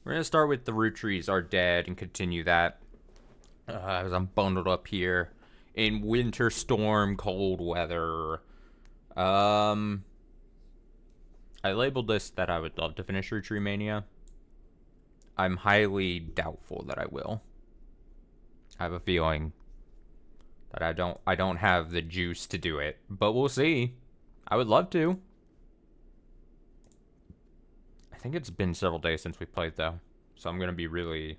We're gonna start with the Roottrees are dead and continue that as I'm bundled up here in winter storm cold weather. Um, I labeled this that I would love to finish Rootree Mania. I'm highly doubtful that I will. I have a feeling that I don't have the juice to do it, but we'll see. I would love to. I think it's been several days since we played though, so I'm gonna be really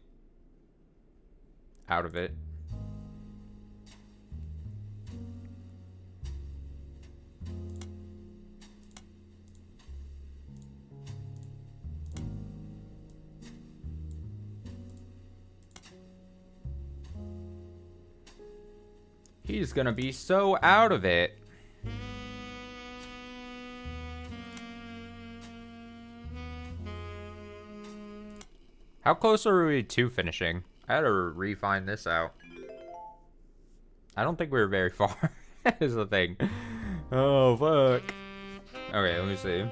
out of it. He's gonna be so out of it. How close are we to finishing? I had to refine this out. I don't think we were very far, is the thing. Oh, fuck. Okay, let me see.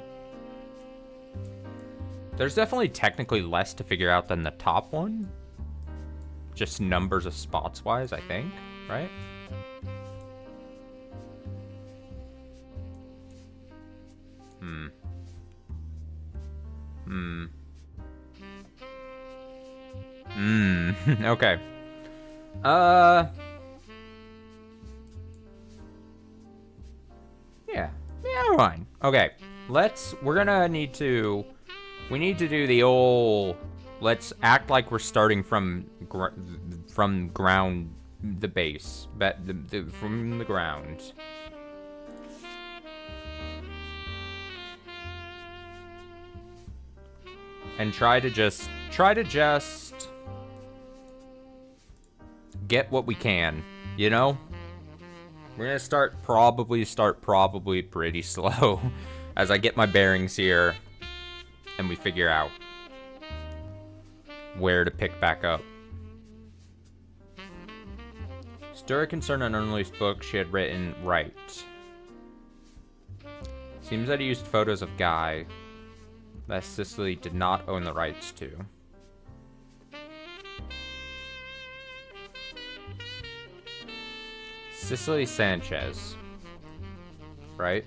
There's definitely technically less to figure out than the top one. Just numbers of spots wise, I think, right? Okay. Yeah. Yeah, fine. Okay. We're gonna need to, we need to do the old, let's act like we're starting from ground, the base, but from the ground. And try to just get what we can, you know? We're gonna start probably pretty slow as I get my bearings here and we figure out where to pick back up. Story concerned an unreleased book she had written, right. Seems that he used photos of Guy that Cicely did not own the rights to. Cicely Sanchez, right?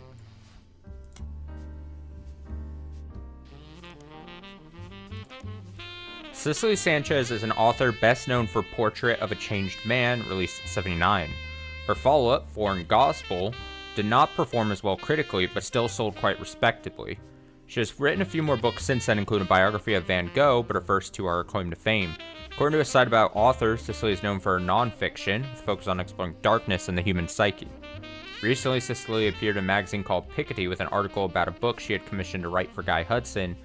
Cicely Sanchez is an author best known for Portrait of a Changed Man, released in '79. Her follow-up, Foreign Gospel, did not perform as well critically, but still sold quite respectably. She has written a few more books since then, including a biography of Van Gogh, but her first two are her claim to fame. According to a site about authors, Cicely is known for her nonfiction, with focus on exploring darkness in the human psyche. Recently, Cicely appeared in a magazine called Piketty with an article about a book she had commissioned to write for Guy Hudson.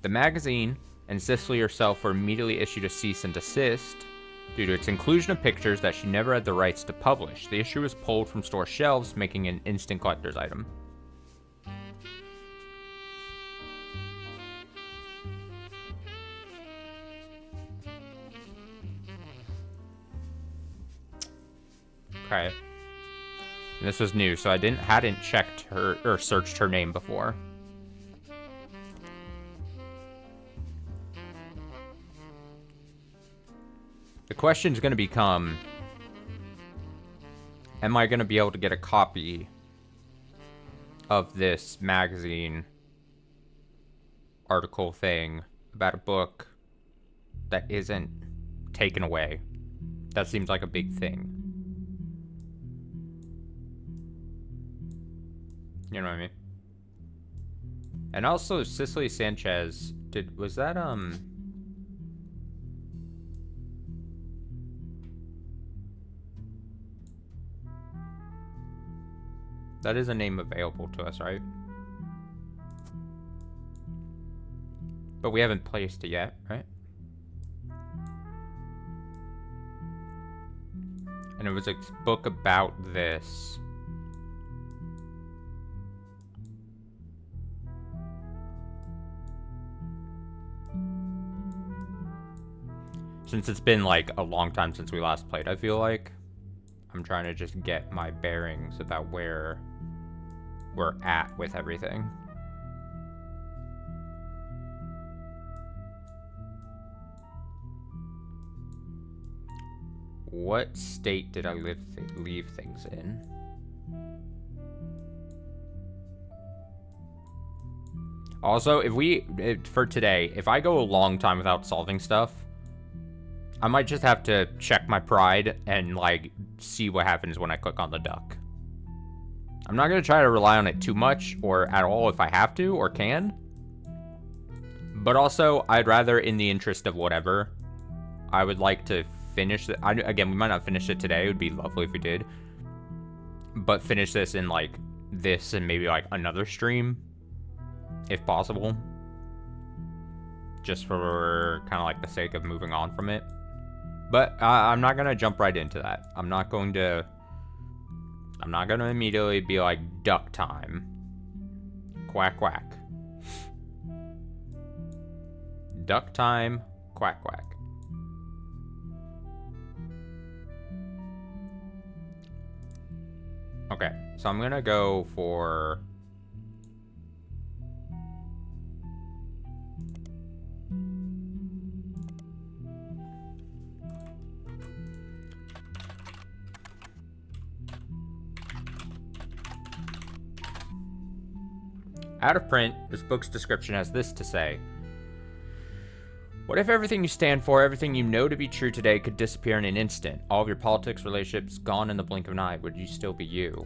The magazine and Cicely herself were immediately issued a cease and desist due to its inclusion of pictures that she never had the rights to publish. The issue was pulled from store shelves, making it an instant collector's item. Okay. And this was new, so I hadn't checked her or searched her name before. The question's gonna become, am I gonna be able to get a copy of this magazine article thing about a book that isn't taken away? That seems like a big thing. You know what I mean? And also, Cicely Sanchez, was that, that is a name available to us, right? But we haven't placed it yet, right? And it was a book about this. Since it's been like a long time since we last played, I feel like I'm trying to just get my bearings about where we're at with everything. What state did I leave things in? Also, for today, if I go a long time without solving stuff, I might just have to check my pride and, like, see what happens when I click on the duck. I'm not going to try to rely on it too much or at all if I have to or can. But also, I'd rather, in the interest of whatever, I would like to finish it. Again, we might not finish it today. It would be lovely if we did. But finish this in, like, this and maybe, like, another stream, if possible. Just for kind of, like, the sake of moving on from it. But I'm not going to jump right into that. I'm not going to immediately be like, duck time. Quack, quack. Duck time, quack, quack. Okay, so I'm gonna go for... Out of print, this book's description has this to say. What if everything you stand for, everything you know to be true today could disappear in an instant? All of your politics, relationships, gone in the blink of an eye. Would you still be you?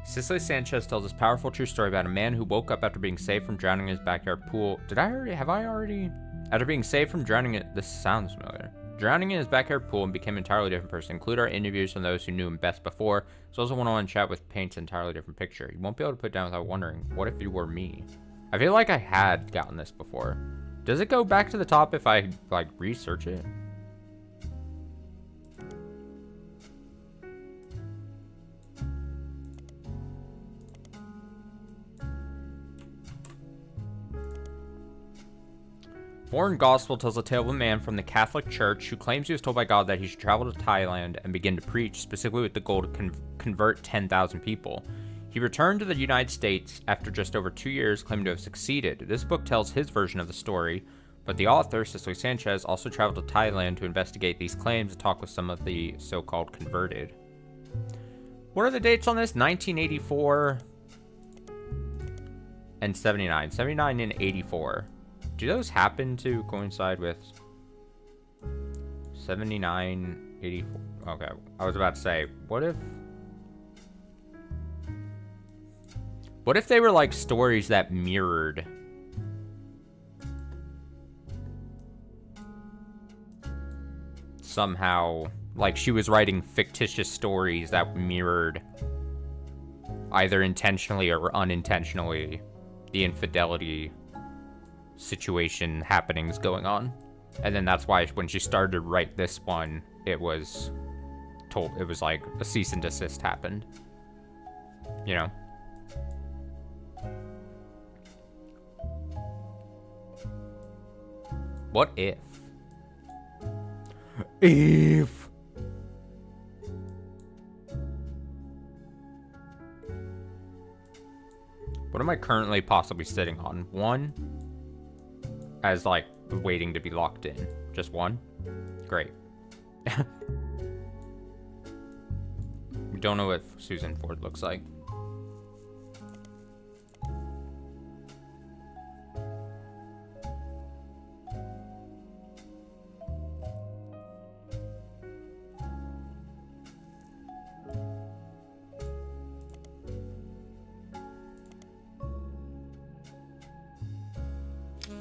Cicely Sanchez tells this powerful true story about a man who woke up after being saved from drowning in his backyard pool. After being saved from drowning in... This sounds familiar. Drowning in his backyard pool and became an entirely different person. Include our interviews from those who knew him best before. There's also one-on-one chat with paints an entirely different picture. You won't be able to put it down without wondering, what if you were me? I feel like I had gotten this before. Does it go back to the top if I, like, research it? Foreign Gospel tells a tale of a man from the Catholic Church who claims he was told by God that he should travel to Thailand and begin to preach, specifically with the goal to convert 10,000 people. He returned to the United States after just over 2 years, claiming to have succeeded. This book tells his version of the story, but the author, Cicely Sanchez, also traveled to Thailand to investigate these claims and talk with some of the so-called converted. What are the dates on this? 1984 and 79. 79 and 84. Do those happen to coincide with 79, 84? Okay, I was about to say, what if they were like stories that mirrored somehow, like she was writing fictitious stories that mirrored either intentionally or unintentionally the infidelity situation happenings going on, and then that's why when she started to write this one, it was like a cease and desist happened, you know. What if what am I currently possibly sitting on? One as like waiting to be locked in. Just one? Great. We don't know what Susan Ford looks like.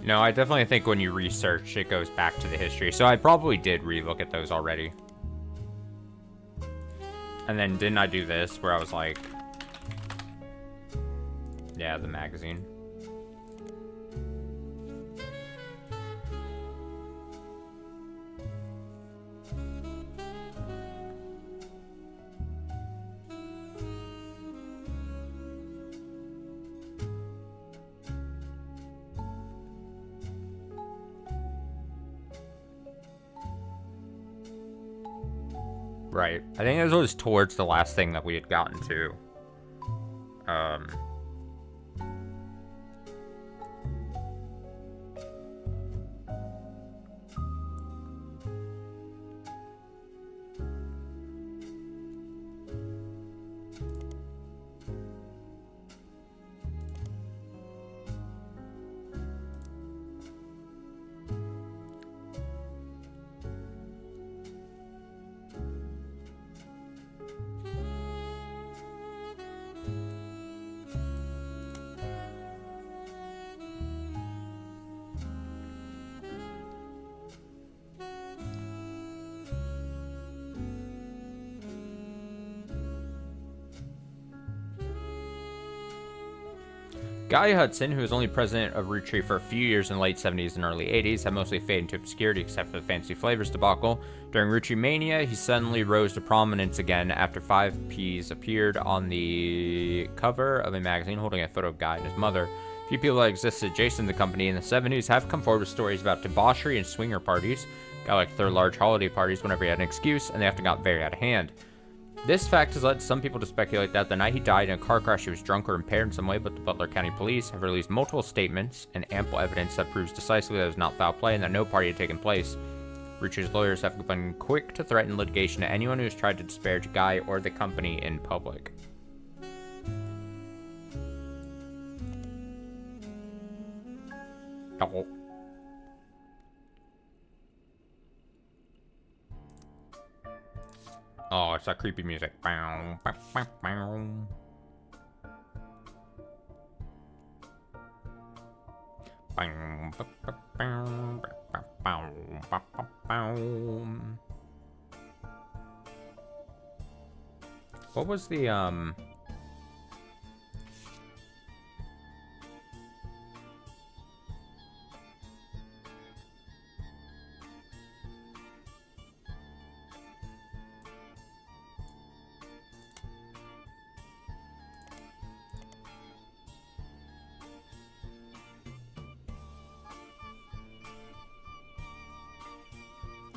No, I definitely think when you research, it goes back to the history. So I probably did relook at those already. And then didn't I do this where I was like... Yeah, the magazine. Right. I think this was towards the last thing that we had gotten to. Guy Hudson, who was only president of Roottrees for a few years in the late 70s and early 80s, had mostly faded into obscurity except for the Fancy Flavors debacle. During Roottrees mania, he suddenly rose to prominence again after 5Ps appeared on the cover of a magazine holding a photo of Guy and his mother. Few people that existed adjacent to the company in the 70s have come forward with stories about debauchery and swinger parties. Guy liked to throw large holiday parties whenever he had an excuse, and they often got very out of hand. This fact has led some people to speculate that the night he died in a car crash he was drunk or impaired in some way, but the Butler County Police have released multiple statements and ample evidence that proves decisively that it was not foul play and that no party had taken place. Roottrees' lawyers have been quick to threaten litigation to anyone who has tried to disparage Guy or the company in public. Oh. Oh, it's that creepy music. Bow, bow, bow, bow. Bow, bow, bow, bow, bow, bow, bow, bow. What was the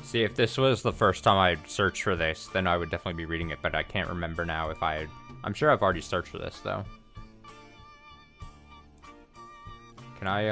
See, if this was the first time I'd searched for this, then I would definitely be reading it, but I can't remember now if I had... I'm sure I've already searched for this, though. Can I,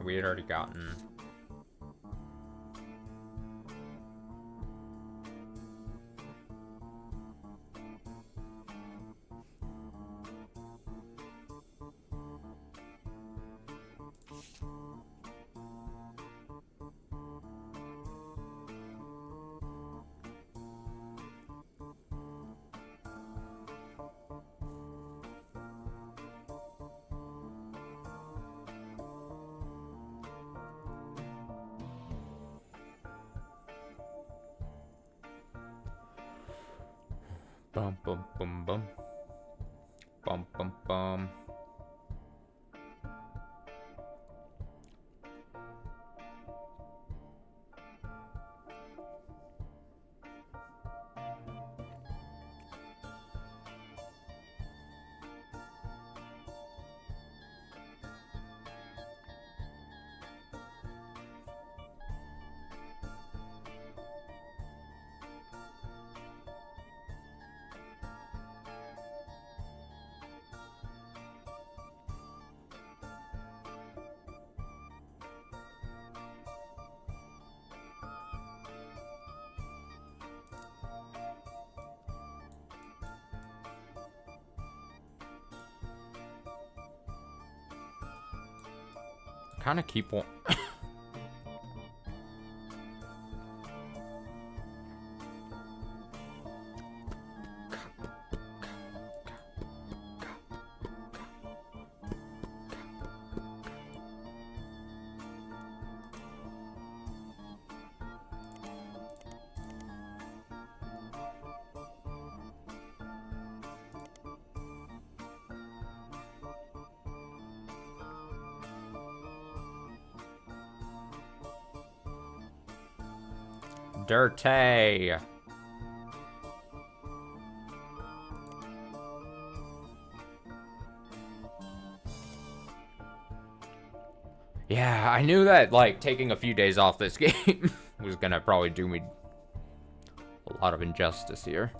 we had already gotten... Bum, bum, bum, bum. Bum, bum, bum. Kind of keep on. Dirty. Yeah, I knew that, like, taking a few days off this game was gonna probably do me a lot of injustice here.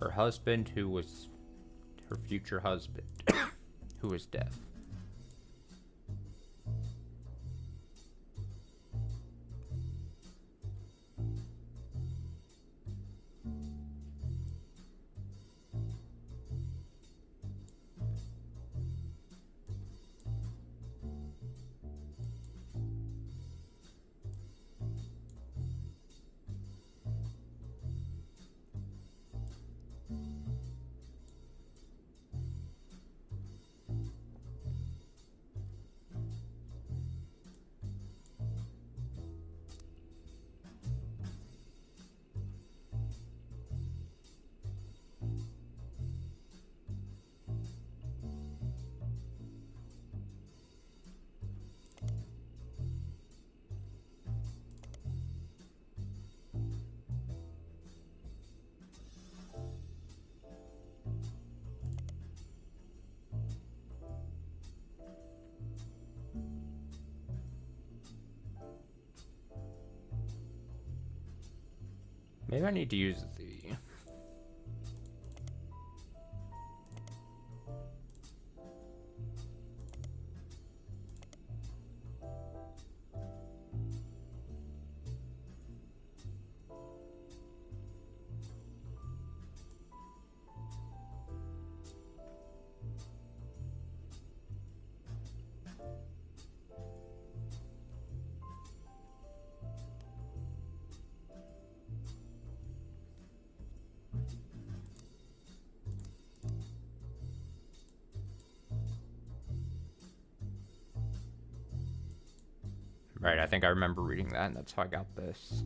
Her husband, who was her future husband, who was deaf. Maybe I need to use the... Right, I think I remember reading that, and that's how I got this.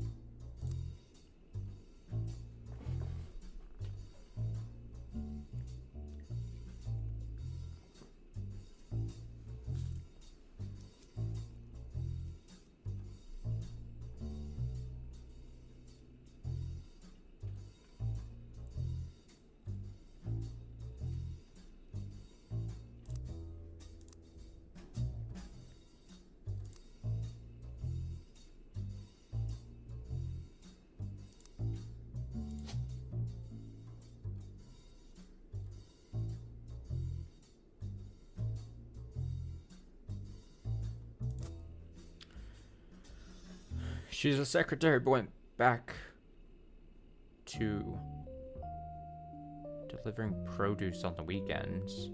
She's a secretary, but went back to delivering produce on the weekends.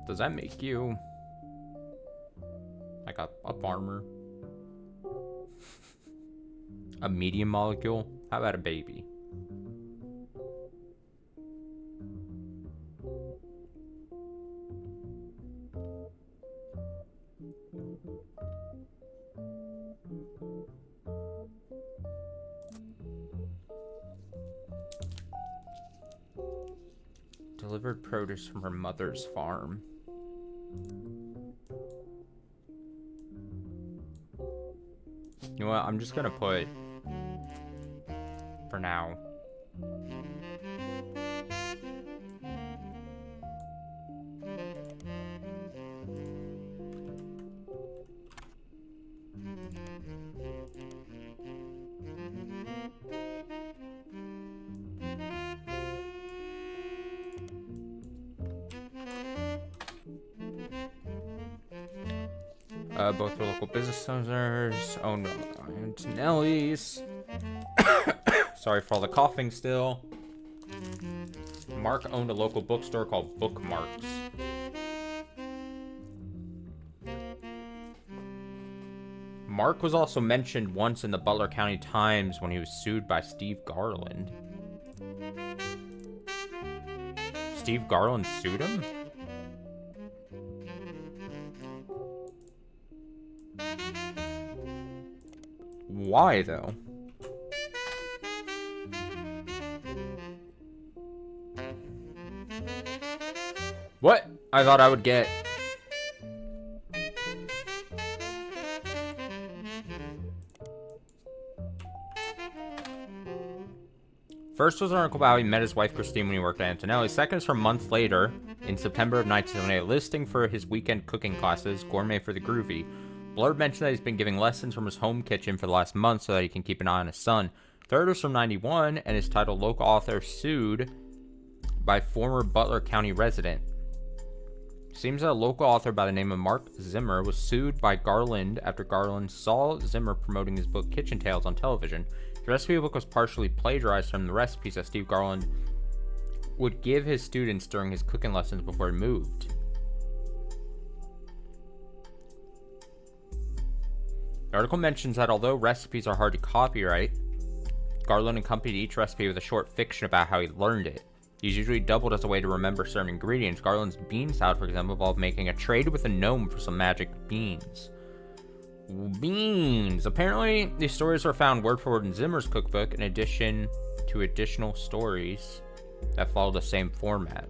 Does that make you like a farmer? A medium molecule? How about a baby? Delivered produce from her mother's farm. You know what? I'm just gonna put, for now, both were local business owners, owned by Antonelli's. Sorry for all the coughing still. Mark owned a local bookstore called Bookmarks. Mark was also mentioned once in the Butler County Times when he was sued by Steve Garland. Steve Garland sued him? Why, though? What? I thought I would get... First was an article about how he met his wife Christine when he worked at Antonelli. Second is from months later, in September of 1978, listing for his weekend cooking classes, Gourmet for the Groovy. Blurb mentioned that he's been giving lessons from his home kitchen for the last month so that he can keep an eye on his son. Third was from 91 and is titled Local Author Sued by former Butler County resident. Seems that a local author by the name of Mark Zimmer was sued by Garland after Garland saw Zimmer promoting his book Kitchen Tales on television. The recipe book was partially plagiarized from the recipes that Steve Garland would give his students during his cooking lessons before he moved. The article mentions that although recipes are hard to copyright, Garland accompanied each recipe with a short fiction about how he learned it. These usually doubled as a way to remember certain ingredients. Garland's bean salad, for example, involved making a trade with a gnome for some magic beans. Beans! Apparently, these stories are found word for word in Zimmer's cookbook, in addition to additional stories that follow the same format.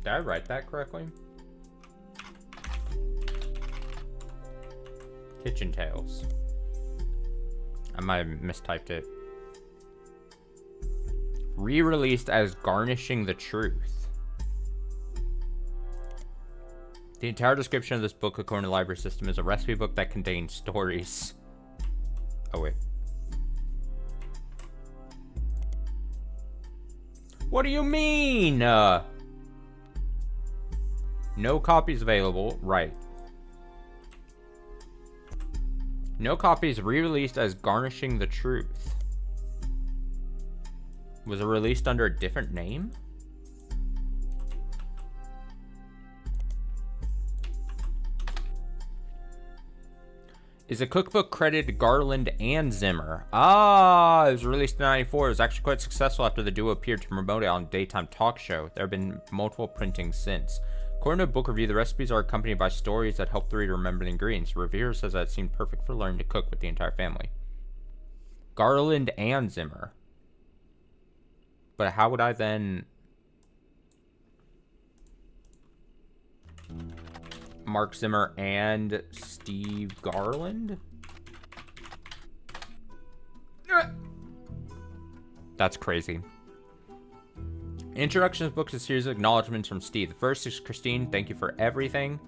Did I write that correctly? Kitchen Tales. I might have mistyped it. Re-released as Garnishing the Truth. The entire description of this book, according to the library system, is a recipe book that contains stories. Oh, wait. What do you mean? No copies available. Right. No copies re-released as Garnishing the Truth. Was it released under a different name? Is a cookbook credited to Garland and Zimmer? Ah, it was released in 1994. It was actually quite successful after the duo appeared to promote it on a daytime talk show. There have been multiple printings since. According to a book review, the recipes are accompanied by stories that help the reader remember the ingredients. The reviewer says that it seemed perfect for learning to cook with the entire family. Garland and Zimmer. But how would I then... Mark Zimmer and Steve Garland? That's crazy. Introduction to the book is a series of acknowledgments from Steve. The first is, Christine, thank you for everything.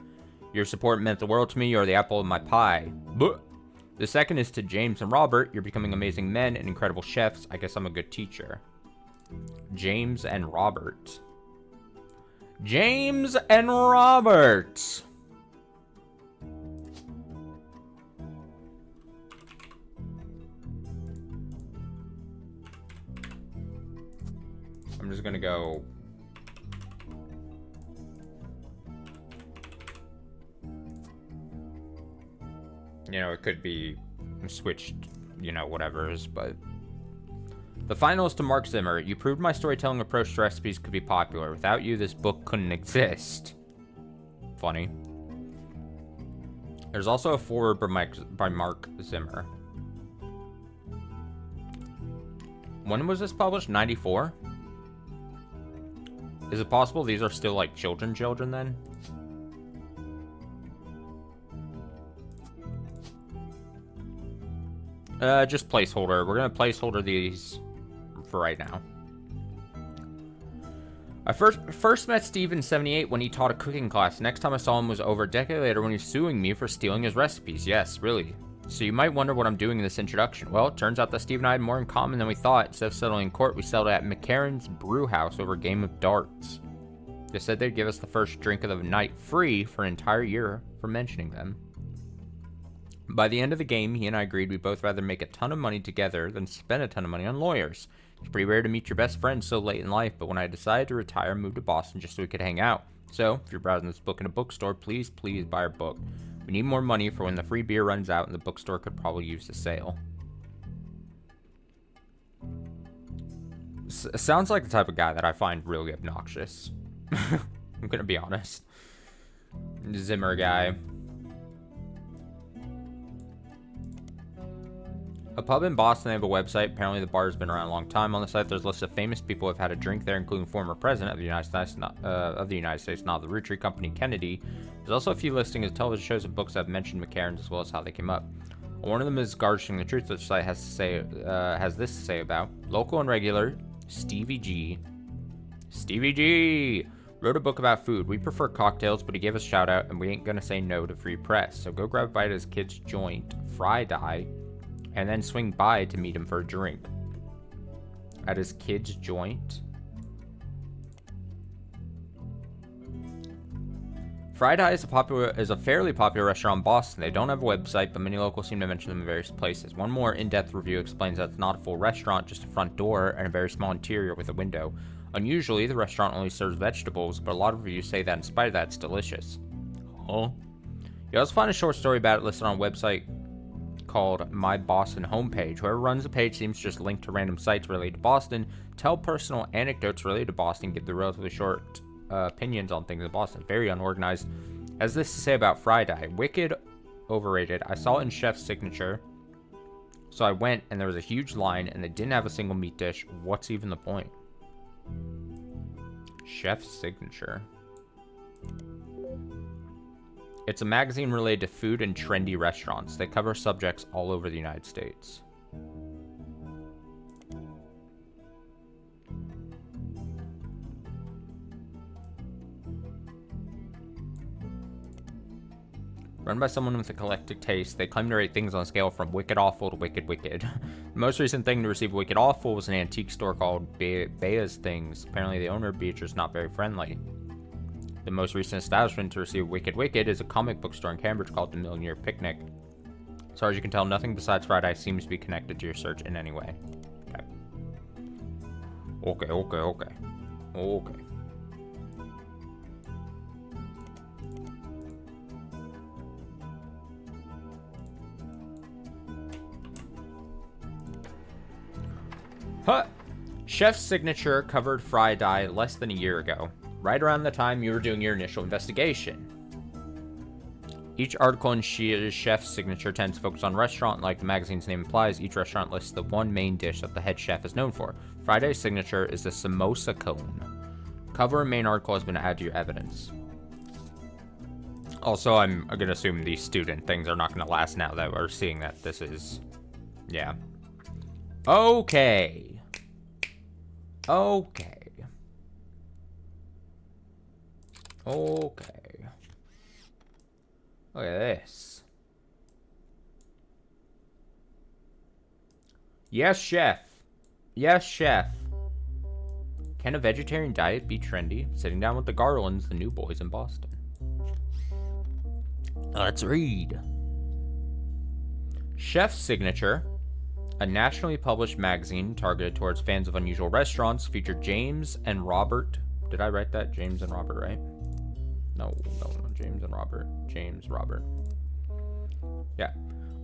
Your support meant the world to me. You're the apple of my pie. Blech. The second is to James and Robert. You're becoming amazing men and incredible chefs. I guess I'm a good teacher. James and Robert. James and Robert. I'm just gonna go. You know, it could be switched, you know, whatever's, but. The final is to Mark Zimmer. You proved my storytelling approach to recipes could be popular. Without you, this book couldn't exist. Funny. There's also a foreword by Mark Zimmer. When was this published? 94? Is it possible these are still like children then? Just placeholder. We're gonna placeholder these for right now. I first met Steve in 78 when he taught a cooking class. Next time I saw him was over a decade later when he was suing me for stealing his recipes. Yes, really. So you might wonder what I'm doing in this introduction. Well, it turns out that Steve and I had more in common than we thought. Instead of settling in court, we settled at McCarran's Brew House over a game of darts. They said they'd give us the first drink of the night free for an entire year for mentioning them. By the end of the game, he and I agreed we'd both rather make a ton of money together than spend a ton of money on lawyers. It's pretty rare to meet your best friend so late in life, but when I decided to retire, I moved to Boston just so we could hang out. So, if you're browsing this book in a bookstore, please buy our book. We need more money for when the free beer runs out, and the bookstore could probably use the sale. Sounds like the type of guy that I find really obnoxious. I'm gonna be honest. Zimmer guy. A pub in Boston, they have a website. Apparently the bar has been around a long time. On the site, there's a list of famous people who have had a drink there, including former president of the United States, not the Roottrees Company, Kennedy. There's also a few listings of television shows and books that have mentioned McCarran's as well as how they came up. One of them is Garnishing the Truth, which the site has this to say about. Local and regular, Stevie G wrote a book about food. We prefer cocktails, but he gave us a shout out, and we ain't gonna say no to free press. So go grab a bite at his kid's joint, Friday, and then swing by to meet him for a drink. At his kid's joint? Friday is a fairly popular restaurant in Boston. They don't have a website, but many locals seem to mention them in various places. One more in-depth review explains that it's not a full restaurant, just a front door and a very small interior with a window. Unusually, the restaurant only serves vegetables, but a lot of reviews say that in spite of that, it's delicious. Huh? You also find a short story about it listed on a website called My Boston Homepage. Whoever runs the page seems to just link to random sites related to Boston, tell personal anecdotes related to Boston, give the relatively short opinions on things in Boston. Very unorganized. Has this to say about Friday? Wicked overrated. I saw it in Chef's Signature, so I went and there was a huge line and they didn't have a single meat dish. What's even the point? Chef's Signature. It's a magazine related to food and trendy restaurants. They cover subjects all over the United States. Run by someone with a eclectic taste, they claim to rate things on a scale from wicked awful to wicked wicked. The most recent thing to receive wicked awful was an antique store called Bea's Things. Apparently the owner, Beatrice, not very friendly. The most recent establishment to receive wicked wicked is a comic book store in Cambridge called The Million Year Picnic. As far as you can tell, nothing besides Friday seems to be connected to your search in any way. Okay. Huh. Chef's Signature covered Friday less than a year ago, right around the time you were doing your initial investigation. Each article in Chef's Signature tends to focus on restaurant. Like the magazine's name implies, each restaurant lists the one main dish that the head chef is known for. Friday's signature is the samosa cone. Cover and main article has been added to your evidence. Also, I'm going to assume these student things are not going to last now that we're seeing that this is... Yeah. Okay. Look at this. Yes, chef. Can a vegetarian diet be trendy? Sitting down with the Garlands, the new boys in Boston. Let's read. Chef's Signature, a nationally published magazine targeted towards fans of unusual restaurants, featured James and Robert. Did I write that? James and Robert, right? No, James and Robert. James, Robert. Yeah.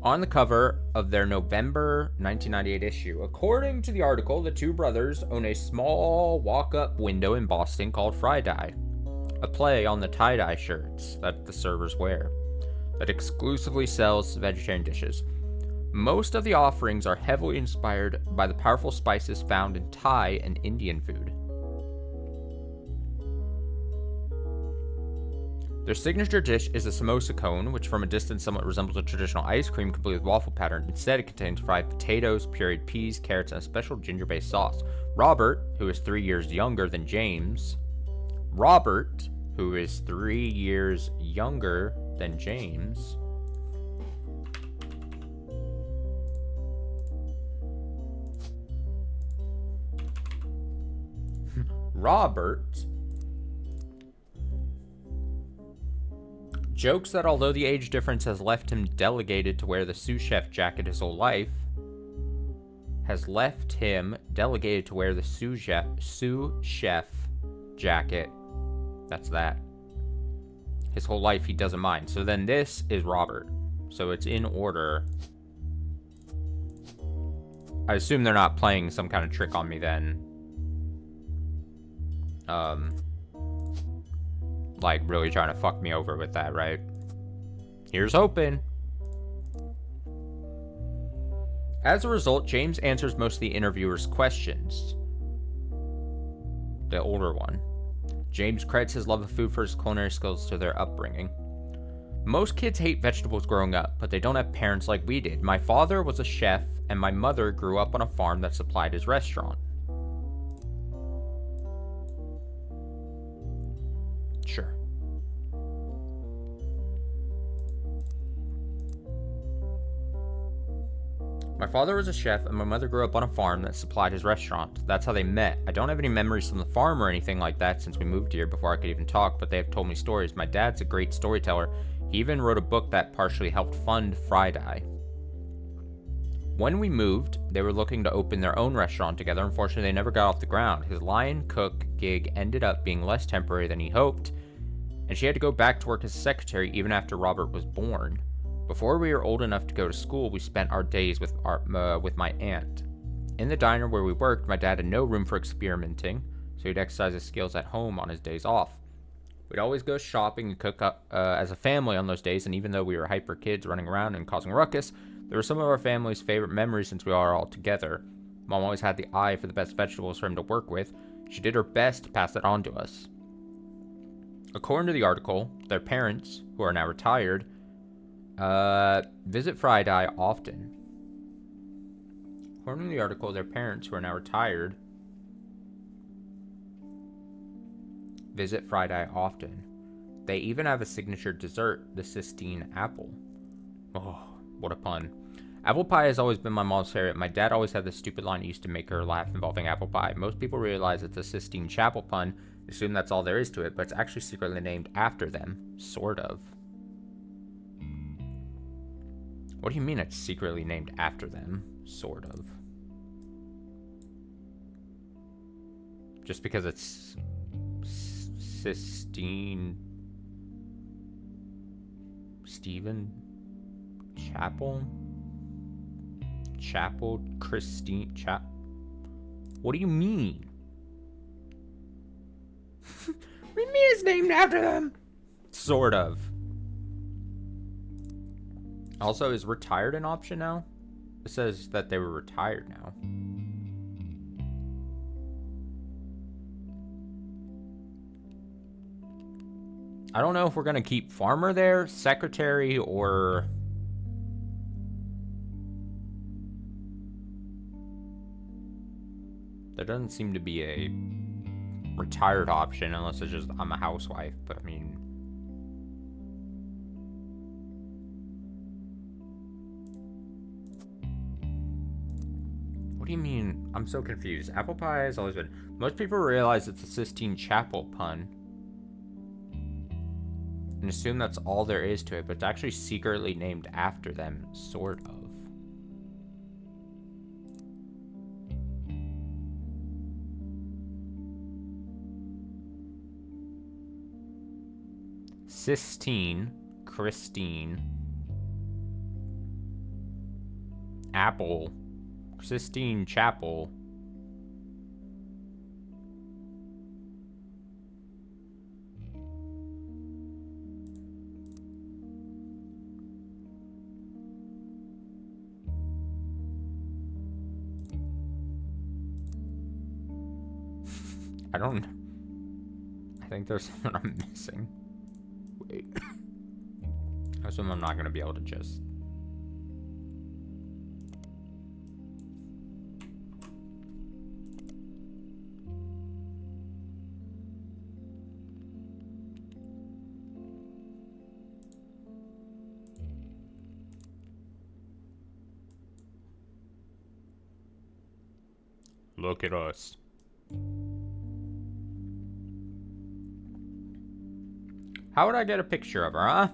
On the cover of their November 1998 issue. According to the article, the two brothers own a small walk-up window in Boston called Friday, a play on the tie-dye shirts that the servers wear, that exclusively sells vegetarian dishes. Most of the offerings are heavily inspired by the powerful spices found in Thai and Indian food. Their signature dish is a samosa cone, which from a distance somewhat resembles a traditional ice cream complete with waffle pattern. Instead, it contains fried potatoes, pureed peas, carrots, and a special ginger-based sauce. Robert, who is 3 years younger than James, Robert Jokes that although the age difference has left him delegated to wear the sous chef jacket his whole life, has left him delegated to wear the sous chef jacket. That's that. His whole life, he doesn't mind. So then this is Robert. So it's in order. I assume they're not playing some kind of trick on me then. Like really trying to fuck me over with that, right? Here's hoping. As a result, James answers most of the interviewer's questions. The older one. James credits his love of food for his culinary skills to their upbringing. Most kids hate vegetables growing up, but they don't have parents like we did. My father was a chef, and my mother grew up on a farm that supplied his restaurant. Sure. My father was a chef, and my mother grew up on a farm that supplied his restaurant. That's how they met. I don't have any memories from the farm or anything like that since we moved here before I could even talk, but they have told me stories. My dad's a great storyteller. He even wrote a book that partially helped fund Friday. When we moved, they were looking to open their own restaurant together. Unfortunately, they never got off the ground. His lion cook gig ended up being less temporary than he hoped, and she had to go back to work as a secretary even after Robert was born. Before we were old enough to go to school, we spent our days with my aunt. In the diner where we worked, my dad had no room for experimenting, so he'd exercise his skills at home on his days off. We'd always go shopping and cook up as a family on those days, and even though we were hyper kids running around and causing ruckus, they were some of our family's favorite memories since we were all together. Mom always had the eye for the best vegetables for him to work with. She did her best to pass that on to us. According to the article, their parents, who are now retired, visit Friday often. According to the article, their parents, who are now retired, visit Friday often. They even have a signature dessert, the Sistine apple. Oh, what a pun. Apple pie has always been my mom's favorite. My dad always had this stupid line that used to make her laugh involving apple pie. Most people realize it's a Sistine Chapel pun, assume that's all there is to it, but it's actually secretly named after them. Sort of. What do you mean it's secretly named after them? Sort of. Just because it's Sistine Stephen Chapel? Chapel Christine What do you mean? What do you mean it's named after them? Sort of. Also, is retired an option now? It says that they were retired now. I don't know if we're going to keep farmer there, secretary, or... There doesn't seem to be a retired option unless it's just I'm a housewife, but I mean... What do you mean? I'm so confused. Apple pie has always been... Most people realize it's a Sistine Chapel pun and assume that's all there is to it, but it's actually secretly named after them, sort of. Sistine, Christine, Apple, Sistine Chapel. I think there's something I'm missing. Wait. I assume I'm not going to be able to just... Look at us. How would I get a picture of her, huh?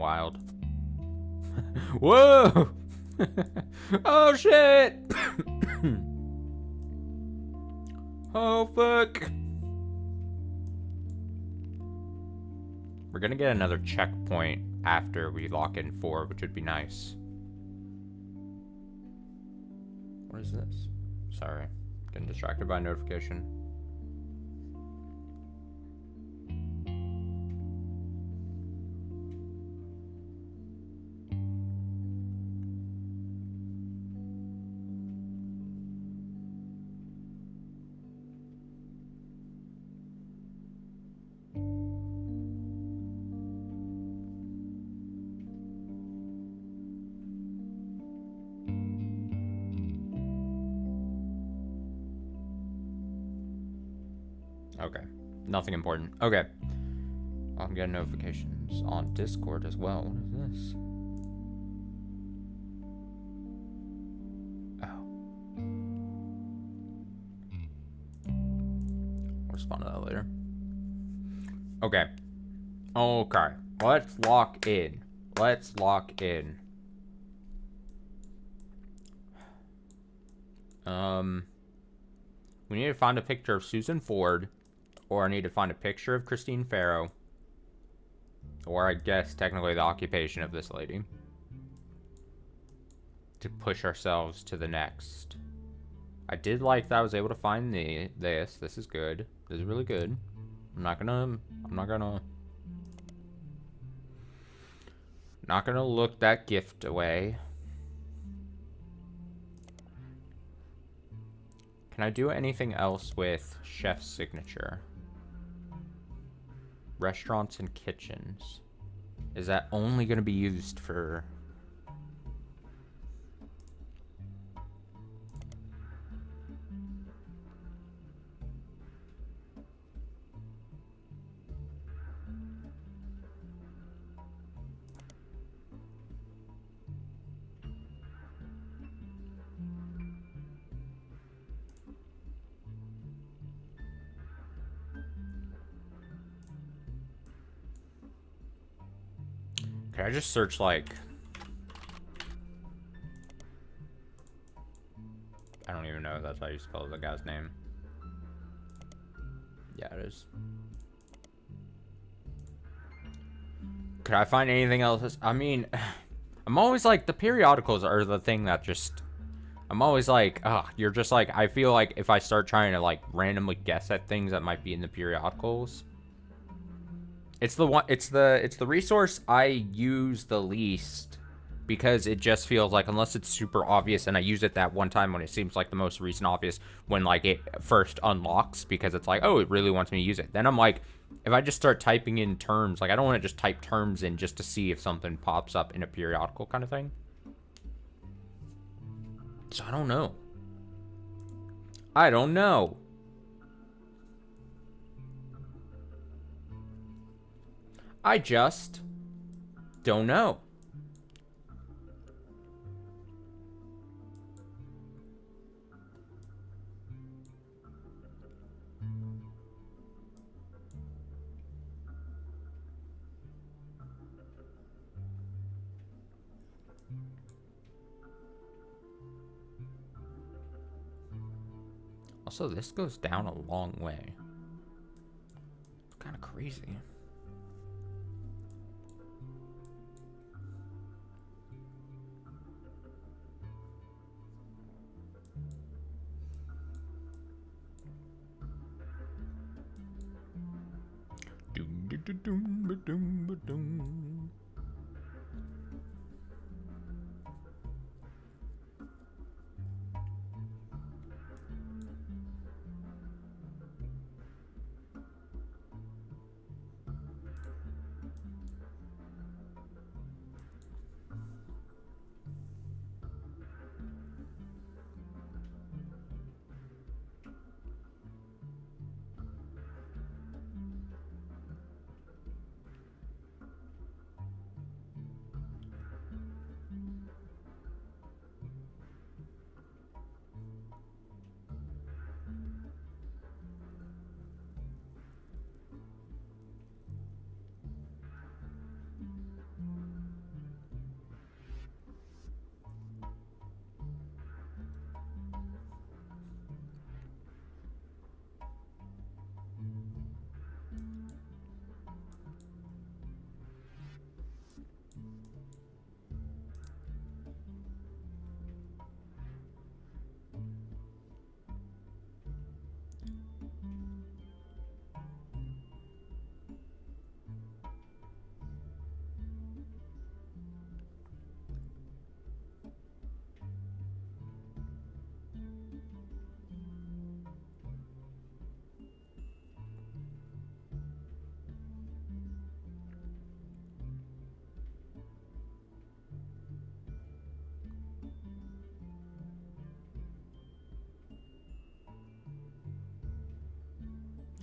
wild. Whoa! Oh shit! Oh fuck! We're gonna get another checkpoint after we lock in 4, which would be nice. What is this? Sorry. Getting distracted by a notification. Okay. Nothing important. Okay. I'm getting notifications on Discord as well. What is this? Oh. I'll respond to that later. Okay. Okay. Let's lock in. Let's lock in. We need to find a picture of Susan Ford. Or I need to find a picture of Christine Farrow. Or I guess technically the occupation of this lady. To push ourselves to the next. I did like that I was able to find this. This is good. This is really good. I'm not gonna look that gift away. Can I do anything else with chef's signature? Restaurants and kitchens. Is that only going to be used for... Can I just search, like... I don't even know if that's how you spell the guy's name. Yeah, it is. Could I find anything else? I mean, I'm always like, the periodicals are the thing that just... I'm always like, you're just like, I feel like if I start trying to, like, randomly guess at things that might be in the periodicals... It's the resource I use the least because it just feels like, unless it's super obvious and I use it that one time when it seems like the most recent obvious when like it first unlocks because it's like, oh, it really wants me to use it. Then I'm like, if I just start typing in terms, like I don't want to just type terms in just to see if something pops up in a periodical kind of thing. So I don't know. I don't know. I just don't know. Also, this goes down a long way. It's kind of crazy.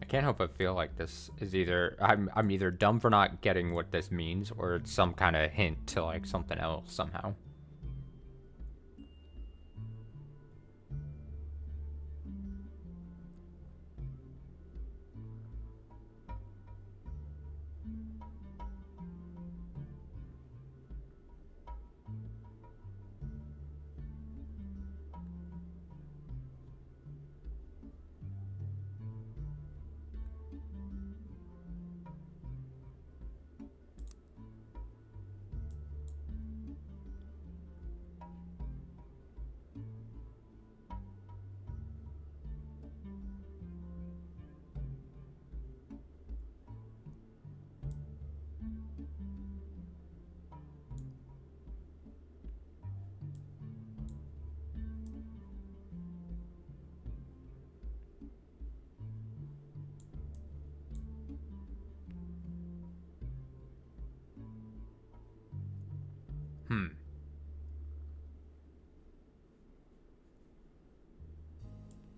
can't help but feel like this is either I'm either dumb for not getting what this means, or it's some kind of hint to like something else somehow.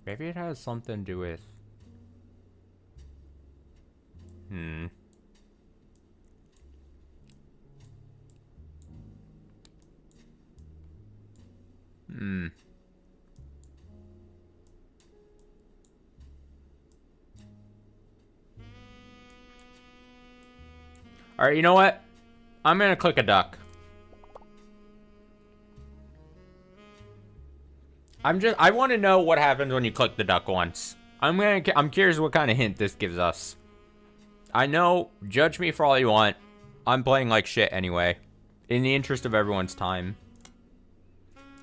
Maybe it has something to do with... Alright, you know what? I'm gonna click a duck. I want to know what happens when you click the duck once. I'm curious what kind of hint this gives us. I know, judge me for all you want. I'm playing like shit anyway. In the interest of everyone's time.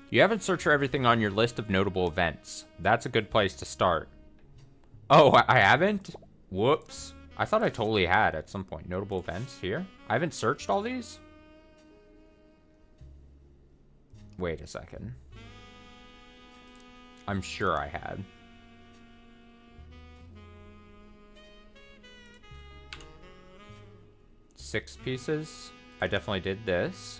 You haven't searched for everything on your list of notable events. That's a good place to start. Oh, I haven't? Whoops. I thought I totally had at some point. Notable events here? I haven't searched all these? Wait a second. I'm sure I had. Six pieces. I definitely did this.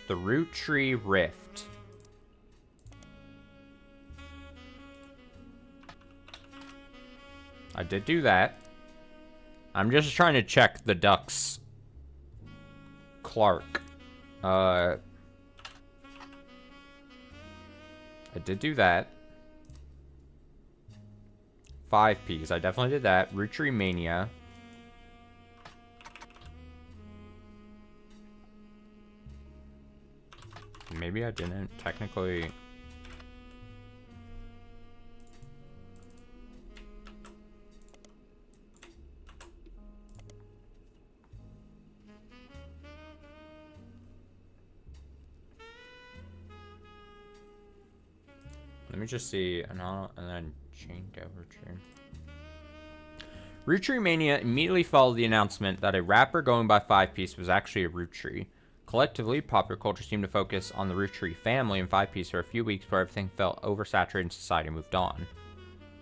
The Roottrees Rift. I did do that. I'm just trying to check the ducks. Clark. I did do that. 5 Ps. I definitely did that. Roottrees Mania. Maybe I didn't technically. Let me just see, and then change over to. Roottrees Mania immediately followed the announcement that a rapper going by 5 Piece was actually a Roottrees. Collectively, popular culture seemed to focus on the Roottrees family and 5 Piece for a few weeks before everything felt oversaturated and society moved on.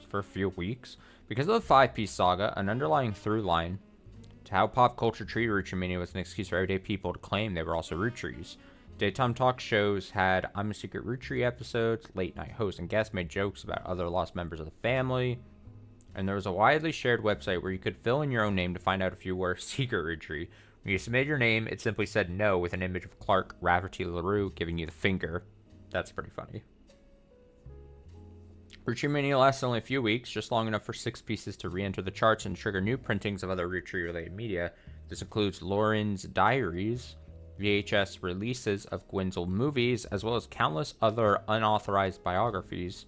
So for a few weeks. Because of the 5 Piece saga, an underlying through line to how pop culture treated Roottrees Mania was an excuse for everyday people to claim they were also Roottrees. Daytime talk shows had I'm a Secret Roottrees episodes, late night hosts and guests made jokes about other lost members of the family, and there was a widely shared website where you could fill in your own name to find out if you were a secret Roottrees. When you submitted your name, it simply said no with an image of Clark Rafferty LaRue giving you the finger. That's pretty funny. Roottrees Mania lasted only a few weeks, just long enough for 6 pieces to re-enter the charts and trigger new printings of other Roottrees-related media. This includes Lauren's Diaries, VHS releases of Gwen's old movies, as well as countless other unauthorized biographies,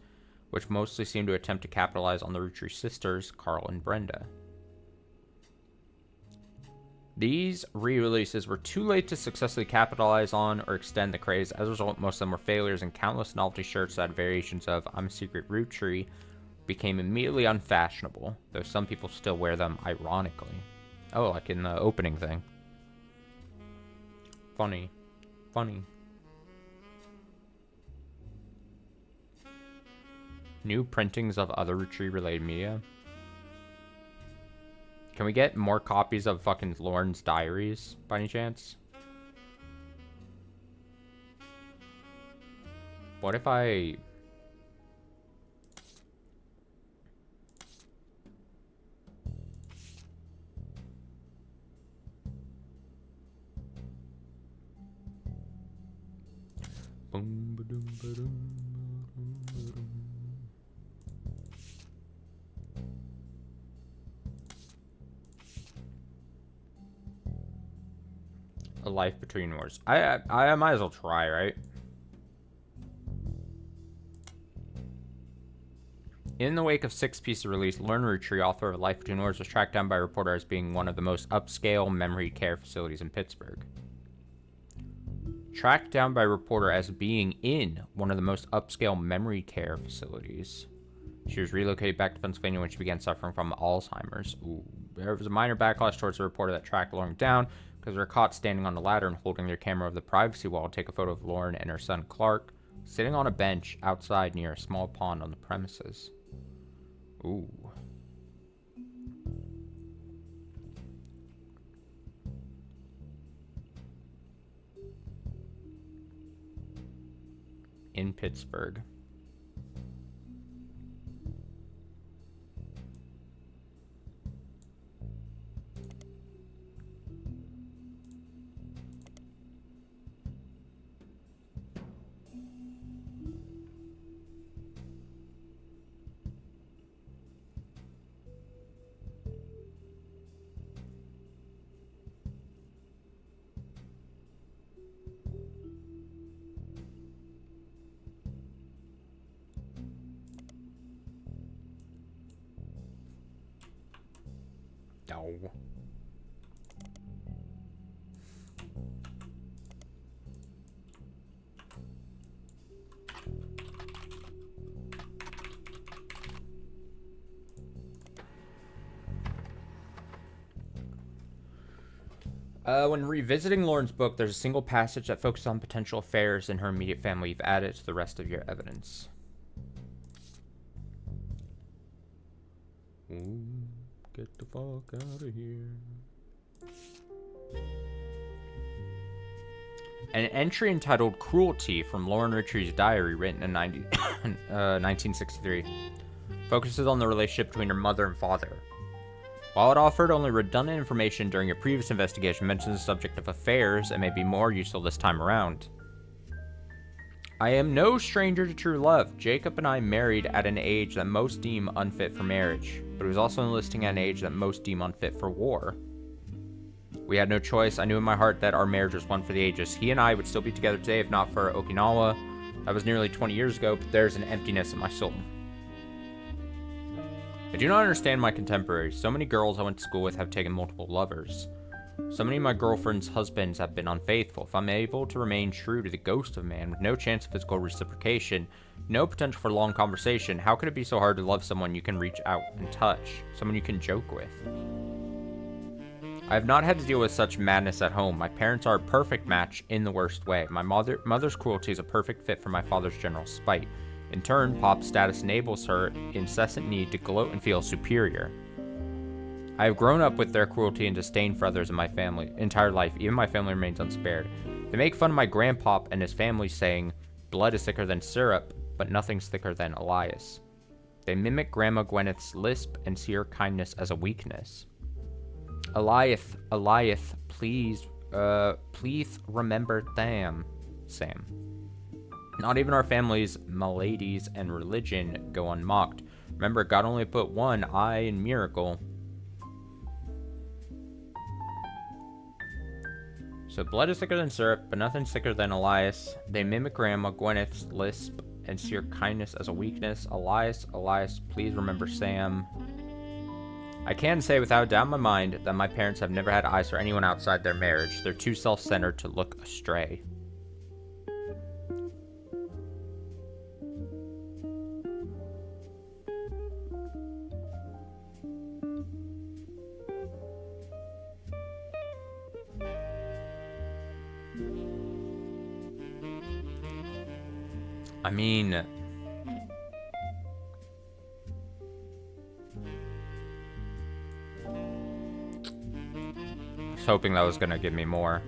which mostly seem to attempt to capitalize on the Roottrees sisters, Carl and Brenda. These re-releases were too late to successfully capitalize on or extend the craze. As a result, most of them were failures, and countless novelty shirts that had variations of I'm a Secret Roottrees became immediately unfashionable, though some people still wear them ironically. Oh, like in the opening thing. Funny. Funny. New printings of other Roottrees-related media. Can we get more copies of fucking Lauren's Diaries, by any chance? What if I... A life between wars. I might as well try, right? In the wake of Six Piece's release, Lauren Roottrees, author of Life Between Wars, was tracked down by a reporter as being one of the most upscale memory care facilities in Pittsburgh. Tracked down by a reporter as being in one of the most upscale memory care facilities. She was relocated back to Pennsylvania when she began suffering from Alzheimer's. Ooh. There was a minor backlash towards the reporter that tracked Lauren down because they were caught standing on the ladder and holding their camera over the privacy wall to take a photo of Lauren and her son Clark sitting on a bench outside near a small pond on the premises. Ooh. In Pittsburgh. No. When revisiting Lauren's book, there's a single passage that focuses on potential affairs in her immediate family. You've added it to the rest of your evidence. Ooh, get the fuck out of here. An entry entitled Cruelty from Lauren Roottrees' diary, written in 1963, focuses on the relationship between her mother and father. While it offered only redundant information during a previous investigation, mentions the subject of affairs and may be more useful this time around. I am no stranger to true love. Jacob and I married at an age that most deem unfit for marriage, but it was also enlisting at an age that most deem unfit for war. We had no choice. I knew in my heart that our marriage was one for the ages. He and I would still be together today if not for Okinawa. That was nearly 20 years ago, but there's an emptiness in my soul. I do not understand my contemporaries. So many girls I went to school with have taken multiple lovers. So many of my girlfriends' husbands have been unfaithful. If I'm able to remain true to the ghost of man with no chance of physical reciprocation, no potential for long conversation, how could it be so hard to love someone you can reach out and touch, someone you can joke with? I have not had to deal with such madness at home. My parents are a perfect match in the worst way. My mother's cruelty is a perfect fit for my father's general spite. In turn, Pop's status enables her incessant need to gloat and feel superior. I have grown up with their cruelty and disdain for others in my family entire life. Even my family remains unspared. They make fun of my grandpop and his family, saying, "Blood is thicker than syrup, but nothing's thicker than Elias." They mimic Grandma Gwyneth's lisp and see her kindness as a weakness. Elias, please remember Sam. Not even our family's maladies and religion go unmocked. Remember, God only put one eye in miracle. So blood is thicker than syrup, but nothing's thicker than Elias. They mimic Grandma Gwyneth's lisp and see her kindness as a weakness. Elias, please remember Sam. I can say without a doubt in my mind that my parents have never had eyes for anyone outside their marriage. They're too self-centered to look astray. I mean, I was hoping that was gonna give me more.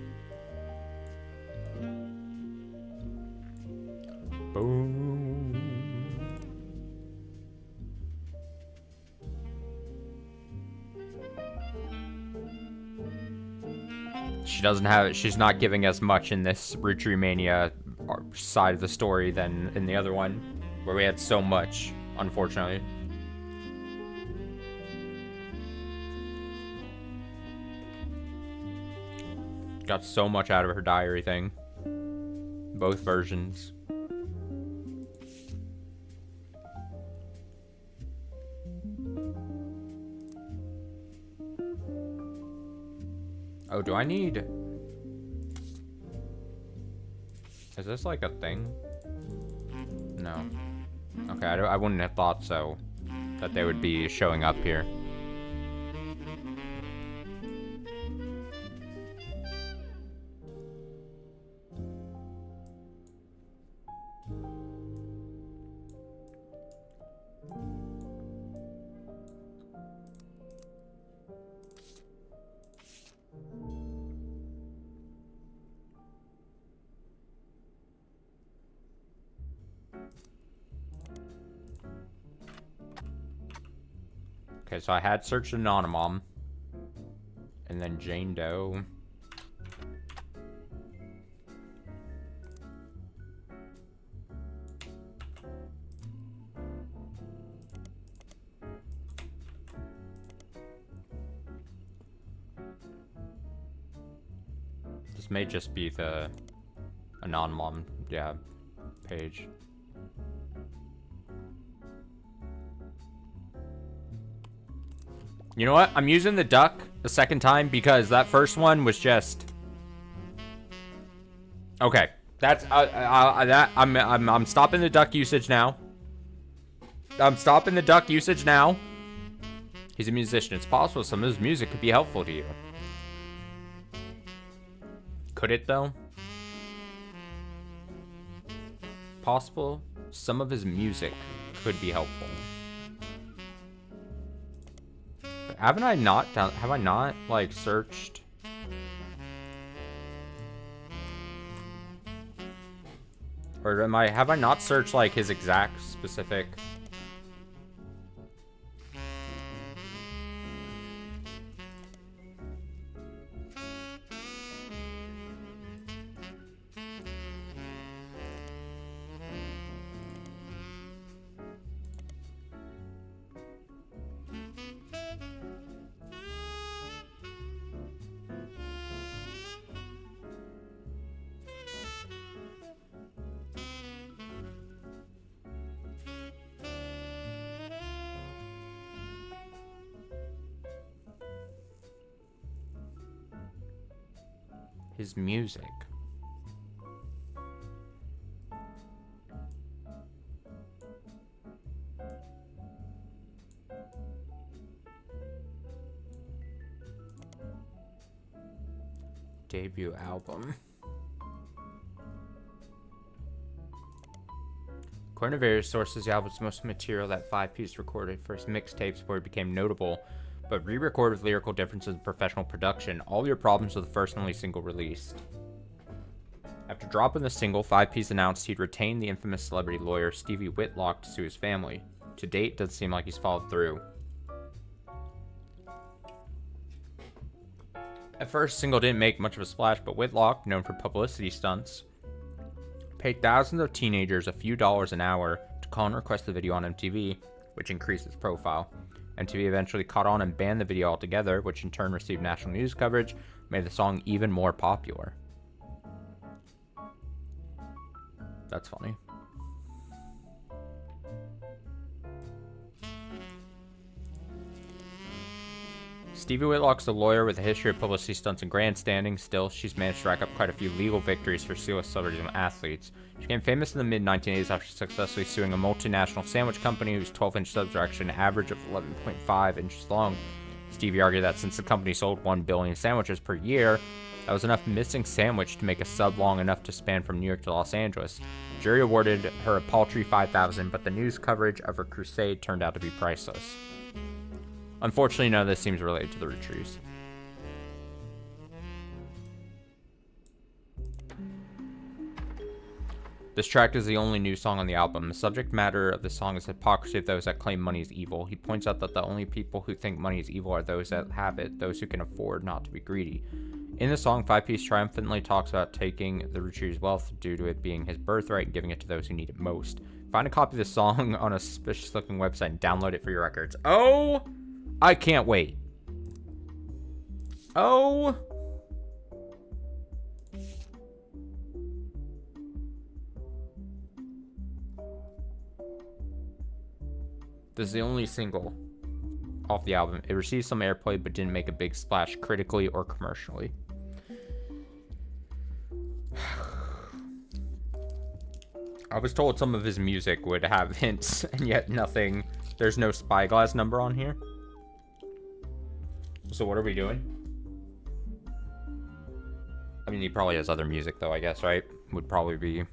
Boom. She doesn't have it. She's not giving us much in this Roottrees Mania side of the story than in the other one, where we had so much, unfortunately. Got so much out of her diary thing. Both versions. Oh, do I need... Is this like a thing? No. Okay, I wouldn't have thought so. That they would be showing up here. Okay, so I had searched Anonymom. And then Jane Doe. This may just be the Anonymom, yeah, page. You know what? I'm using the duck a second time because that first one was just... Okay, that's I'm stopping the duck usage now. I'm stopping the duck usage now. He's a musician. It's possible some of his music could be helpful to you. Could it though? Possible some of his music could be helpful. Have I not, like, searched? Or have I not searched, like, his exact specific... his music. Debut album. According to various sources, the album's most material, that 5-piece recorded first mixtapes before it became notable, but re-recorded with lyrical differences in professional production. All Your Problems was the first and only single released. After dropping the single, 5-piece announced he'd retained the infamous celebrity lawyer Stevie Whitlock to sue his family. To date, it doesn't seem like he's followed through. At first, the single didn't make much of a splash, but Whitlock, known for publicity stunts, paid thousands of teenagers a few dollars an hour to call and request the video on MTV, which increased its profile. MTV eventually caught on and banned the video altogether, which in turn received national news coverage, made the song even more popular. That's funny. Stevie Whitlock's a lawyer with a history of publicity stunts and grandstanding. Still, she's managed to rack up quite a few legal victories for C-list celebrities and athletes. She became famous in the mid-1980s after successfully suing a multinational sandwich company whose 12-inch subs are actually an average of 11.5 inches long. Stevie argued that since the company sold 1 billion sandwiches per year, that was enough missing sandwich to make a sub long enough to span from New York to Los Angeles. The jury awarded her a paltry $5,000, but the news coverage of her crusade turned out to be priceless. Unfortunately, none of this seems related to the Roottrees. This track is the only new song on the album. The subject matter of the song is the hypocrisy of those that claim money is evil. He points out that the only people who think money is evil are those that have it, those who can afford not to be greedy. In the song, Five Piece triumphantly talks about taking the Roottrees' wealth due to it being his birthright and giving it to those who need it most. Find a copy of the song on a suspicious-looking website and download it for your records. Oh, I can't wait. Oh. This is the only single off the album. It received some airplay but didn't make a big splash critically or commercially. I was told some of his music would have hints, and yet nothing. There's no Spyglass number on here. So what are we doing? I mean, he probably has other music, though, I guess, right? Would probably be...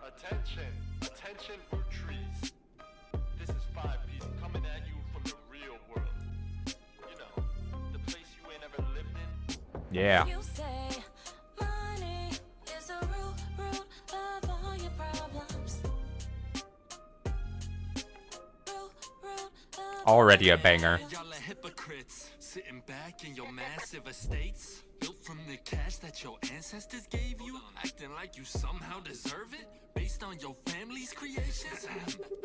Attention, attention, Roottrees. This is 5P coming at you from the real world. You know, the place you ain't ever lived in. Yeah. You say money is the root of all your problems. Root of Already a banger. Y'all are hypocrites, sitting back in your massive estates, built from the cash that your ancestors gave you, acting like you somehow deserve it, based on your family's creations.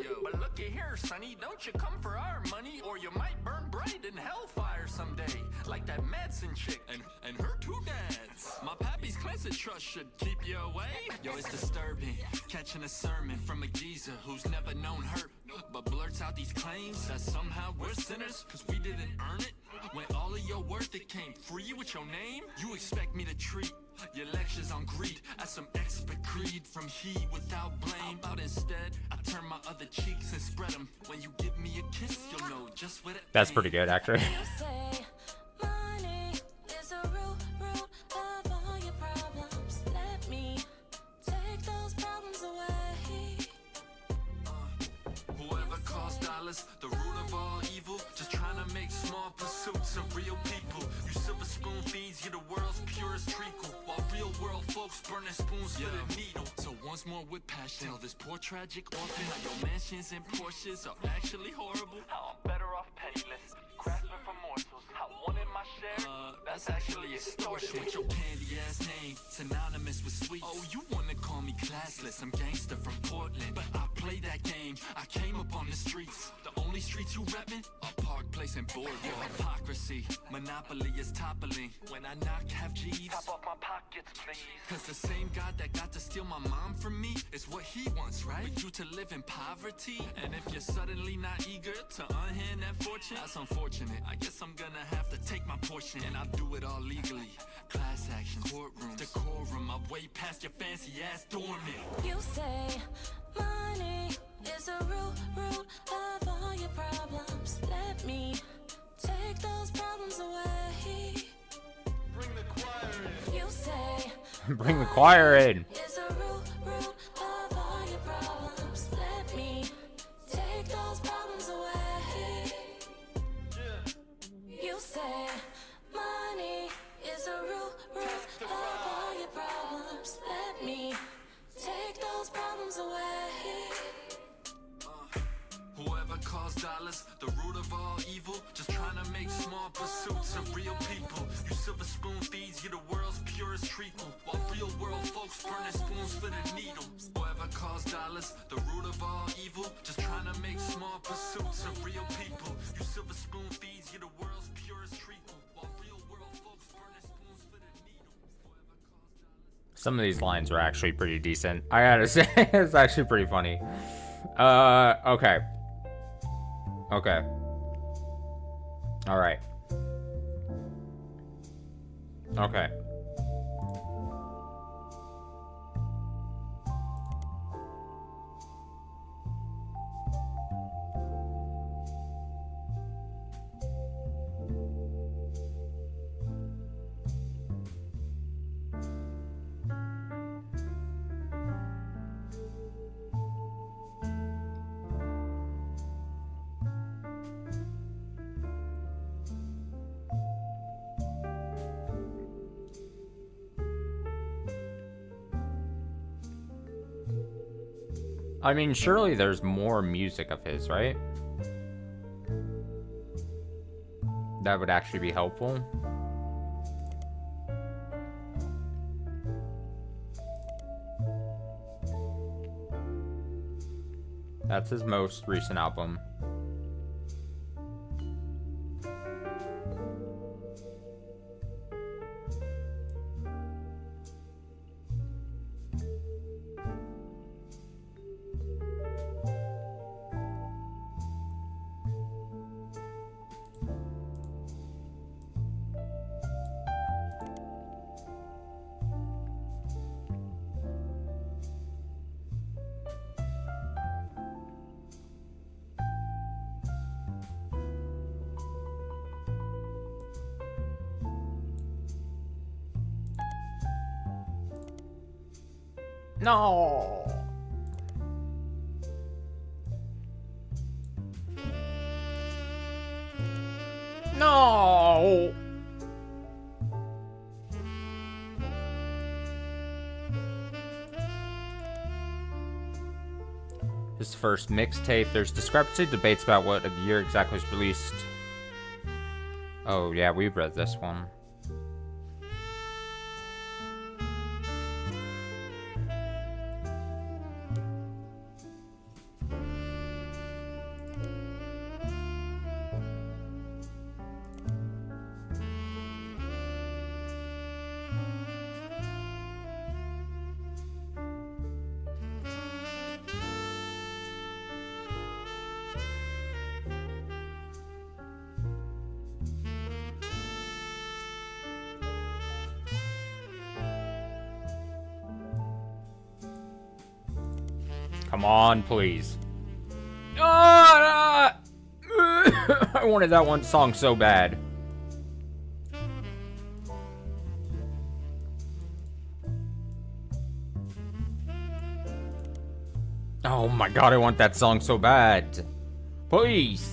Yo, but looky here, sonny, don't you come for our money, or you might burn bright in hellfire someday, like that Madsen chick and her two dads. My pappy's cleansing trust should keep you away. Yo, it's disturbing, catching a sermon from a geezer who's never known hurt, but blurts out these claims that somehow we're sinners cause we didn't earn it, when all of your worth it came free with your name. You expect me to treat your lectures on greed as some expert creed from he without blame. How about instead I turn my other cheeks and spread them? When you give me a kiss, you'll know just what it That's pretty good, actually. you say money is the root of all your problems. Let me take those problems away. Whoever calls dollars the root of all evil, just trying to make small pursuits of real people. You silver spoon thieves, you're the world's purest treacle, while real world folks burning spoons for the needle. So once more with passion, tell this poor tragic orphan how your mansions and Porsches are actually horrible. How I'm better off penniless, grasping for morsels. How one in my share, That's actually extortion. With your candy ass name, synonymous with sweets. Oh, you wanna call me classless? I'm gangster from Portland, but I play that game. I came up on the streets. The only streets you reppin' are Park Place and Boardwalk. Hypocrisy, monopoly is toppling. When I knock, have G's. top off my pockets, please. Cause the same God that got to steal my mom from me is what he wants, right? For you to live in poverty. And if you're suddenly not eager to unhand that fortune, that's unfortunate. I guess I'm gonna have to take my portion, and I'll do it all legally. Class action, courtroom, decorum. I'm way past your fancy ass dormant. You say money is the root of all your problems. Let me take those problems away. Bring the choir in. You say Bring the choir in. is the root of all your problems. Let me take those problems away. Yeah. You say money is the root of all your problems. Let me take those problems away. Whoever calls dollars the root of all evil, just trying to make small pursuits of real people. You silver spoon thieves, you're the world's purest treacle, while real world folks burning spoons for the needle. Whoever calls dollars the root of all evil, just trying to make small pursuits of real people. You silver spoon thieves, you're the world's purest treacle, while real world folks burning spoons for the needle. Whoever calls dollars. Some of these lines are actually pretty decent. I gotta say, it's actually pretty funny. Okay. Okay. All right. Okay. I mean, surely there's more music of his, right? That would actually be helpful. That's his most recent album. No. No. His first mixtape. There's discrepancy debates about what year exactly was released. Oh yeah, we read this one. Come on, please. I wanted that one song so bad. Oh my god, I want that song so bad. Please.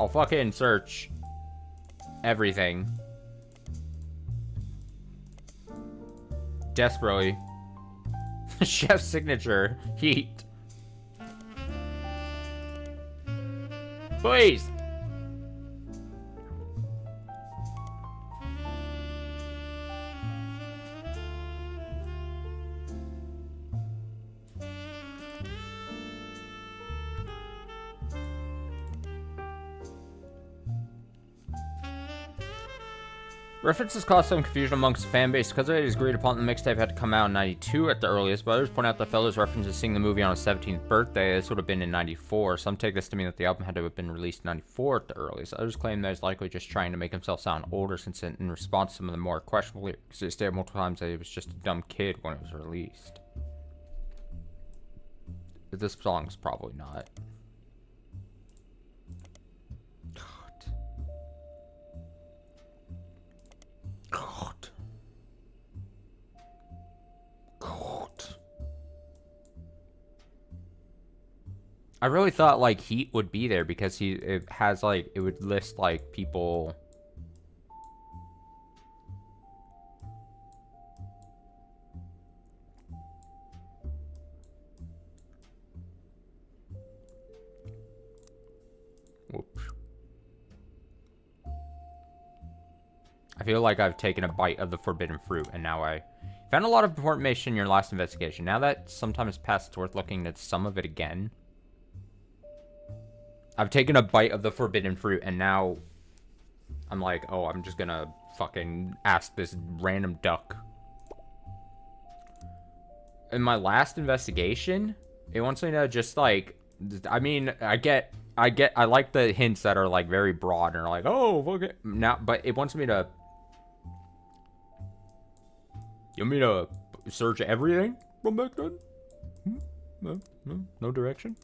I'll fucking search everything. Desperately. Chef's signature. Heat. Please. References caused some confusion amongst the fan base because it is agreed upon the mixtape had to come out in 92 at the earliest, but others point out that Fellows references seeing the movie on his 17th birthday. This would have been in 94. Some take this to mean that the album had to have been released in 94 at the earliest. Others claim that he's likely just trying to make himself sound older, since in response to some of the more questionable lyrics, he stated multiple times that he was just a dumb kid when it was released. But this song's probably not. I really thought like Heat would be there because it has like it would list like people. Whoops. I feel like I've taken a bite of the forbidden fruit and now I found a lot of information in your last investigation. Now that some time has passed, it's worth looking at some of it again. I've taken a bite of the forbidden fruit, and now I'm like, oh, I'm just gonna fucking ask this random duck. In my last investigation, it wants me to just like, I mean, I like the hints that are like very broad and are like, oh, fuck it. Now, but it wants me to, you want me to search everything from back then? No direction?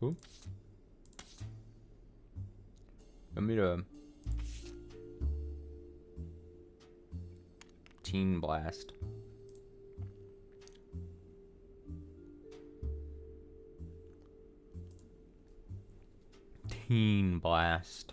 Ooh. Want me to Teen Blast. Teen Blast.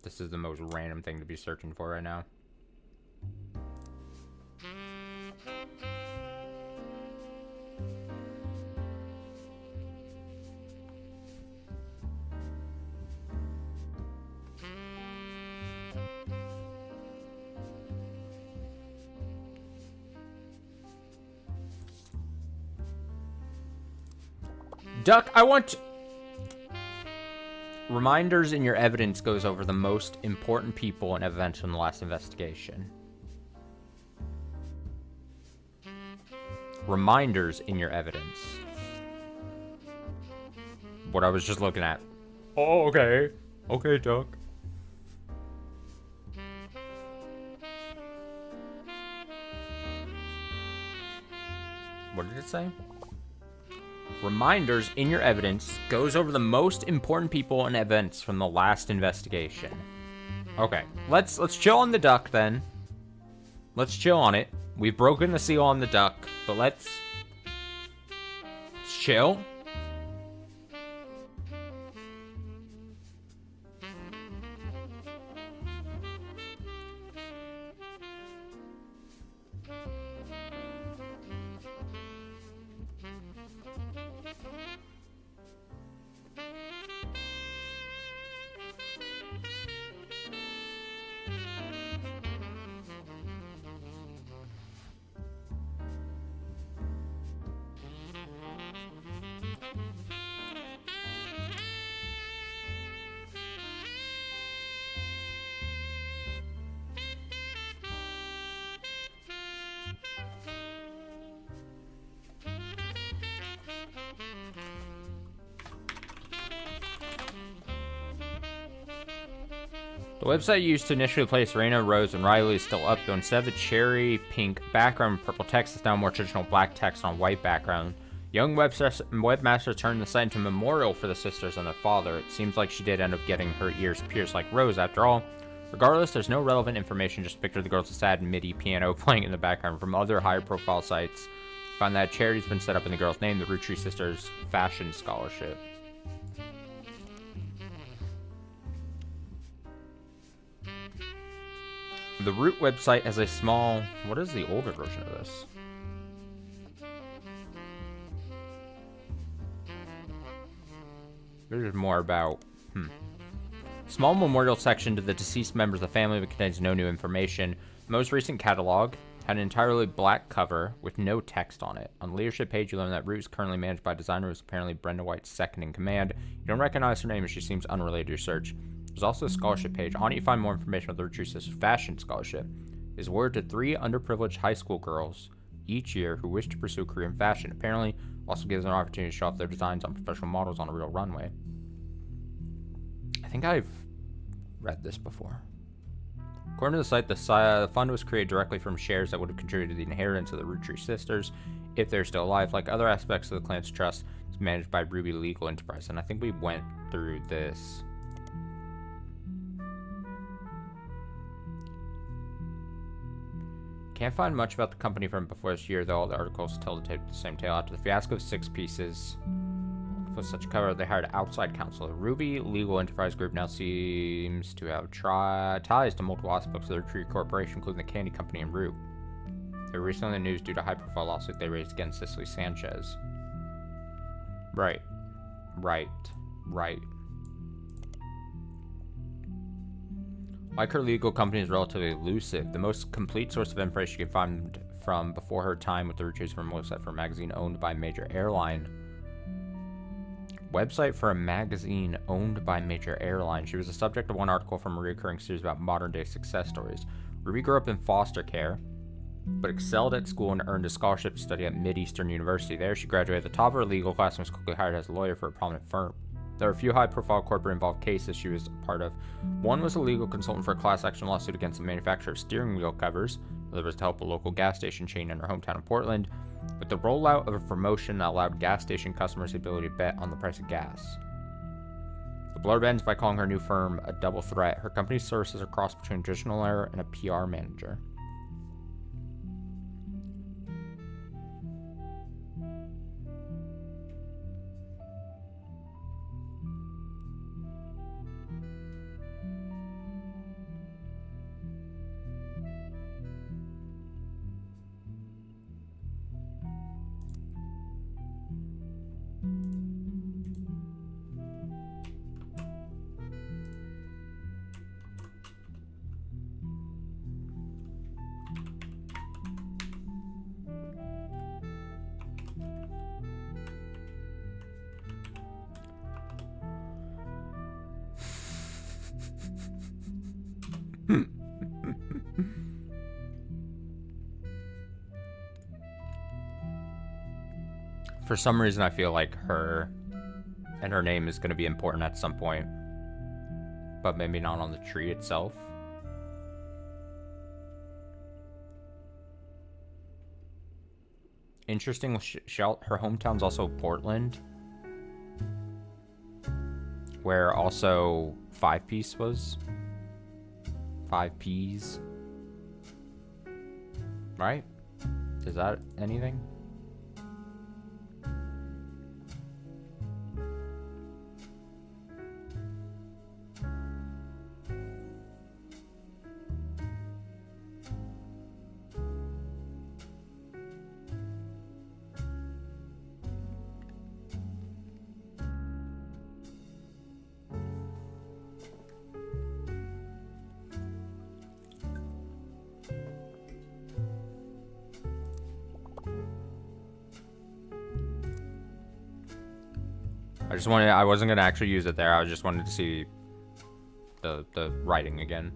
This is the most random thing to be searching for right now. Duck, I want... Reminders in your evidence goes over the most important people and events from the last investigation. Reminders in your evidence. What I was just looking at. Oh, okay. Okay, Duck. What did it say? Reminders in your evidence goes over the most important people and events from the last investigation. Okay, let's chill on the duck then. Let's chill on it. We've broken the seal on the duck, but let's chill. The website used to initially place Raina, Rose, and Riley is still up, though instead of the cherry pink background with purple text, it's now more traditional black text on white background. Young webmaster turned the site into a memorial for the sisters and their father. It seems like she did end up getting her ears pierced like Rose after all. Regardless, there's no relevant information, just a picture of the girl's sad MIDI piano playing in the background. From other higher profile sites, found that charity's been set up in the girl's name, the Roottrees Sisters Fashion Scholarship. The Root website has a small... What is the older version of this? This is more about... Small memorial section to the deceased members of the family, but contains no new information. The most recent catalog had an entirely black cover with no text on it. On the leadership page, you learn that Root is currently managed by a designer who is apparently Brenda White's second in command. You don't recognize her name as she seems unrelated to your search. There's also a scholarship page. On it, you find more information about the Roottrees Sisters Fashion Scholarship. It is awarded to 3 underprivileged high school girls each year who wish to pursue a career in fashion. Apparently, also gives them an opportunity to show off their designs on professional models on a real runway. I think I've read this before. According to the site, the fund was created directly from shares that would have contributed to the inheritance of the Roottrees sisters if they're still alive. Like other aspects of the clan's trust, it's managed by Ruby Legal Enterprise, and I think we went through this Can't find much about the company from before this year, though all the articles tell the same tale. After the fiasco of Six Pieces, for such a cover, they hired outside counsel. The Ruby Legal Enterprise Group now seems to have ties to multiple aspects of the Roottrees Corporation, including the candy company and Root. They were recently in the news due to a high-profile lawsuit they raised against Cicely Sanchez. Right. Like her legal company is relatively elusive, the most complete source of information you can find from before her time with the Roottrees from a website for a magazine owned by a major airline. Website for a magazine owned by a major airline. She was the subject of one article from a recurring series about modern-day success stories. Ruby grew up in foster care, but excelled at school and earned a scholarship to study at Mid-Eastern University. There, she graduated at the top of her legal class and was quickly hired as a lawyer for a prominent firm. There were a few high-profile corporate-involved cases she was a part of. One was a legal consultant for a class-action lawsuit against the manufacturer of steering wheel covers. The other was to help a local gas station chain in her hometown of Portland with the rollout of a promotion that allowed gas station customers the ability to bet on the price of gas. The blurb ends by calling her new firm a double threat. Her company's services are crossed between a traditional lawyer and a PR manager. For some reason, I feel like her and her name is going to be important at some point, but maybe not on the tree itself. Interesting, her hometown's also Portland, where also Five Piece was. 5 Ps. Right? Is that anything? I wasn't gonna actually use it there. I just wanted to see the writing again.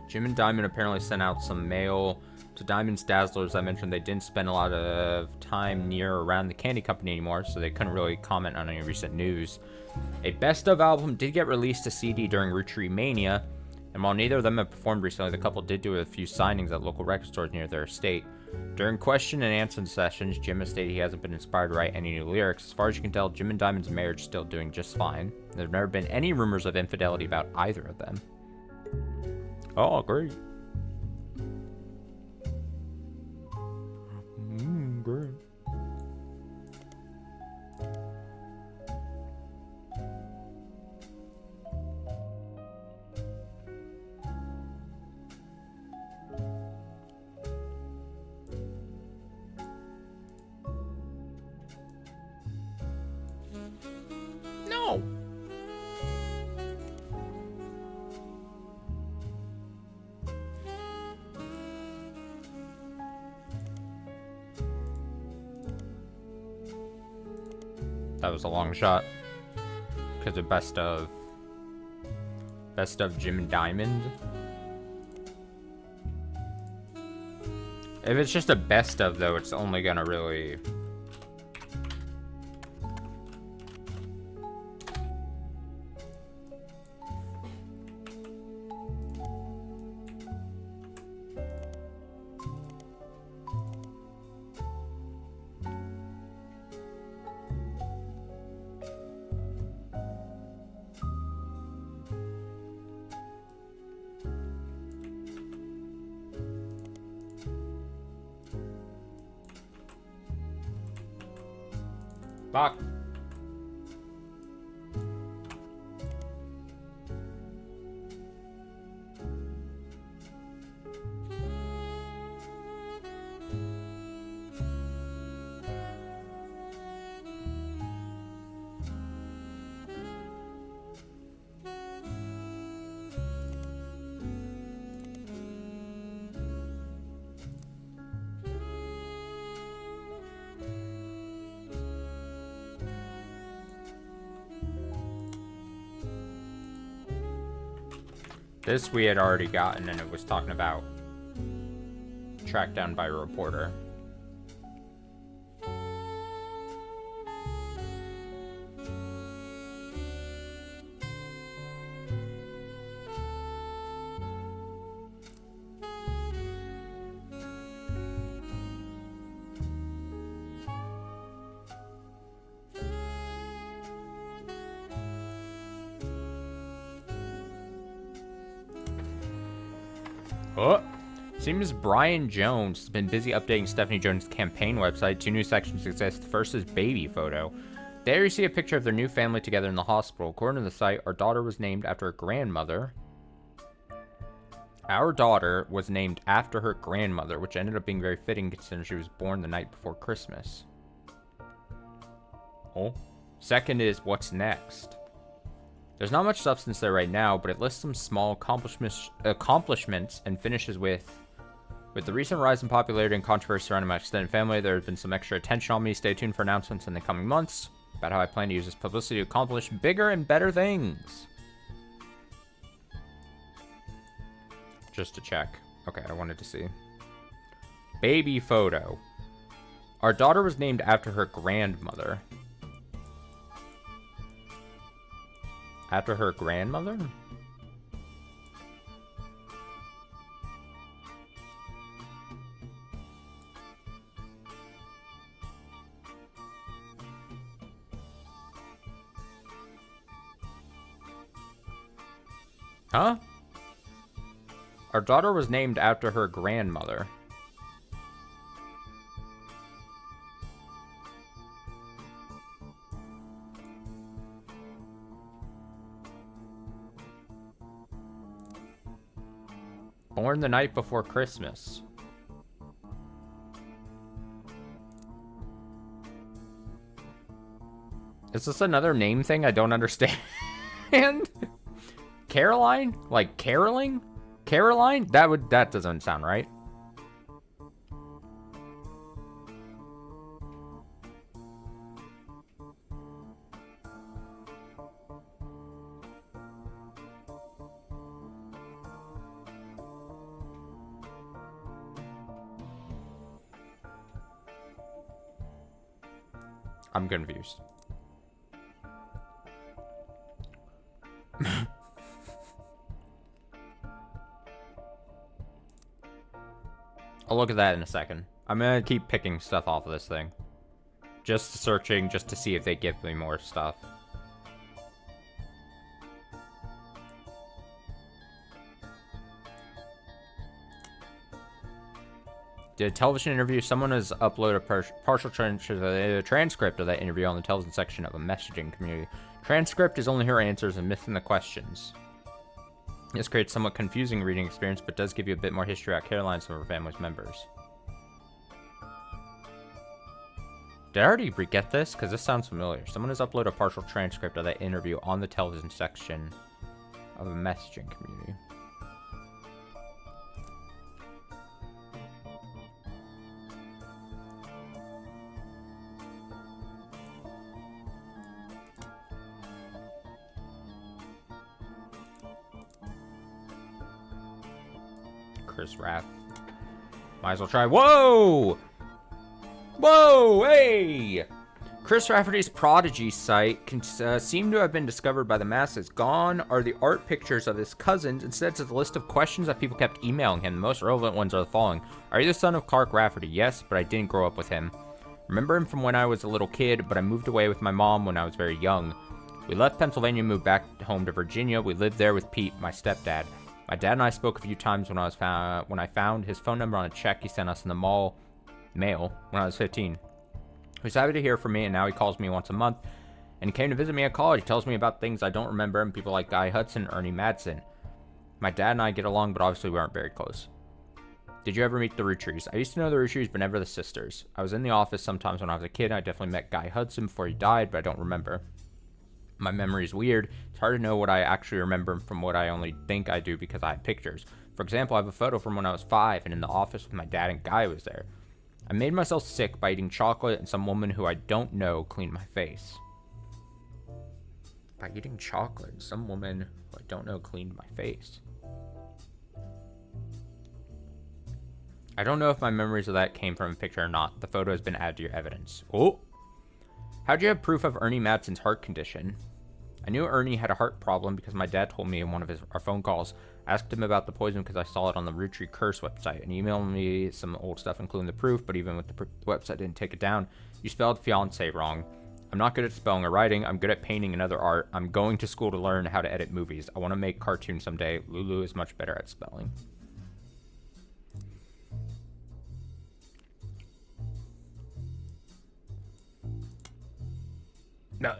Jim and Diamond apparently sent out some mail to Diamond's Dazzlers. I mentioned they didn't spend a lot of time near or around the candy company anymore, so they couldn't really comment on any recent news. A Best Of album did get released to CD during Roottrees Mania, and while neither of them have performed recently, the couple did do a few signings at local record stores near their estate. During question and answer sessions, Jim has stated he hasn't been inspired to write any new lyrics. As far as you can tell, Jim and Diamond's marriage is still doing just fine. There have never been any rumors of infidelity about either of them. Oh, great. Great. No. That was a long shot. Because of best of Jim and Diamond. If it's just a best of, though, it's only gonna really... Fuck. This we had already gotten, and it was talking about tracked down by a reporter. Oh, seems Brian Jones has been busy updating Stephanie Jones' campaign website. 2 new sections exist. The first is baby photo. There you see a picture of their new family together in the hospital. According to the site, our daughter was named after her grandmother. Our daughter was named after her grandmother, which ended up being very fitting considering she was born the night before Christmas. Oh. Second is what's next. There's not much substance there right now, but it lists some small accomplishments and finishes with the recent rise in popularity and controversy surrounding my extended family, there has been some extra attention on me. Stay tuned for announcements in the coming months about how I plan to use this publicity to accomplish bigger and better things. Just to check. Okay, I wanted to see. Baby photo. Our daughter was named after her grandmother. After her grandmother? Huh? Our daughter was named after her grandmother. Born the night before Christmas. Is this another name thing I don't understand? Caroline? Like caroling? Caroline? That doesn't sound right. I'm confused. I'll look at that in a second. I'm gonna keep picking stuff off of this thing. Just searching, just to see if they give me more stuff. Did a television interview? Someone has uploaded a partial transcript of that interview on the television section of a messaging community. Transcript is only her answers and missing the questions. This creates somewhat confusing reading experience, but does give you a bit more history about Caroline and some of her family's members. Did I already get this? Because this sounds familiar. Someone has uploaded a partial transcript of that interview on the television section of a messaging community. Chris Rath. Might as well try. Whoa! Whoa! Hey! Chris Rafferty's Prodigy site can seem to have been discovered by the masses. Gone are the art pictures of his cousins. Instead, it's a list of questions that people kept emailing him. The most relevant ones are the following. Are you the son of Clark Rafferty? Yes, but I didn't grow up with him. Remember him from when I was a little kid, but I moved away with my mom when I was very young. We left Pennsylvania and moved back home to Virginia. We lived there with Pete, my stepdad. My dad and I spoke a few times when I found his phone number on a check he sent us in the mail when I was 15. He was happy to hear from me, and now he calls me once a month. And he came to visit me at college. He tells me about things I don't remember, and people like Guy Hudson, Ernie Madsen. My dad and I get along, but obviously we aren't very close. Did you ever meet the Roottrees? I used to know the Roottrees, but never the sisters. I was in the office sometimes when I was a kid. I definitely met Guy Hudson before he died, but I don't remember. My memory is weird. It's hard to know what I actually remember from what I only think I do because I have pictures. For example, I have a photo from when I was 5, and in the office with my dad and Guy was there. I made myself sick by eating chocolate, and some woman who I don't know cleaned my face. By eating chocolate, some woman who I don't know cleaned my face. I don't know if my memories of that came from a picture or not. The photo has been added to your evidence. Oh! How'd you have proof of Ernie Madsen's heart condition? I knew Ernie had a heart problem because my dad told me in one of our phone calls. I asked him about the poison because I saw it on the Roottrees Curse website, and he emailed me some old stuff including the proof, but even with the website didn't take it down. You spelled fiance wrong. I'm not good at spelling or writing. I'm good at painting and other art. I'm going to school to learn how to edit movies. I want to make cartoons someday. Lulu is much better at spelling. No.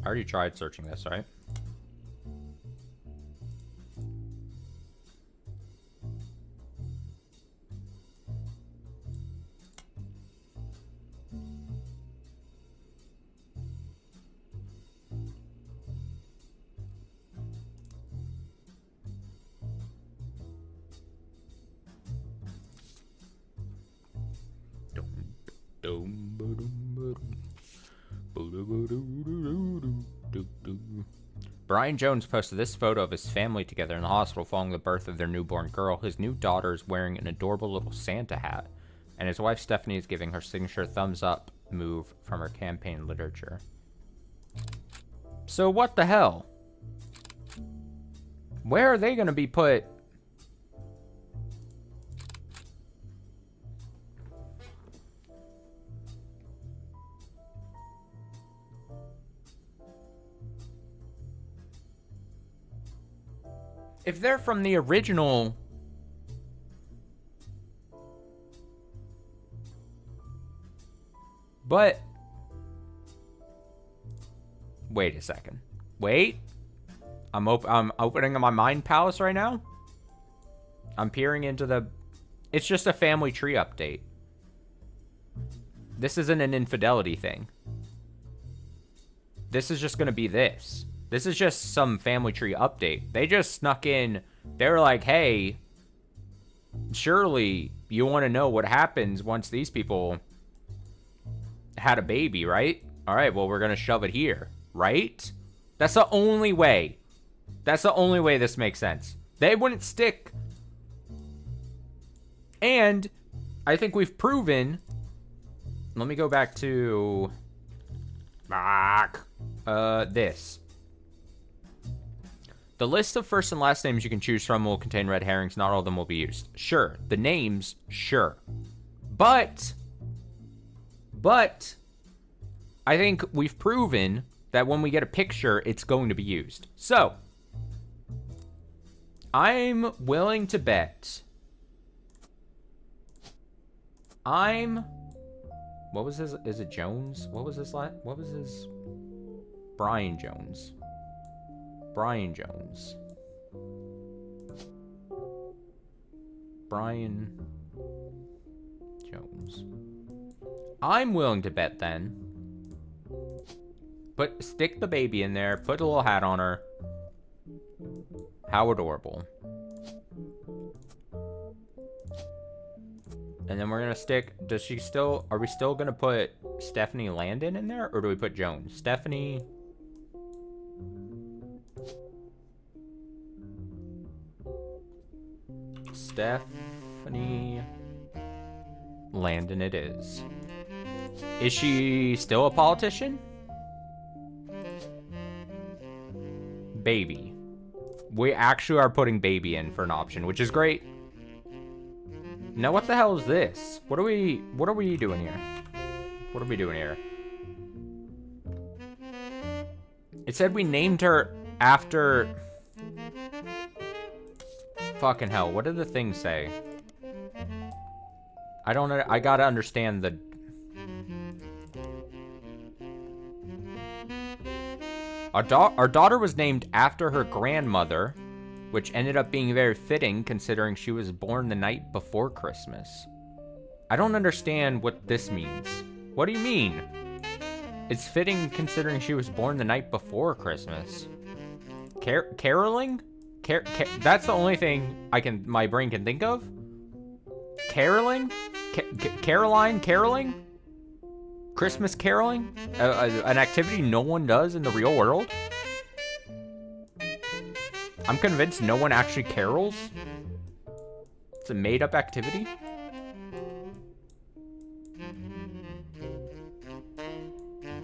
I already tried searching this, right? Brian Jones posted this photo of his family together in the hospital following the birth of their newborn girl. His new daughter is wearing an adorable little Santa hat, and his wife Stephanie is giving her signature thumbs up move from her campaign literature. So what the hell? Where are they going to be put? If they're from the original... But... Wait a second. Wait. I'm opening my mind palace right now. I'm peering into the... It's just a family tree update. This isn't an infidelity thing. This is just going to be this. This is just some family tree update. They just snuck in. They were like, hey, surely you want to know what happens once these people had a baby, right? All right, well, we're going to shove it here, right? That's the only way. That's the only way this makes sense. They wouldn't stick. And I think we've proven. Let me go back to this. The list of first and last names you can choose from will contain red herrings. Not all of them will be used. Sure. The names, sure. But I think we've proven that when we get a picture, it's going to be used. So, I'm willing to bet. What was his? Is it Jones? What was his last? What was his? Brian Jones. Brian Jones. Brian Jones. I'm willing to bet then. Stick the baby in there. Put a little hat on her. How adorable. And then we're gonna stick. Are we still gonna put Stephanie Landon in there, or do we put Jones? Stephanie. Stephanie Landon it is. Is she still a politician? Baby. We actually are putting baby in for an option, which is great. Now what the hell is this? What are we doing here? What are we doing here? It said we named her after... Fucking hell, what did the thing say? I don't know, I gotta understand the... Our daughter was named after her grandmother, which ended up being very fitting considering she was born the night before Christmas. I don't understand what this means. What do you mean? It's fitting considering she was born the night before Christmas. Caroling? That's the only thing my brain can think of? Caroling? Caroline caroling? Christmas caroling? An activity no one does in the real world? I'm convinced no one actually carols. It's a made-up activity.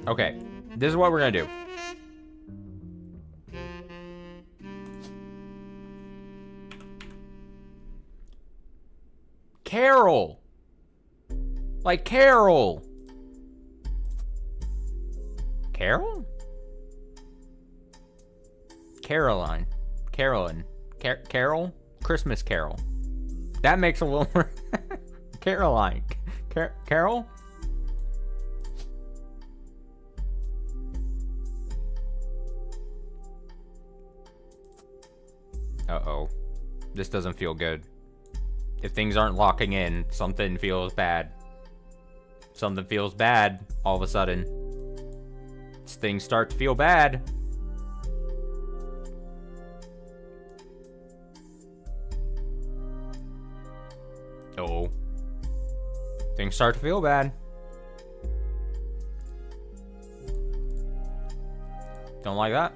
Okay, this is what we're gonna do. Carol! Like Carol! Carol? Caroline. Carolyn. Carol? Christmas Carol. That makes a little more... Caroline. Carol? Uh-oh. This doesn't feel good. If things aren't locking in, something feels bad. Something feels bad all of a sudden. Things start to feel bad. Oh. Things start to feel bad. Don't like that.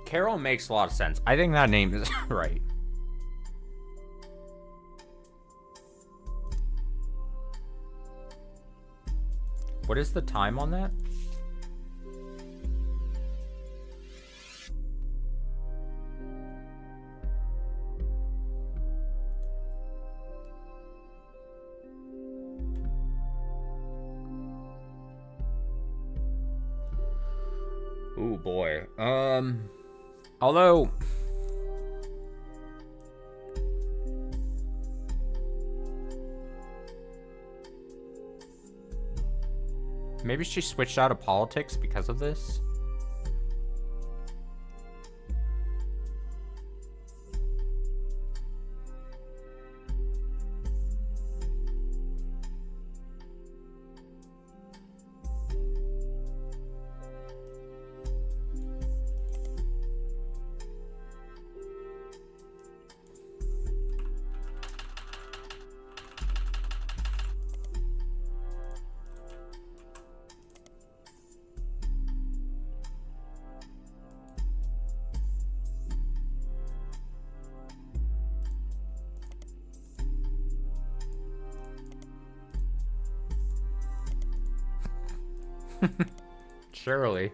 Carol makes a lot of sense. I think that name is right. What is the time on that? Ooh, boy. Although... maybe she switched out of politics because of this? Surely.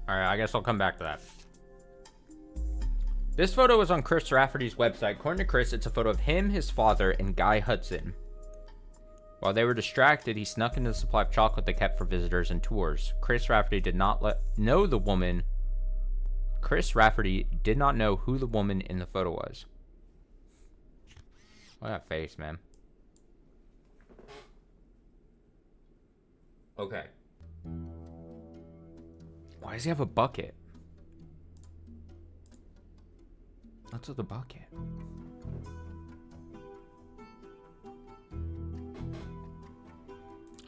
Alright, I guess I'll come back to that. This photo was on Chris Rafferty's website. According to Chris, it's a photo of him, his father, and Guy Hudson. While they were distracted, he snuck into the supply of chocolate they kept for visitors and tours. Chris Rafferty did not know the woman. Chris Rafferty did not know who the woman in the photo was. Look at that face, man. Okay. Why does he have a bucket? What's with the bucket?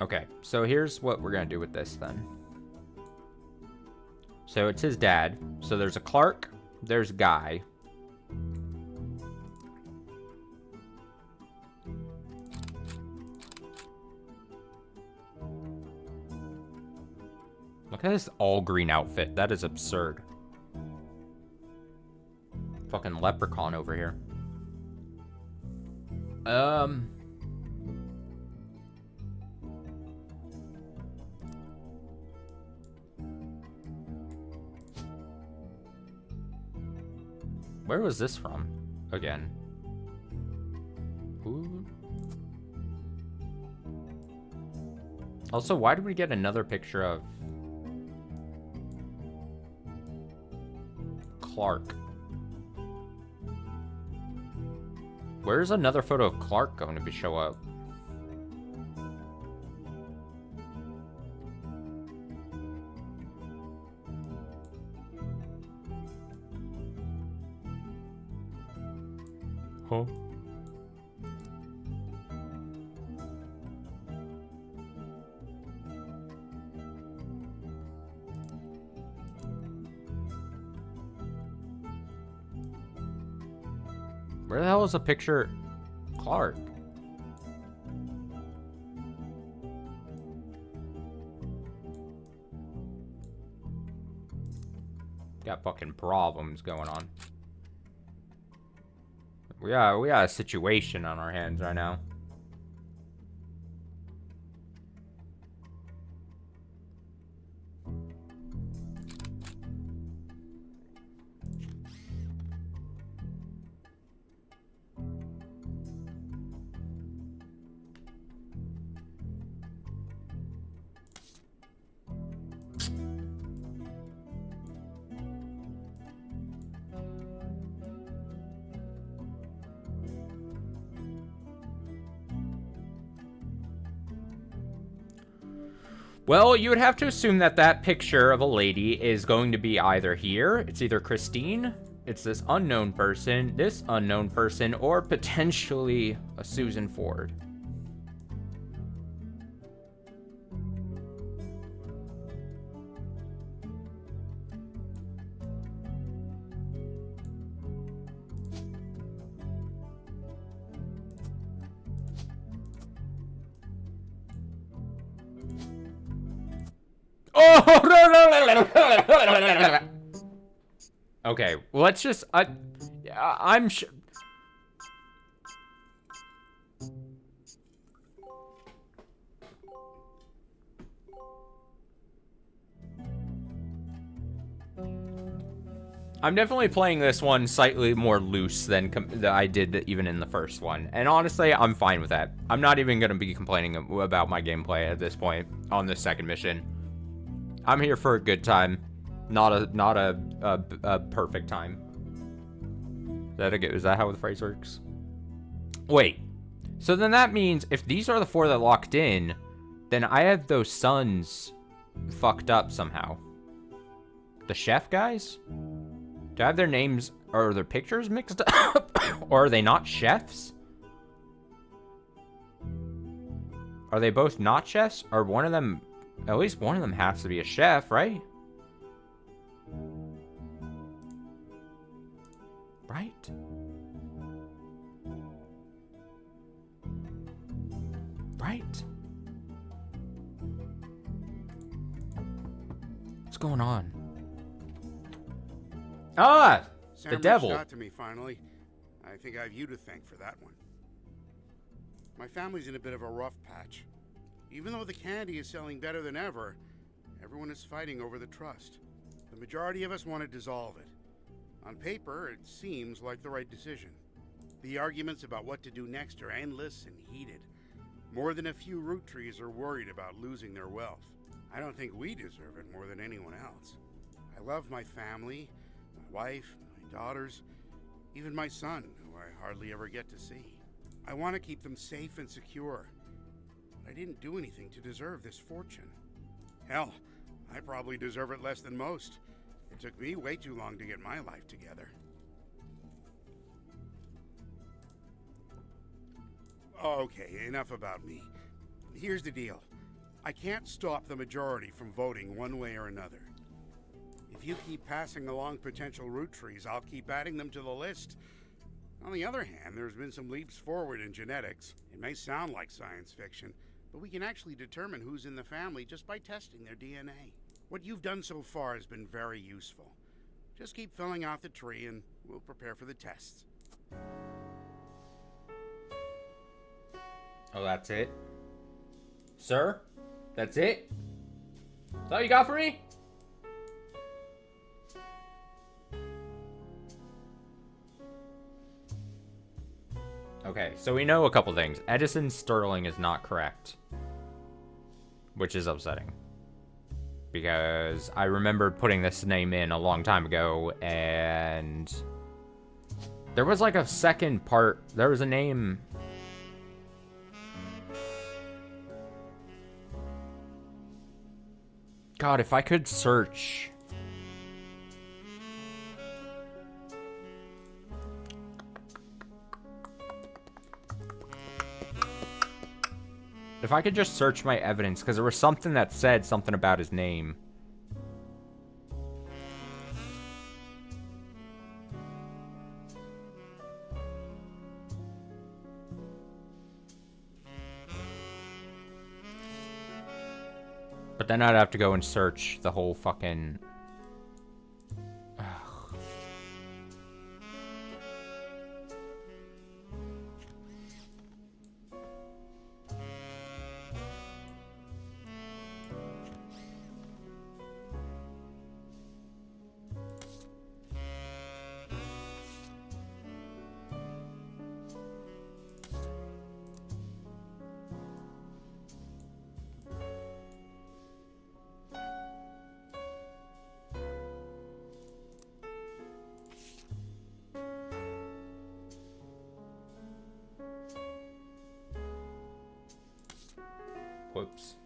Okay, so here's what we're gonna do with this then. So it's his dad. So there's a Clark, there's Guy. Look at this all green outfit. That is absurd. Fucking leprechaun over here. Where was this from? Again. Ooh. Also, why did we get another picture of Clark? Where's another photo of Clark going to show up? Huh? Where the hell is a picture Clark? Got fucking problems going on. We got a situation on our hands right now. Well, you would have to assume that that picture of a lady is going to be either here, it's either Christine, it's this unknown person, or potentially a Susan Ford. Oh, okay, well, let's just, I'm sure. I'm definitely playing this one slightly more loose than I did even in the first one. And honestly, I'm fine with that. I'm not even going to be complaining about my gameplay at this point on this second mission. I'm here for a good time, not a perfect time. Is that how the phrase works? Wait. So then that means if these are the 4 that locked in, then I have those sons fucked up somehow. The chef guys? Do I have their names or their pictures mixed up? Or are they not chefs? Are they both not chefs? Or one of them, at least one of them has to be a chef, right? Right? Right? What's going on? Ah! Sam The devil. reached out to me finally. I think I have you to thank for that one. My family's in a bit of a rough patch. Even though the candy is selling better than ever, everyone is fighting over the trust. The majority of us want to dissolve it. On paper, it seems like the right decision. The arguments about what to do next are endless and heated. More than a few Roottrees are worried about losing their wealth. I don't think we deserve it more than anyone else. I love my family, my wife, my daughters, even my son, who I hardly ever get to see. I want to keep them safe and secure. But I didn't do anything to deserve this fortune. Hell, I probably deserve it less than most. It took me way too long to get my life together. Okay, enough about me. Here's the deal. I can't stop the majority from voting one way or another. If you keep passing along potential Roottrees, I'll keep adding them to the list. On the other hand, there's been some leaps forward in genetics. It may sound like science fiction, but we can actually determine who's in the family just by testing their DNA. What you've done so far has been very useful. Just keep filling out the tree and we'll prepare for the tests. Oh, that's it? Sir? That's it? That's all you got for me? Okay, so we know a couple things. Edison Sterling is not correct. Which is upsetting. Because I remember putting this name in a long time ago, and there was like a second part. There was a name. God, if I could search. If I could just search my evidence, because there was something that said something about his name. But then I'd have to go and search the whole fucking... Ugh. Whoops.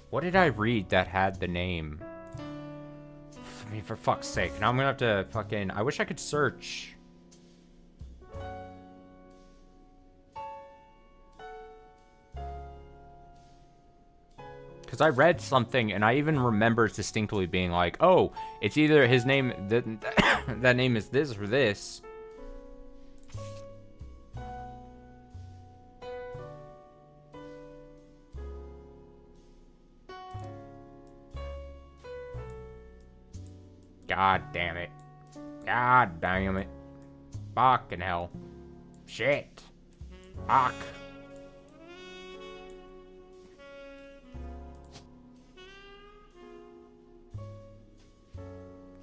What did I read that had the name? I mean, for fuck's sake. Now I'm gonna have to fucking... I wish I could search. Because I read something, and I even remember distinctly being like, oh, it's either his name... that name is this or this. God damn it. God damn it. Fucking hell. Shit. Fuck.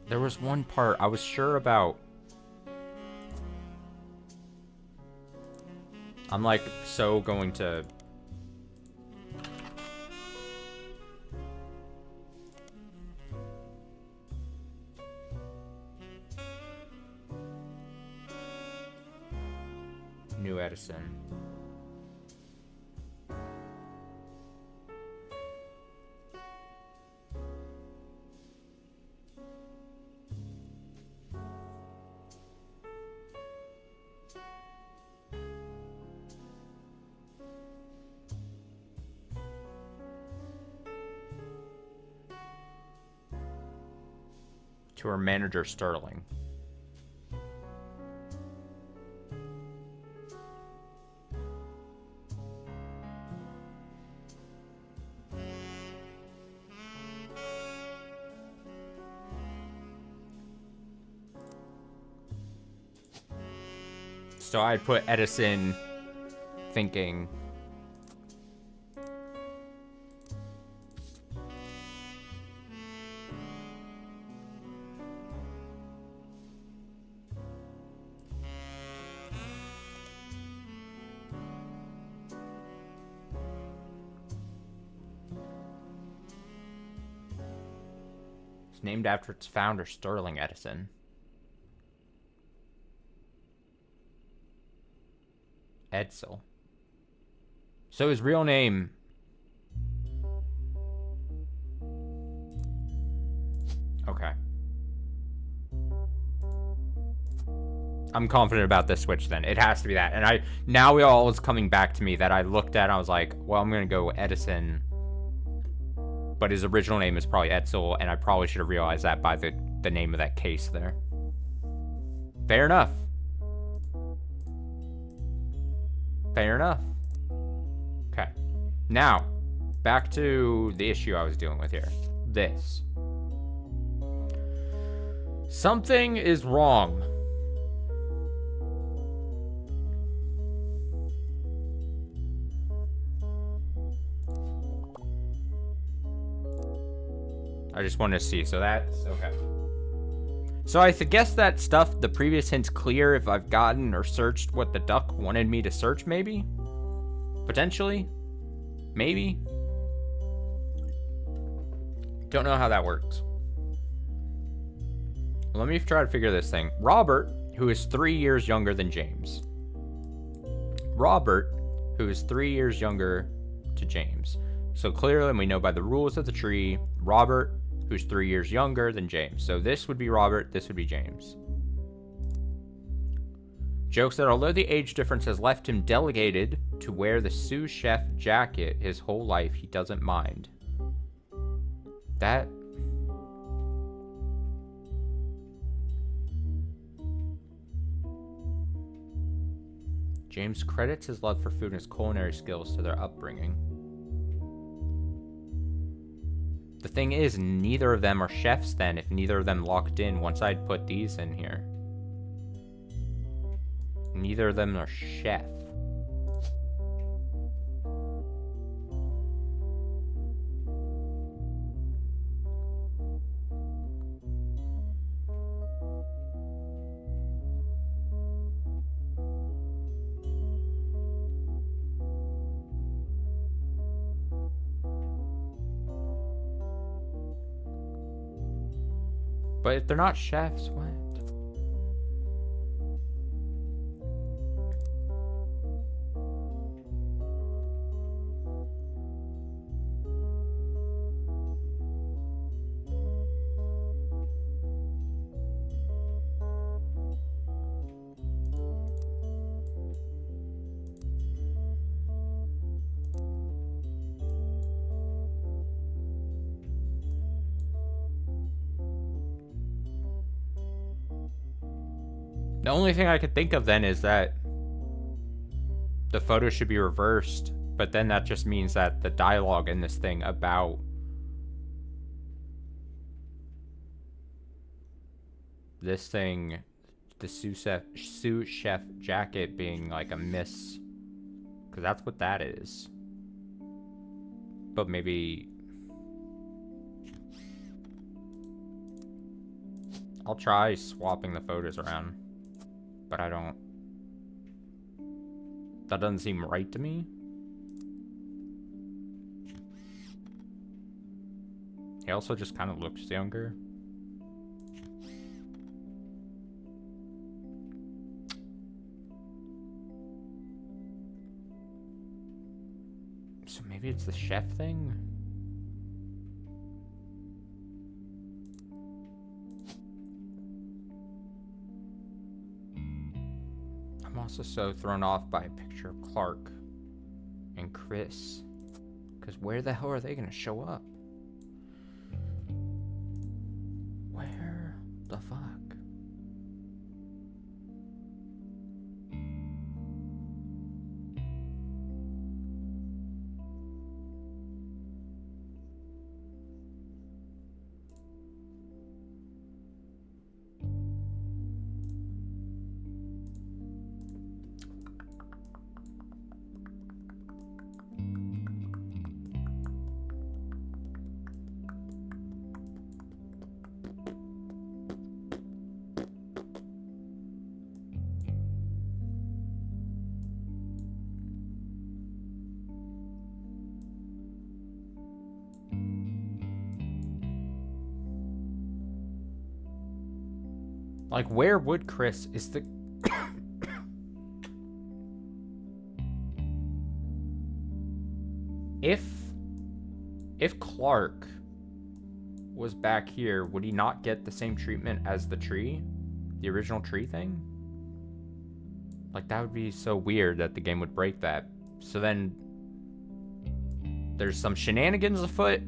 There was one part I was sure about. I'm like so going to... New Edison. To her manager, Sterling. So I'd put Edison thinking... It's named after its founder, Sterling Edison. Edsel. So his real name... Okay. I'm confident about this switch then. It has to be that. And now it all is coming back to me that I looked at and I was like, well, I'm going to go Edison. But his original name is probably Edsel, and I probably should have realized that by the name of that case there. Fair enough. Fair enough. Okay. Now, back to the issue I was dealing with here. This. Something is wrong. I just wanted to see, so that's okay. So I guess that stuff, the previous hint's clear if I've gotten or searched what the duck wanted me to search, maybe? Potentially? Maybe? Don't know how that works. Let me try to figure this thing. Robert, who is 3 years younger than James. Robert, who is 3 years younger to James. So clearly, we know by the rules of the tree, Robert, who's 3 years younger than James. So this would be Robert, this would be James. Jokes that although the age difference has left him delegated to wear the sous chef jacket his whole life, he doesn't mind. That... James credits his love for food and his culinary skills to their upbringing. The thing is, neither of them are chefs then, if neither of them locked in once I'd put these in here. Neither of them are chef. But if they're not chefs, what? The only thing I could think of then is that the photo should be reversed, but then that just means that the dialogue in this thing about this thing, the sous chef jacket being like a miss, because that's what that is. But maybe I'll try swapping the photos around. But I don't... That doesn't seem right to me. He also just kind of looks younger. So maybe it's the chef thing? I'm also so thrown off by a picture of Clark and Chris. Because where the hell are they going to show up? Where the fuck? Like, where would Chris is the... If Clark was back here, would he not get the same treatment as the tree? The original tree thing? Like, that would be so weird that the game would break that. So then there's some shenanigans afoot.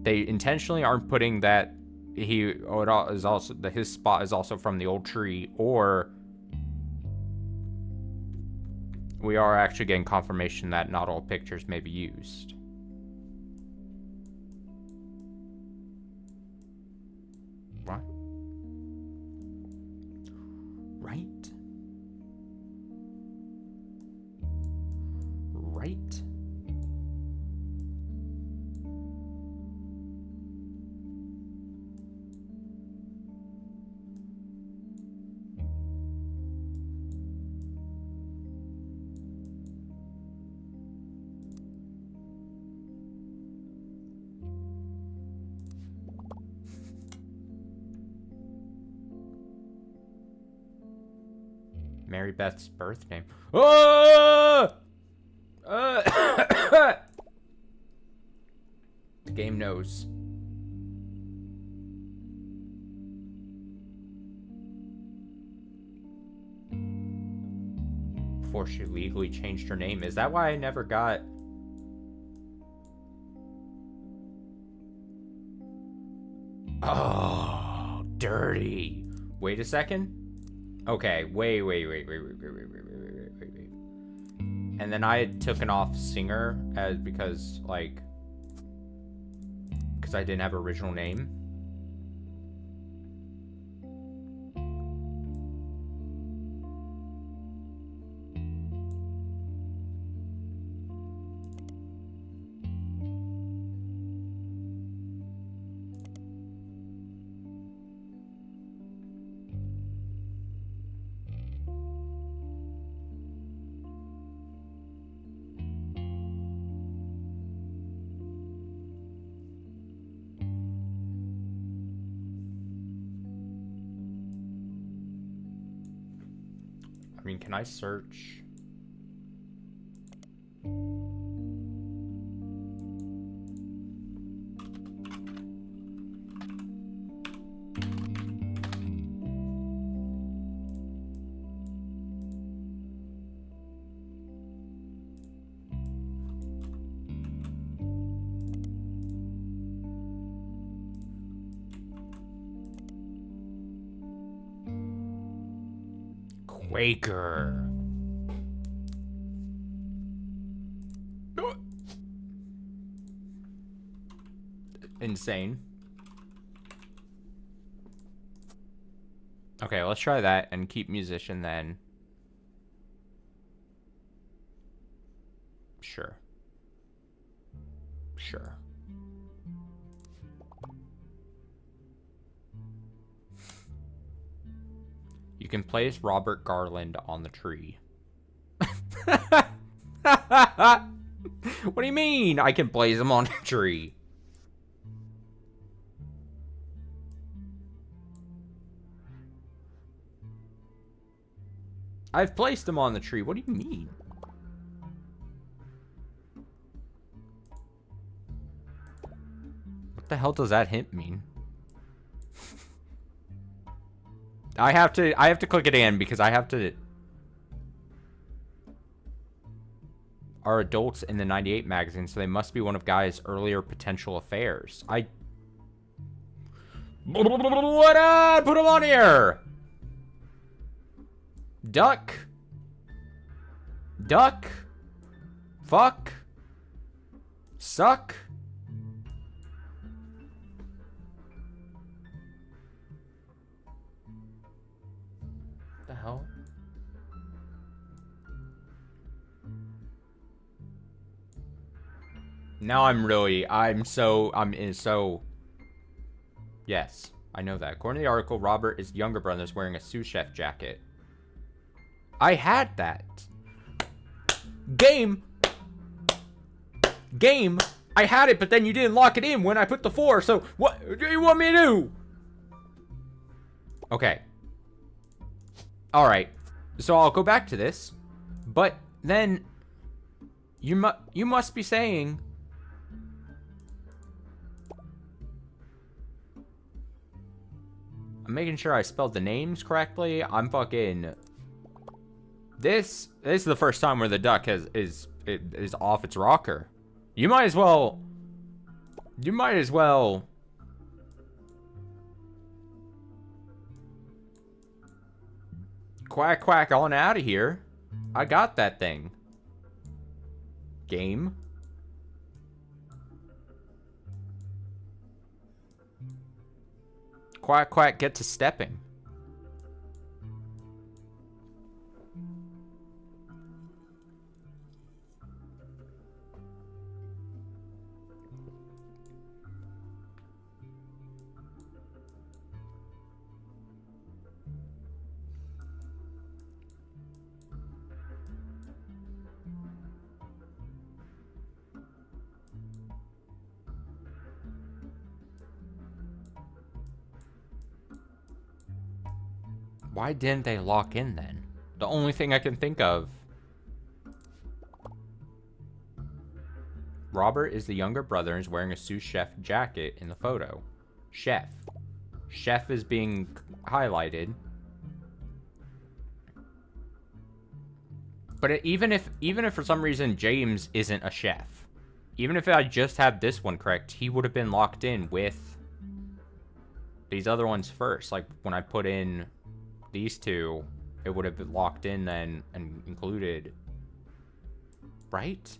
They intentionally aren't putting that his spot is also from the old tree, or we are actually getting confirmation that not all pictures may be used. What? Right? Right? Mary Beth's birth name. Oh! The game knows. Before she legally changed her name. Is that why I never got... Oh, dirty. Wait a second. Okay, wait. And then I had taken off singer because I didn't have original name. I mean, can I search? Quaker. Insane. Okay, let's try that and keep musician then. Sure. Sure. You can place Robert Garland on the tree. What do you mean I can place him on a tree? I've placed him on the tree. What do you mean? What the hell does that hint mean? I have to click it in because I have to. Are adults in the 98 magazine, so they must be one of Guy's earlier potential affairs. What up? Put him on here. Duck. Duck. Fuck. Suck. The hell? Now I'm so. Yes, I know that. According to the article, Robert, his younger brother, is wearing a sous chef jacket. I had that. Game. I had it, but then you didn't lock it in when I put the 4, so what do you want me to do? Okay. Alright. So I'll go back to this. But then you must be saying I'm making sure I spelled the names correctly. I'm fucking This is the first time where the duck is off its rocker. You might as well quack quack on out of here. I got that thing. Game. Quack quack, get to stepping. Why didn't they lock in then? The only thing I can think of. Robert is the younger brother and is wearing a sous chef jacket in the photo. Chef. Chef is being highlighted. But even if for some reason James isn't a chef, even if I just had this one correct, he would have been locked in with these other ones first. Like when I put in these two, it would have been locked in then and included, right?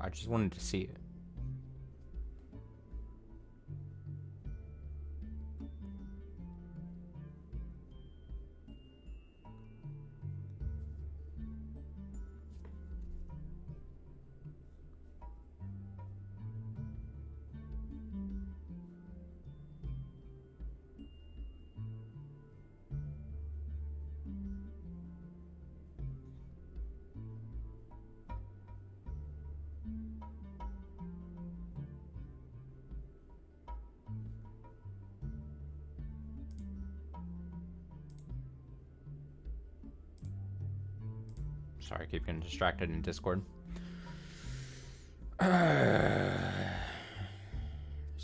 I just wanted to see it. Sorry, I keep getting distracted in Discord. This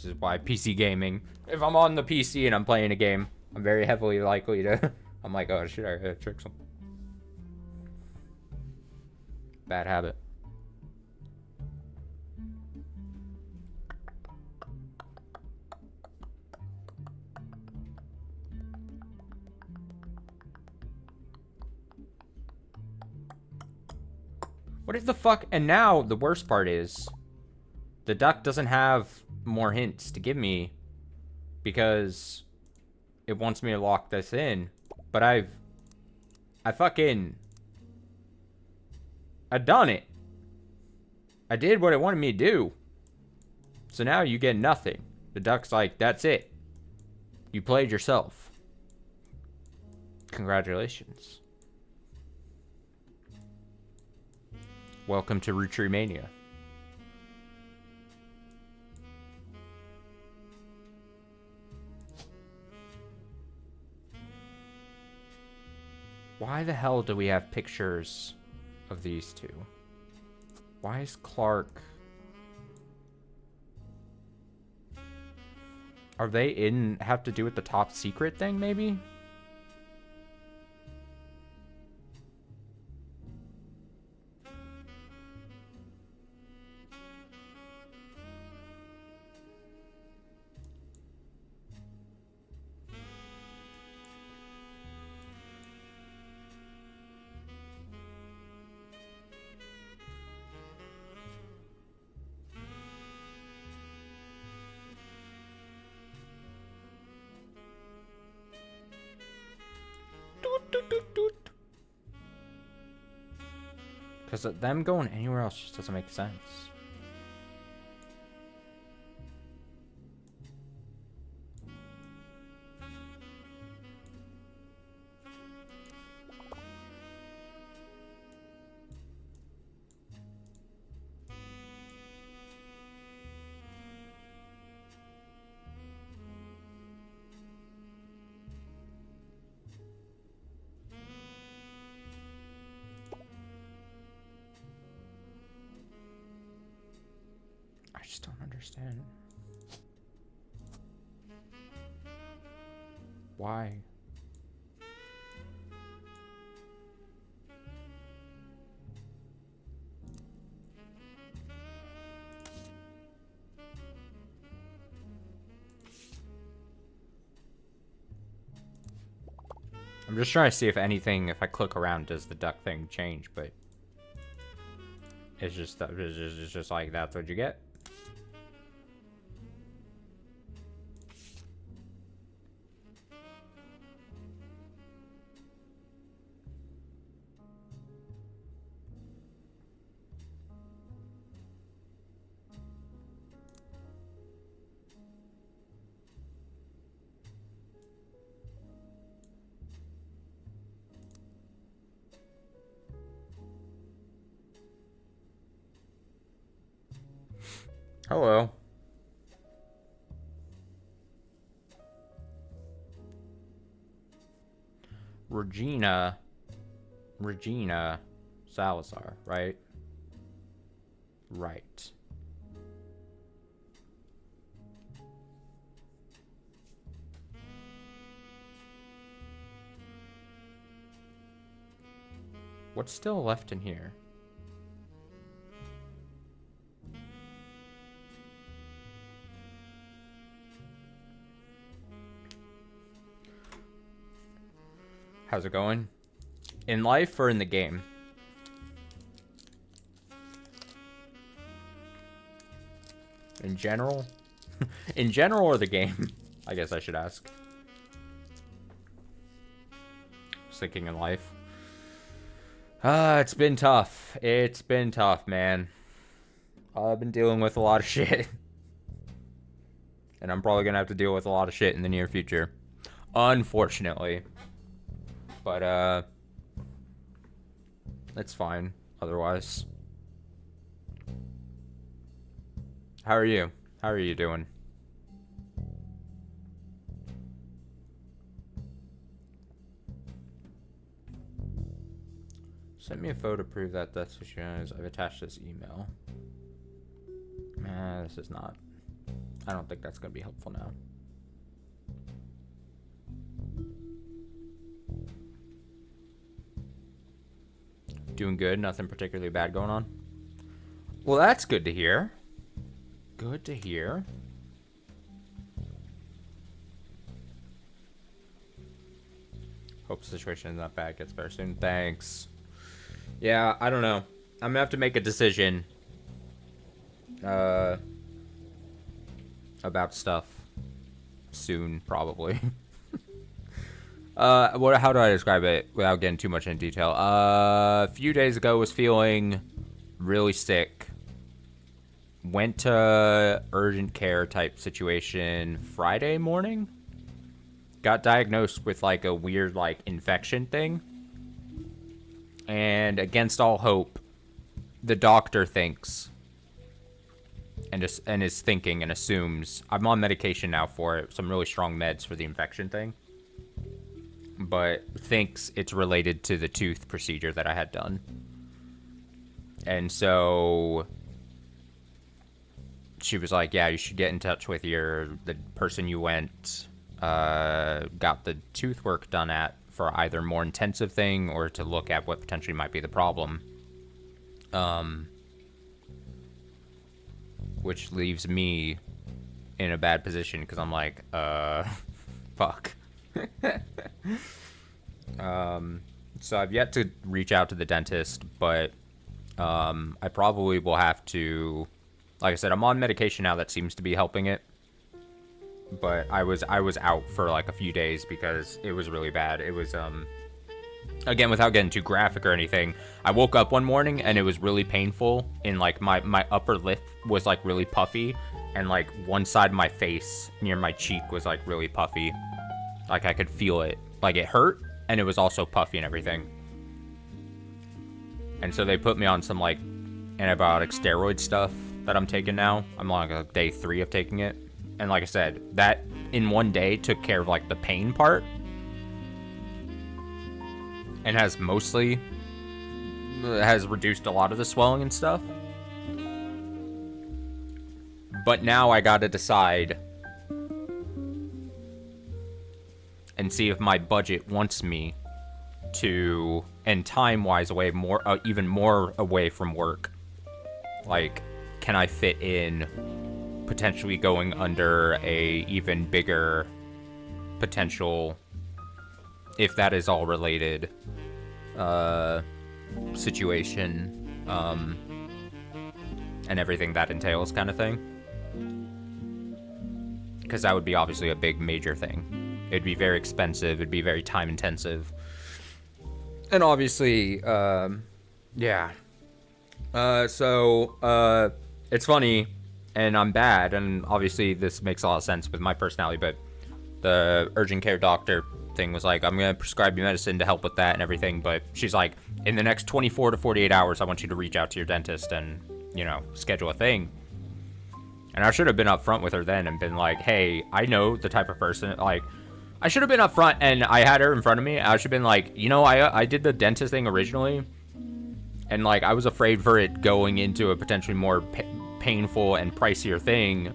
is why PC gaming. If I'm on the PC and I'm playing a game, I'm very heavily likely to... I'm like, oh, should I trick some? Bad habit. What is the fuck? And now the worst part is the duck doesn't have more hints to give me because it wants me to lock this in. But I done it. I did what it wanted me to do. So now you get nothing. The duck's like, that's it. You played yourself. Congratulations. Welcome to Roottrees Mania. Why the hell do we have pictures of these two? Why is Clark... Are they in... have to do with the top secret thing, maybe? Because them going anywhere else just doesn't make sense. I just don't understand. Why? I'm just trying to see if anything, if I click around, does the duck thing change, but it's just like, that's what you get. Hello. Regina Salazar, right? Right. What's still left in here? How's it going? In life or in the game? In general? In general or the game? I guess I should ask. Just thinking in life. It's been tough. It's been tough, man. I've been dealing with a lot of shit. And I'm probably gonna have to deal with a lot of shit in the near future. Unfortunately. But, it's fine, otherwise. How are you? How are you doing? Send me a photo to prove that that's what she is. I've attached this email. This is not. I don't think that's going to be helpful now. Doing good, nothing particularly bad going on. Well, that's good to hear. Good to hear. Hope the situation is not bad, gets better soon. Thanks. Yeah, I don't know. I'm gonna have to make a decision about stuff soon, probably. How do I describe it without getting too much in detail? A few days ago was feeling really sick. Went to urgent care type situation Friday morning. Got diagnosed with like a weird like infection thing. And against all hope, the doctor thinks and is thinking and assumes I'm on medication now for it, some really strong meds for the infection thing. But thinks it's related to the tooth procedure that I had done. And so she was like, yeah, you should get in touch with the person you got the tooth work done at for either more intensive thing or to look at what potentially might be the problem. Which leaves me in a bad position because I'm like, fuck. So I've yet to reach out to the dentist, but I probably will have to, like I said, I'm on medication now that seems to be helping it. But I was out for like a few days because it was really bad. It was again, without getting too graphic or anything, I woke up one morning and it was really painful, and like my upper lip was like really puffy, and like one side of my face near my cheek was like really puffy. Like I could feel it. Like it hurt, and it was also puffy and everything. And so they put me on some like antibiotic steroid stuff that I'm taking now. I'm on like day 3 of taking it. And like I said, that in one day took care of like the pain part. And has reduced a lot of the swelling and stuff. But now I gotta decide and see if my budget wants me to, and time-wise away more, even more away from work. Like, can I fit in potentially going under a even bigger potential, if that is all related, situation, and everything that entails, kind of thing. Because that would be obviously a big major thing. It'd be very expensive, it'd be very time intensive. And obviously, yeah. So, it's funny, and I'm bad, and obviously this makes a lot of sense with my personality, but the urgent care doctor thing was like, I'm gonna prescribe you medicine to help with that and everything, but she's like, in the next 24 to 48 hours, I want you to reach out to your dentist and, you know, schedule a thing. And I should have been upfront with her then and been like, hey, I know the type of person, like, I should have been upfront, and I had her in front of me. I should have been like, you know, I did the dentist thing originally, and like, I was afraid for it going into a potentially more painful and pricier thing,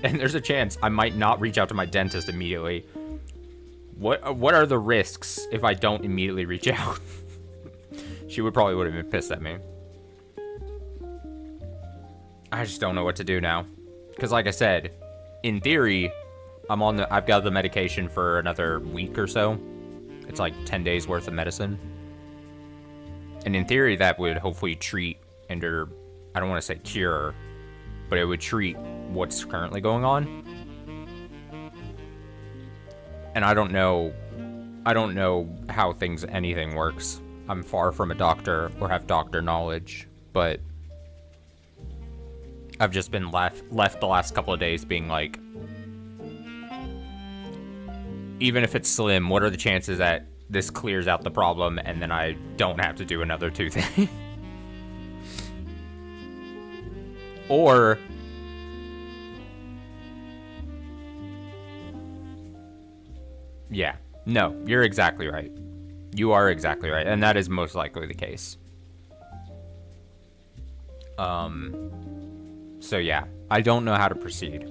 and there's a chance I might not reach out to my dentist immediately. What are the risks if I don't immediately reach out? She would have been pissed at me. I just don't know what to do now. Because like I said, in theory, I've got the medication for another week or so. It's like 10 days worth of medicine. And in theory, that would hopefully treat I don't want to say cure, but it would treat what's currently going on. And I don't know how anything works. I'm far from a doctor or have doctor knowledge, but I've just been left the last couple of days being like, even if it's slim, what are the chances that this clears out the problem and then I don't have to do another tooth? Or yeah, no, you're exactly right. You are exactly right, and that is most likely the case. So yeah, I don't know how to proceed.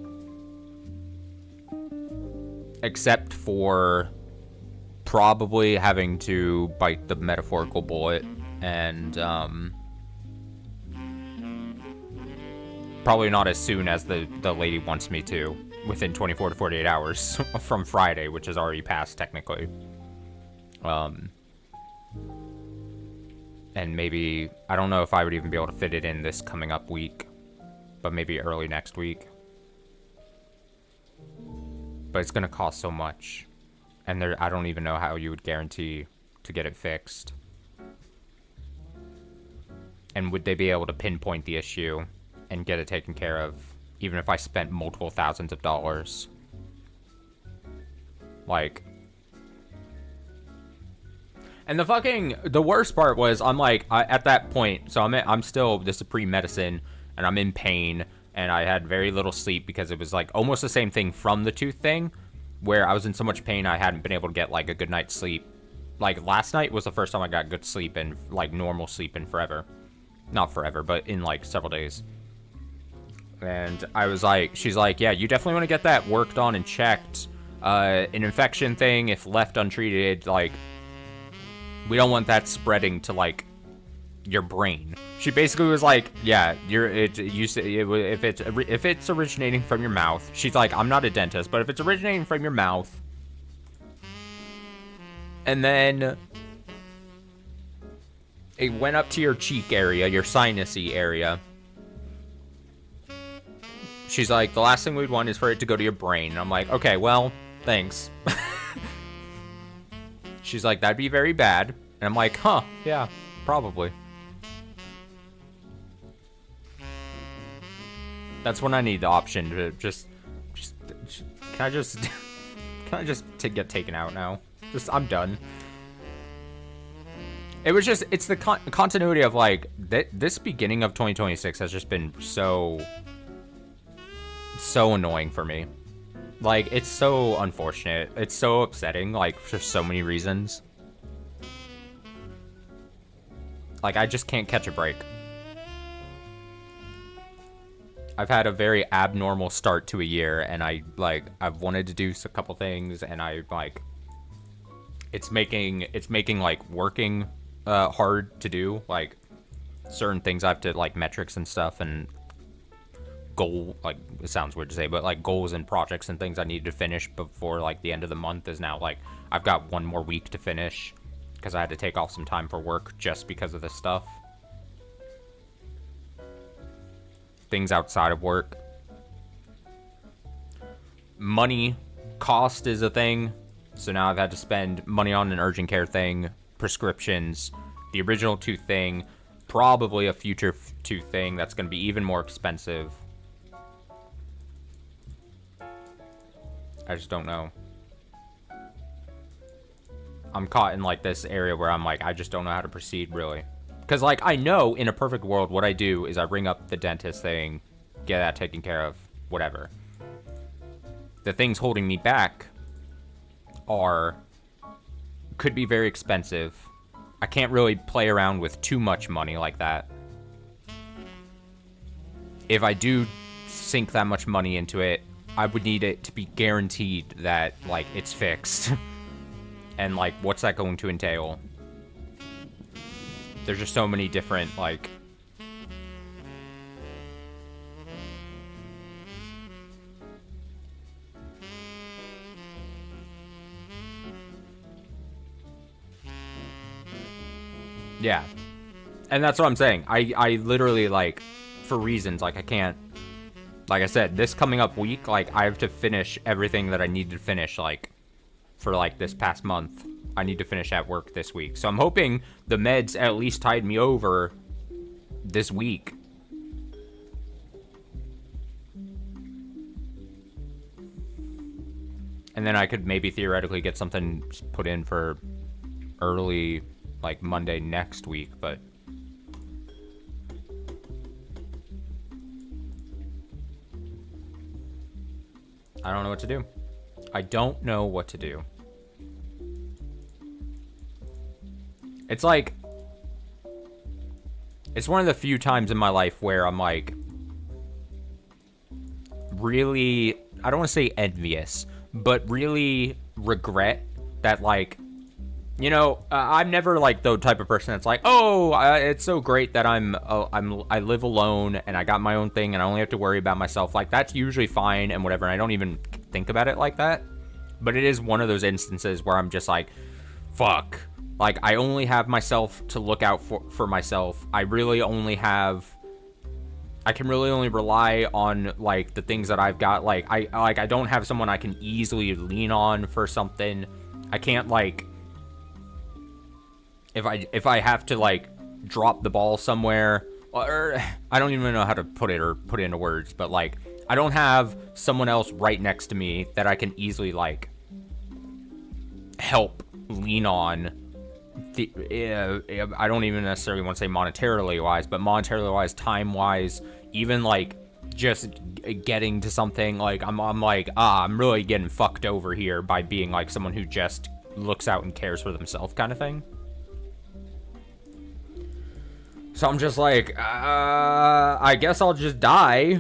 Except for probably having to bite the metaphorical bullet and, probably not as soon as the lady wants me to, within 24 to 48 hours from Friday, which has already passed technically. And maybe, I don't know if I would even be able to fit it in this coming up week, but maybe early next week. But it's gonna cost so much, and I don't even know how you would guarantee to get it fixed. And would they be able to pinpoint the issue and get it taken care of, even if I spent multiple thousands of dollars? Like, and the worst part was, I'm like, at that point, so I'm still, this is pre-medicine, and I'm in pain, and I had very little sleep because it was like almost the same thing from the tooth thing, where I was in so much pain I hadn't been able to get like a good night's sleep. Like last night was the first time I got good sleep and like normal sleep in forever. Not forever, but in like several days. And I was like, she's like, yeah, you definitely want to get that worked on and checked. An infection thing, if left untreated, like, we don't want that spreading to like your brain. She basically was like, yeah, if it's originating from your mouth, she's like, I'm not a dentist, but if it's originating from your mouth, and then it went up to your cheek area, your sinusy area, she's like, the last thing we'd want is for it to go to your brain. And I'm like, okay, well, thanks. She's like, that'd be very bad. And I'm like, huh, yeah, probably. That's when I need the option to just can I just can I just get taken out now? I'm done. It was just, it's the continuity of like this beginning of 2026 has just been so annoying for me. Like, it's so unfortunate. It's so upsetting, like, for so many reasons. Like, I just can't catch a break. I've had a very abnormal start to a year, and I've wanted to do a couple things, and it's making, like, working hard to do. Like, certain things I have to, like, metrics and stuff, and like, it sounds weird to say, but, like, goals and projects and things I need to finish before, like, the end of the month is now, like, I've got one more week to finish, because I had to take off some time for work just because of this stuff. Things outside of work. Money cost is a thing, so now I've had to spend money on an urgent care thing, prescriptions, the original tooth thing, probably a future tooth thing that's going to be even more expensive. I just don't know. I'm caught in, like, this area where I'm like, I just don't know how to proceed, really. Because, like, I know in a perfect world what I do is I ring up the dentist thing, get that taken care of, whatever. The things holding me back could be very expensive. I can't really play around with too much money like that. If I do sink that much money into it, I would need it to be guaranteed that, like, it's fixed. And, like, what's that going to entail? There's just so many different, like... Yeah. And that's what I'm saying. I literally, like, for reasons, like, I can't... Like I said, this coming up week, like, I have to finish everything that I need to finish, like, for, like, this past month. I need to finish at work this week. So I'm hoping the meds at least tide me over this week. And then I could maybe theoretically get something put in for early, like, Monday next week, but... I don't know what to do. I don't know what to do. It's like... It's one of the few times in my life where I'm, like... really... I don't want to say envious, but really regret that, like... You know, I'm never, like, the type of person that's like, oh, it's so great that I live alone and I got my own thing and I only have to worry about myself. Like, that's usually fine and whatever. And I don't even think about it like that. But it is one of those instances where I'm just like, fuck. Like, I only have myself to look out for myself. I really only have... I can really only rely on, like, the things that I've got. Like, I don't have someone I can easily lean on for something. I can't, like... If I have to, like, drop the ball somewhere, or I don't even know how to put it or put it into words, but, like, I don't have someone else right next to me that I can easily, like, help lean on. I don't even necessarily want to say monetarily wise, but monetarily wise, time wise, even, like, just getting to something, like, I'm like, I'm really getting fucked over here by being, like, someone who just looks out and cares for themselves kind of thing. So I'm just like, I guess I'll just die.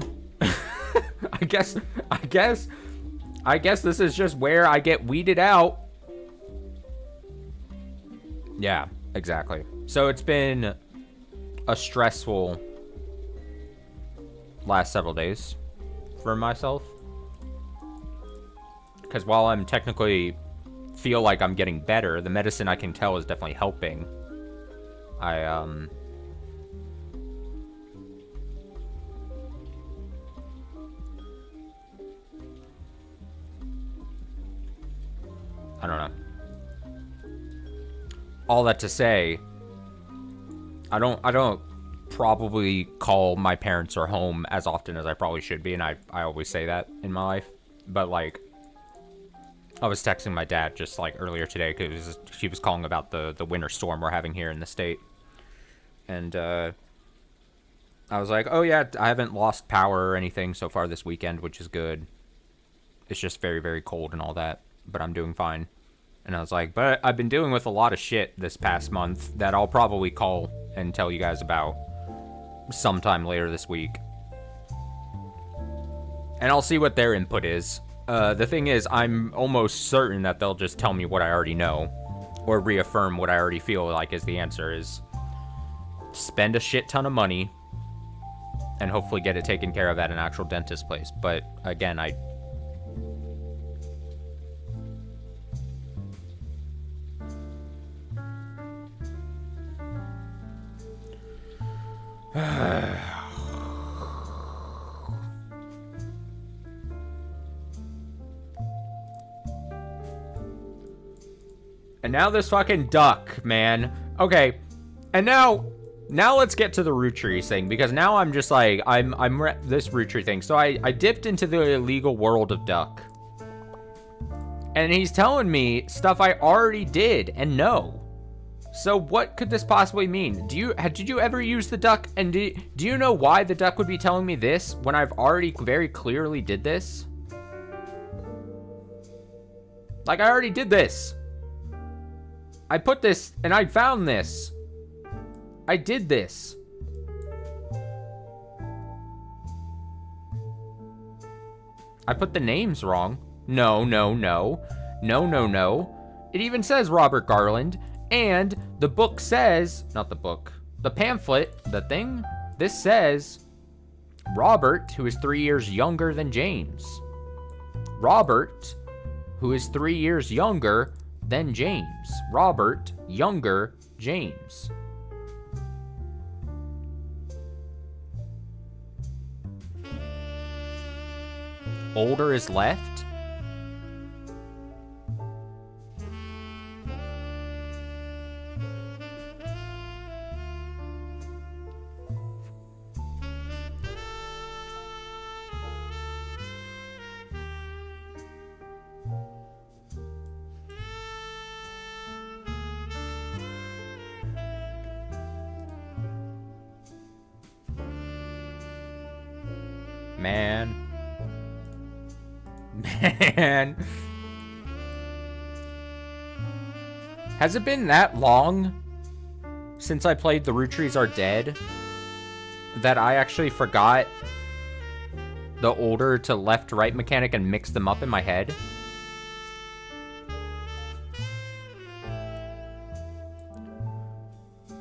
I guess this is just where I get weeded out. Yeah, exactly. So it's been a stressful last several days for myself. Because while I'm technically feel like I'm getting better, the medicine I can tell is definitely helping. I don't know. all that to say, I don't probably call my parents or home as often as I probably should be, and I always say that in my life. But, like, I was texting my dad just, like, earlier today because she was calling about the winter storm we're having here in the state. And, I was like, oh, yeah, I haven't lost power or anything so far this weekend, which is good. It's just very, very cold and all that, but I'm doing fine. And I was like, but I've been dealing with a lot of shit this past month that I'll probably call and tell you guys about sometime later this week. And I'll see what their input is. The thing is, I'm almost certain that they'll just tell me what I already know, or reaffirm what I already feel like is the answer is spend a shit ton of money and hopefully get it taken care of at an actual dentist place. But again, And now this fucking duck, man. Okay, and now let's get to the Roottrees thing, because now I'm just like, I'm this Roottrees thing. So I dipped into the illegal world of duck. And he's telling me stuff I already did and know. So what could this possibly mean? Did you ever use the duck? And do you know why the duck would be telling me this when I've already very clearly did this? Like, I already did this. I put this and I found this. I did this. I put the names wrong. No. It even says Robert Garland. And the book says, not the book, the pamphlet, the thing, this says Robert, who is 3 years younger than James. Robert, who is 3 years younger than James. Robert, younger, James. Older is left. Man. Has it been that long since I played The Roottrees Are Dead that I actually forgot the older to left-right mechanic and mixed them up in my head?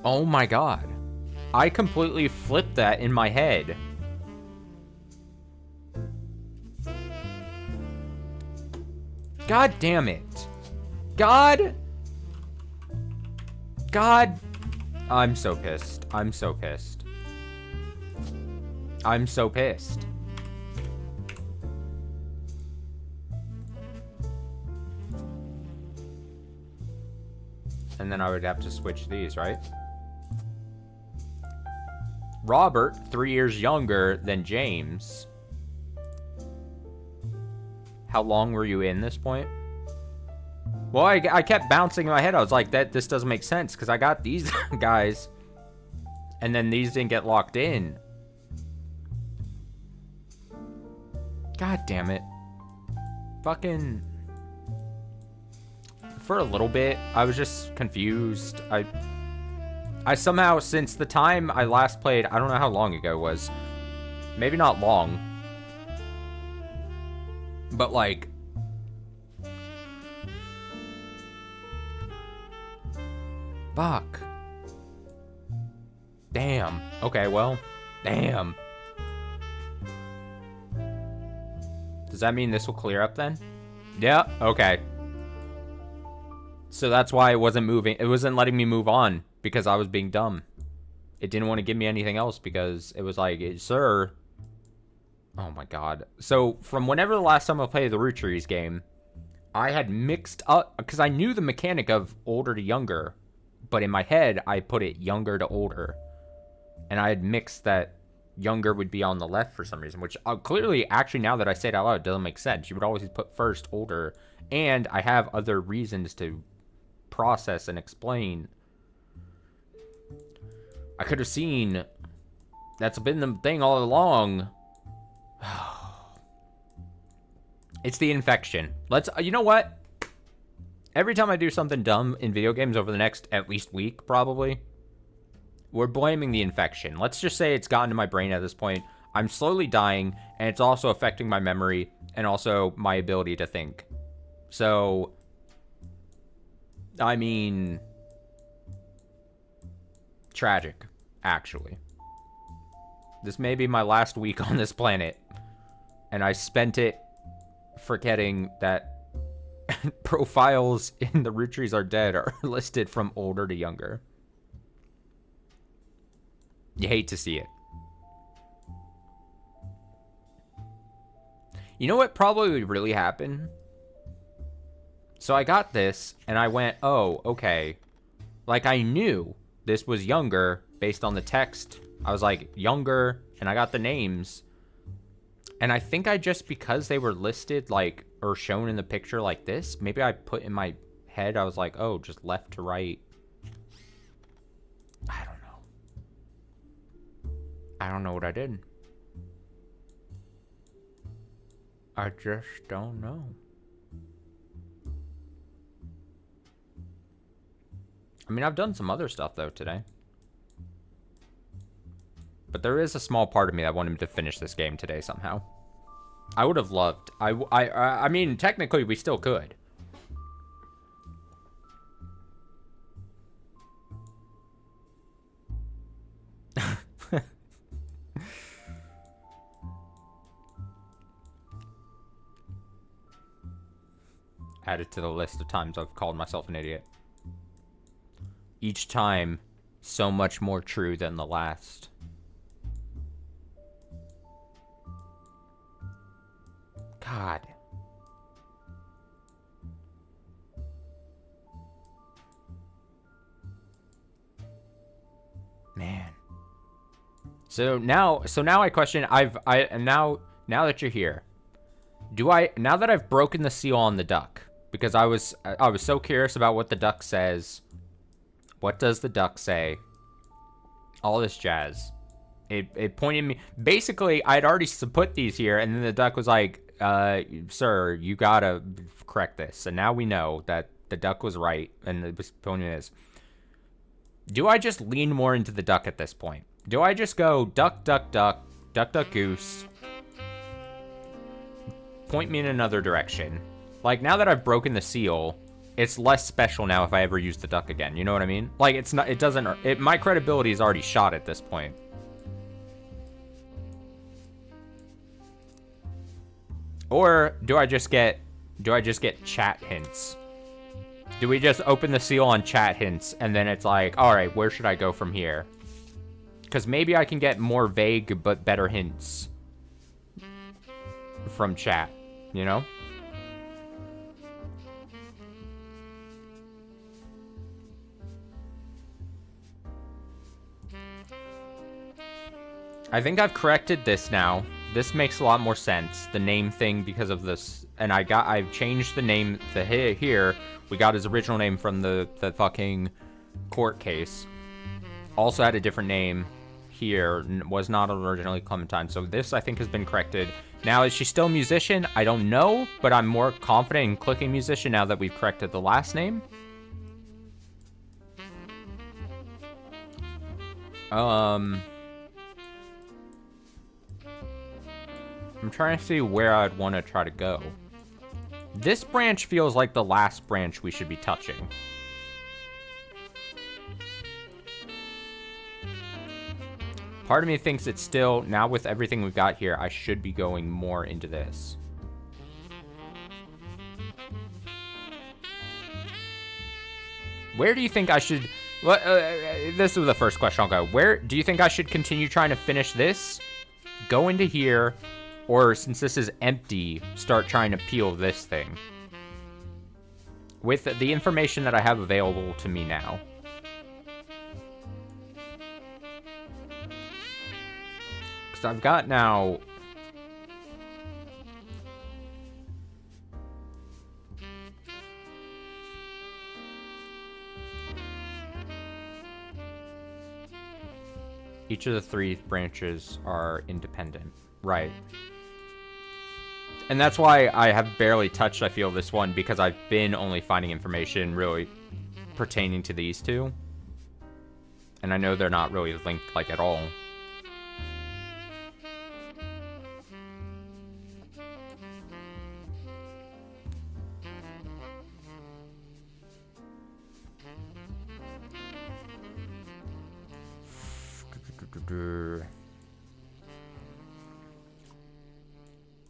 Oh my god. I completely flipped that in my head. God damn it. God. I'm so pissed. I'm so pissed. And then I would have to switch these, right? Robert, 3 years younger than James. How long were you in this point? Well, I kept bouncing in my head. I was like, this doesn't make sense because I got these guys and then these didn't get locked in. God damn it. Fucking. For a little bit, I was just confused. I somehow, since the time I last played, I don't know how long ago it was. Maybe not long. But, like, fuck. Damn. Okay, well, damn. Does that mean this will clear up then? Yeah, okay. So that's why it wasn't moving. It wasn't letting me move on because I was being dumb. It didn't want to give me anything else because it was like, sir. Oh my god. So, from whenever the last time I played the Roottrees game, I had mixed up, because I knew the mechanic of older to younger, but in my head, I put it younger to older. And I had mixed that younger would be on the left for some reason, which clearly, actually, now that I say it out loud, it doesn't make sense. You would always put first, older. And I have other reasons to process and explain. I could have seen... That's been the thing all along. It's the infection. You know what? Every time I do something dumb in video games over the next at least week, probably, we're blaming the infection. Let's just say it's gotten to my brain at this point. I'm slowly dying, and it's also affecting my memory and also my ability to think. So, I mean, tragic, actually. This may be my last week on this planet, and I spent it forgetting that profiles in the Roottrees are dead are listed from older to younger. You hate to see it. You know what probably would really happen? So I got this, and I went, oh, okay. Like, I knew this was younger based on the text. I was like, younger, and I got the names. And I think I just, because they were listed, like, or shown in the picture like this, maybe I put in my head, I was like, oh, just left to right. I don't know. I don't know what I did. I just don't know. I mean, I've done some other stuff, though, today. But there is a small part of me that wanted to finish this game today somehow. I would have loved... I mean, technically, we still could. Added to the list of times I've called myself an idiot. Each time, so much more true than the last. God. Man. So now I question, now that you're here, now that I've broken the seal on the duck, because I was so curious about what the duck says. What does the duck say? All this jazz. It pointed me... Basically, I'd already put these here, and then the duck was like, sir, you gotta correct this. And now we know that the duck was right, and it was pointing this. Do I just lean more into the duck at this point? Do I just go duck, duck, duck, duck, duck, goose? Point me in another direction. Like, now that I've broken the seal... It's less special now if I ever use the duck again. You know what I mean? Like, it's not... It doesn't... my credibility is already shot at this point. Or do I just get chat hints? Do we just open the seal on chat hints and then it's like, all right, where should I go from here? Because maybe I can get more vague but better hints from chat, you know? I think I've corrected this now. This makes a lot more sense. The name thing because of this. And I've changed the name to here. We got his original name from the fucking court case. Also had a different name here. Was not originally Clementine. So this, I think, has been corrected. Now, is she still a musician? I don't know. But I'm more confident in clicking musician now that we've corrected the last name. I'm trying to see where I'd want to try to go. This branch feels like the last branch we should be touching. Part of me thinks it's still, now with everything we've got here, I should be going more into this. Where do you think I should... Well, this is the first question I'll go. Where do you think I should continue trying to finish this? Go into here... Or, since this is empty, start trying to peel this thing. With the information that I have available to me now. Because I've got now... Each of the 3 branches are independent. Right. And that's why I have barely touched, I feel, this one, because I've been only finding information really pertaining to these 2. And I know they're not really linked, like, at all.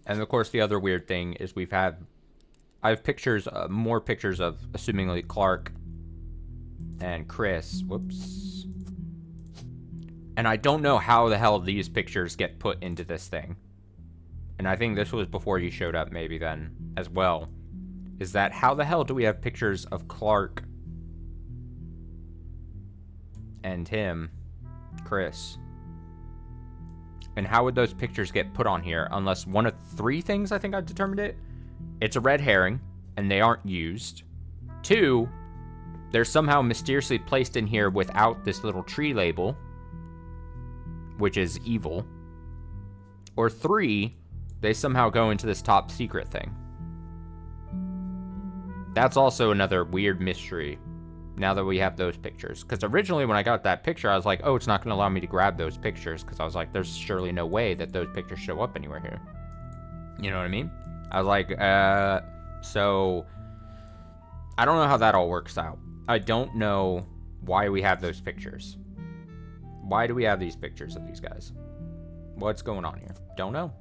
And of course, the other weird thing is I have pictures, more pictures of, assumingly, Clark and Chris. Whoops. And I don't know how the hell these pictures get put into this thing. And I think this was before you showed up, maybe then, as well. Is that, how the hell do we have pictures of Clark and him, Chris? And how would those pictures get put on here? Unless one of 3 things, I think I've determined it. It's a red herring, and they aren't used. 2, they're somehow mysteriously placed in here without this little tree label, which is evil. Or 3, they somehow go into this top secret thing. That's also another weird mystery, now that we have those pictures. Because originally when I got that picture, I was like, oh, it's not going to allow me to grab those pictures. Because I was like, there's surely no way that those pictures show up anywhere here. You know what I mean? I was like, so... I don't know how that all works out. I don't know why we have those pictures. Why do we have these pictures of these guys? What's going on here? Don't know.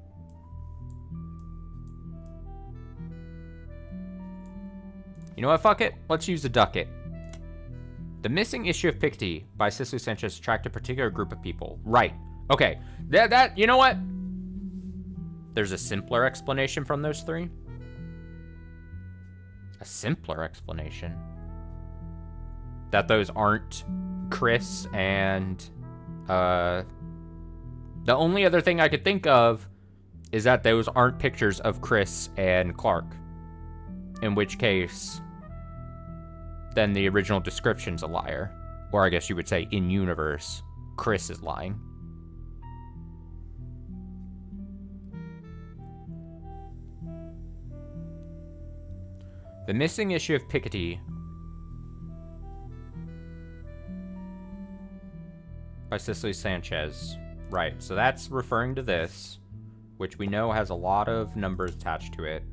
You know what? Fuck it. Let's use the ducket. The missing issue of Piketty by Cicely Sanchez attracted a particular group of people. Right. Okay. That, you know what? There's a simpler explanation from those 3. A simpler explanation. That those aren't Chris and, the only other thing I could think of is that those aren't pictures of Chris and Clark. In which case, then the original description's a liar. Or I guess you would say, in universe, Chris is lying. The missing issue of Piketty by Cicely Sanchez. Right, so that's referring to this, which we know has a lot of numbers attached to it.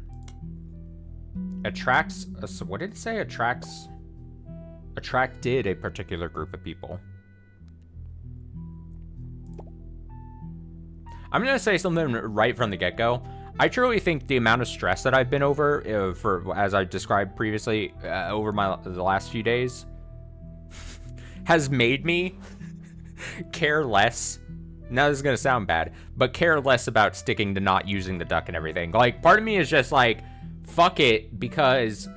Attracts, so what did it say? Attracted a particular group of people. I'm going to say something right from the get-go. I truly think the amount of stress that I've been over, as I described previously, over the last few days, has made me care less. Now this is going to sound bad, but care less about sticking to not using the duck and everything. Like, part of me is just like, fuck it, because,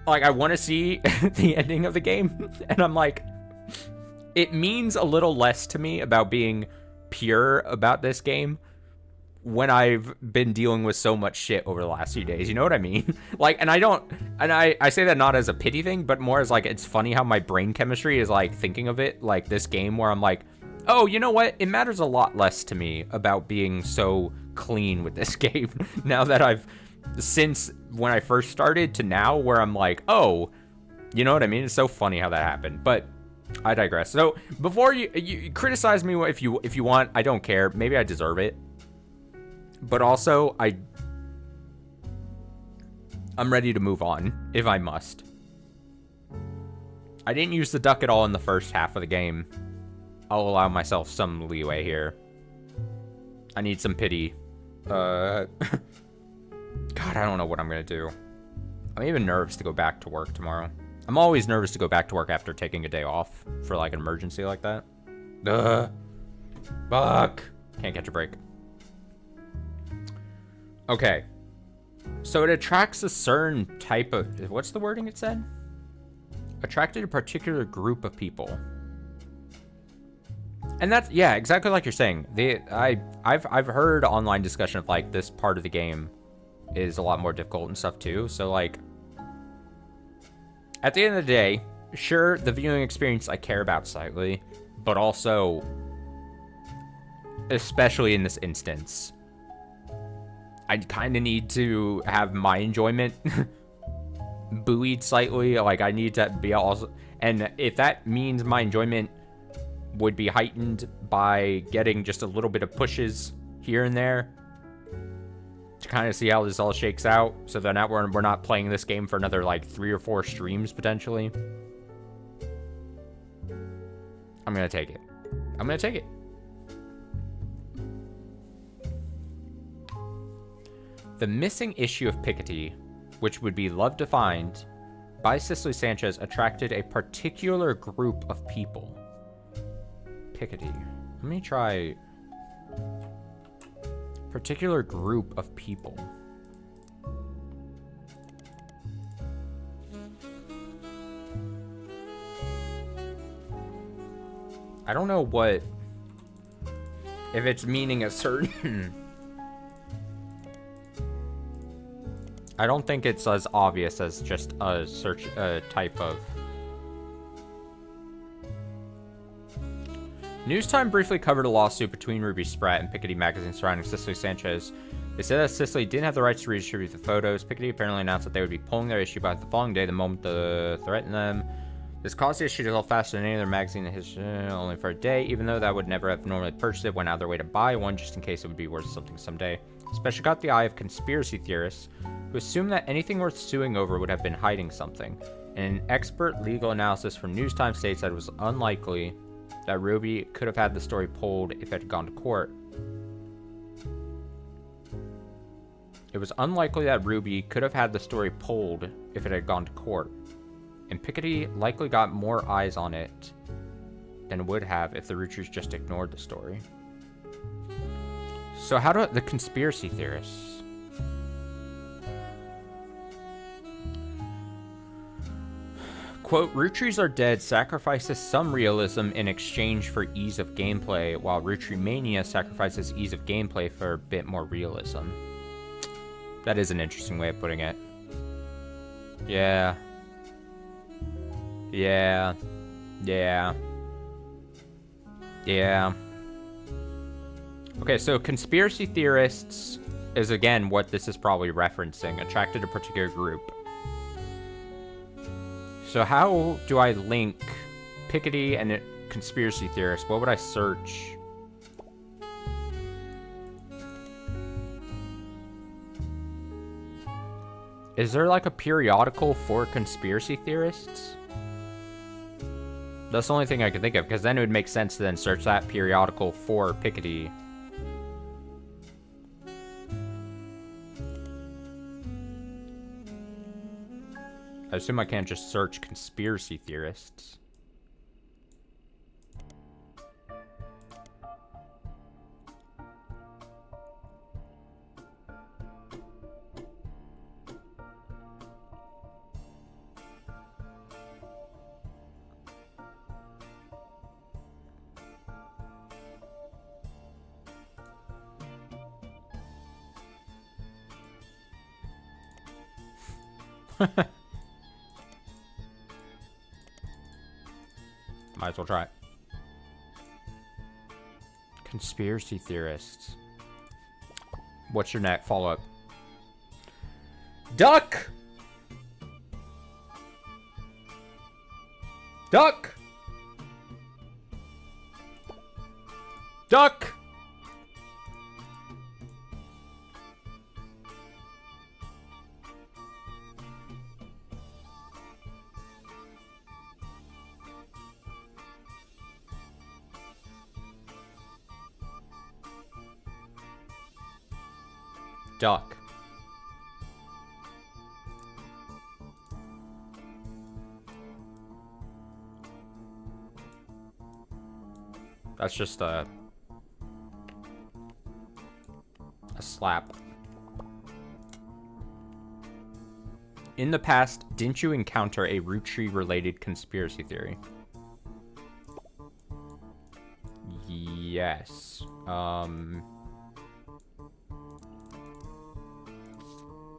like, I want to see the ending of the game, and I'm like, it means a little less to me about being pure about this game when I've been dealing with so much shit over the last few days. You know what I mean? Like, and I say that not as a pity thing, but more as, like, it's funny how my brain chemistry is, like, thinking of it, like, this game where I'm like, oh, you know what? It matters a lot less to me about being so clean with this game now that I've, since when I first started to now, where I'm like, oh, you know what I mean? It's so funny how that happened, but I digress. So before you criticize me if you want, I don't care. Maybe I deserve it, but also I'm ready to move on if I must. I didn't use the duck at all in the first half of the game. I'll allow myself some leeway here. I need some pity. God, I don't know what I'm gonna do. I'm even nervous to go back to work tomorrow. I'm always nervous to go back to work after taking a day off for, like, an emergency like that. Fuck. Can't catch a break. Okay. So it attracts a certain type of... What's the wording it said? Attracted a particular group of people. And that's, yeah, exactly like you're saying. I've heard online discussion of like this part of the game is a lot more difficult and stuff too. So like, at the end of the day, sure, the viewing experience I care about slightly, but also, especially in this instance, I kind of need to have my enjoyment buoyed slightly. Like, I need to be also, and if that means my enjoyment would be heightened by getting just a little bit of pushes here and there to kind of see how this all shakes out, so that now we're not playing this game for another like 3 or 4 streams potentially, I'm gonna take it. I'm gonna take it. The missing issue of Piketty, which would be love defined by Cicely Sanchez, attracted a particular group of people. Piketty. Let me try. Particular group of people. I don't know what, if it's meaning a certain. I don't think it's as obvious as just a search type of. Newstime briefly covered a lawsuit between Ruby Spratt and Piketty Magazine surrounding Cicely Sanchez. They said that Cicely didn't have the rights to redistribute the photos. Piketty apparently announced that they would be pulling their issue by the following day, the moment they threatened them. This caused the issue to sell faster than any other magazine in history, only for a day, even though that would never have normally purchased it, went out of their way to buy one just in case it would be worth something someday. Especially caught the eye of conspiracy theorists who assumed that anything worth suing over would have been hiding something. And an expert legal analysis from Newstime states that it was unlikely that Ruby could have had the story pulled if it had gone to court. It was unlikely that Ruby could have had the story pulled if it had gone to court. And Piketty likely got more eyes on it than would have if the Roottrees just ignored the story. So how do the conspiracy theorists? Quote, Roottrees are dead sacrifices some realism in exchange for ease of gameplay, while Roottree Mania sacrifices ease of gameplay for a bit more realism. That is an interesting way of putting it. Yeah. Yeah. Yeah. Yeah. Okay, so conspiracy theorists is again what this is probably referencing, attracted a particular group. So how do I link Piketty and conspiracy theorists? What would I search? Is there like a periodical for conspiracy theorists? That's the only thing I can think of, because then it would make sense to then search that periodical for Piketty. I assume I can't just search conspiracy theorists. Might as well try it. Conspiracy theorists. What's your next follow-up? Duck! Duck! Duck! Duck. That's just a slap. In the past, didn't you encounter a Roottrees related conspiracy theory? Yes.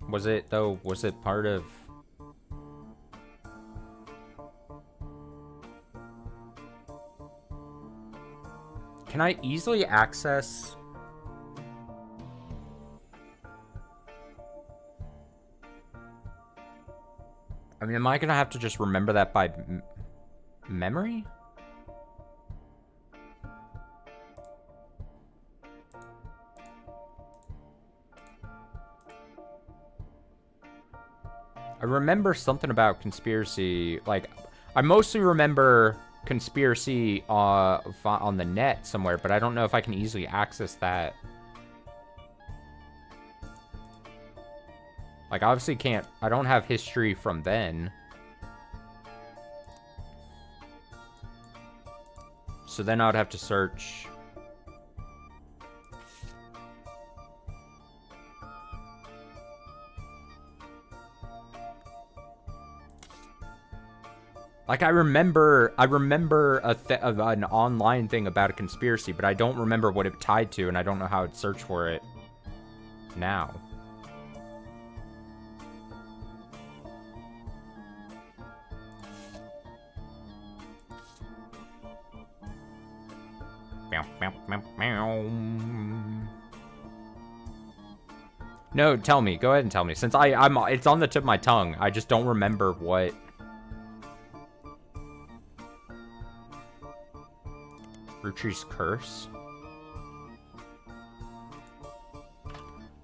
Was it, though? Was it part of... Can I easily access... I mean, am I gonna have to just remember that by memory? I remember something about conspiracy. Like, I mostly remember conspiracy on the net somewhere, but I don't know if I can easily access that. Like, obviously can't... I don't have history from then. So then I would have to search... Like, I remember an online thing about a conspiracy, but I don't remember what it tied to, and I don't know how to search for it now. No, tell me. Go ahead and tell me. Since it's on the tip of my tongue. I just don't remember what... Roottrees curse?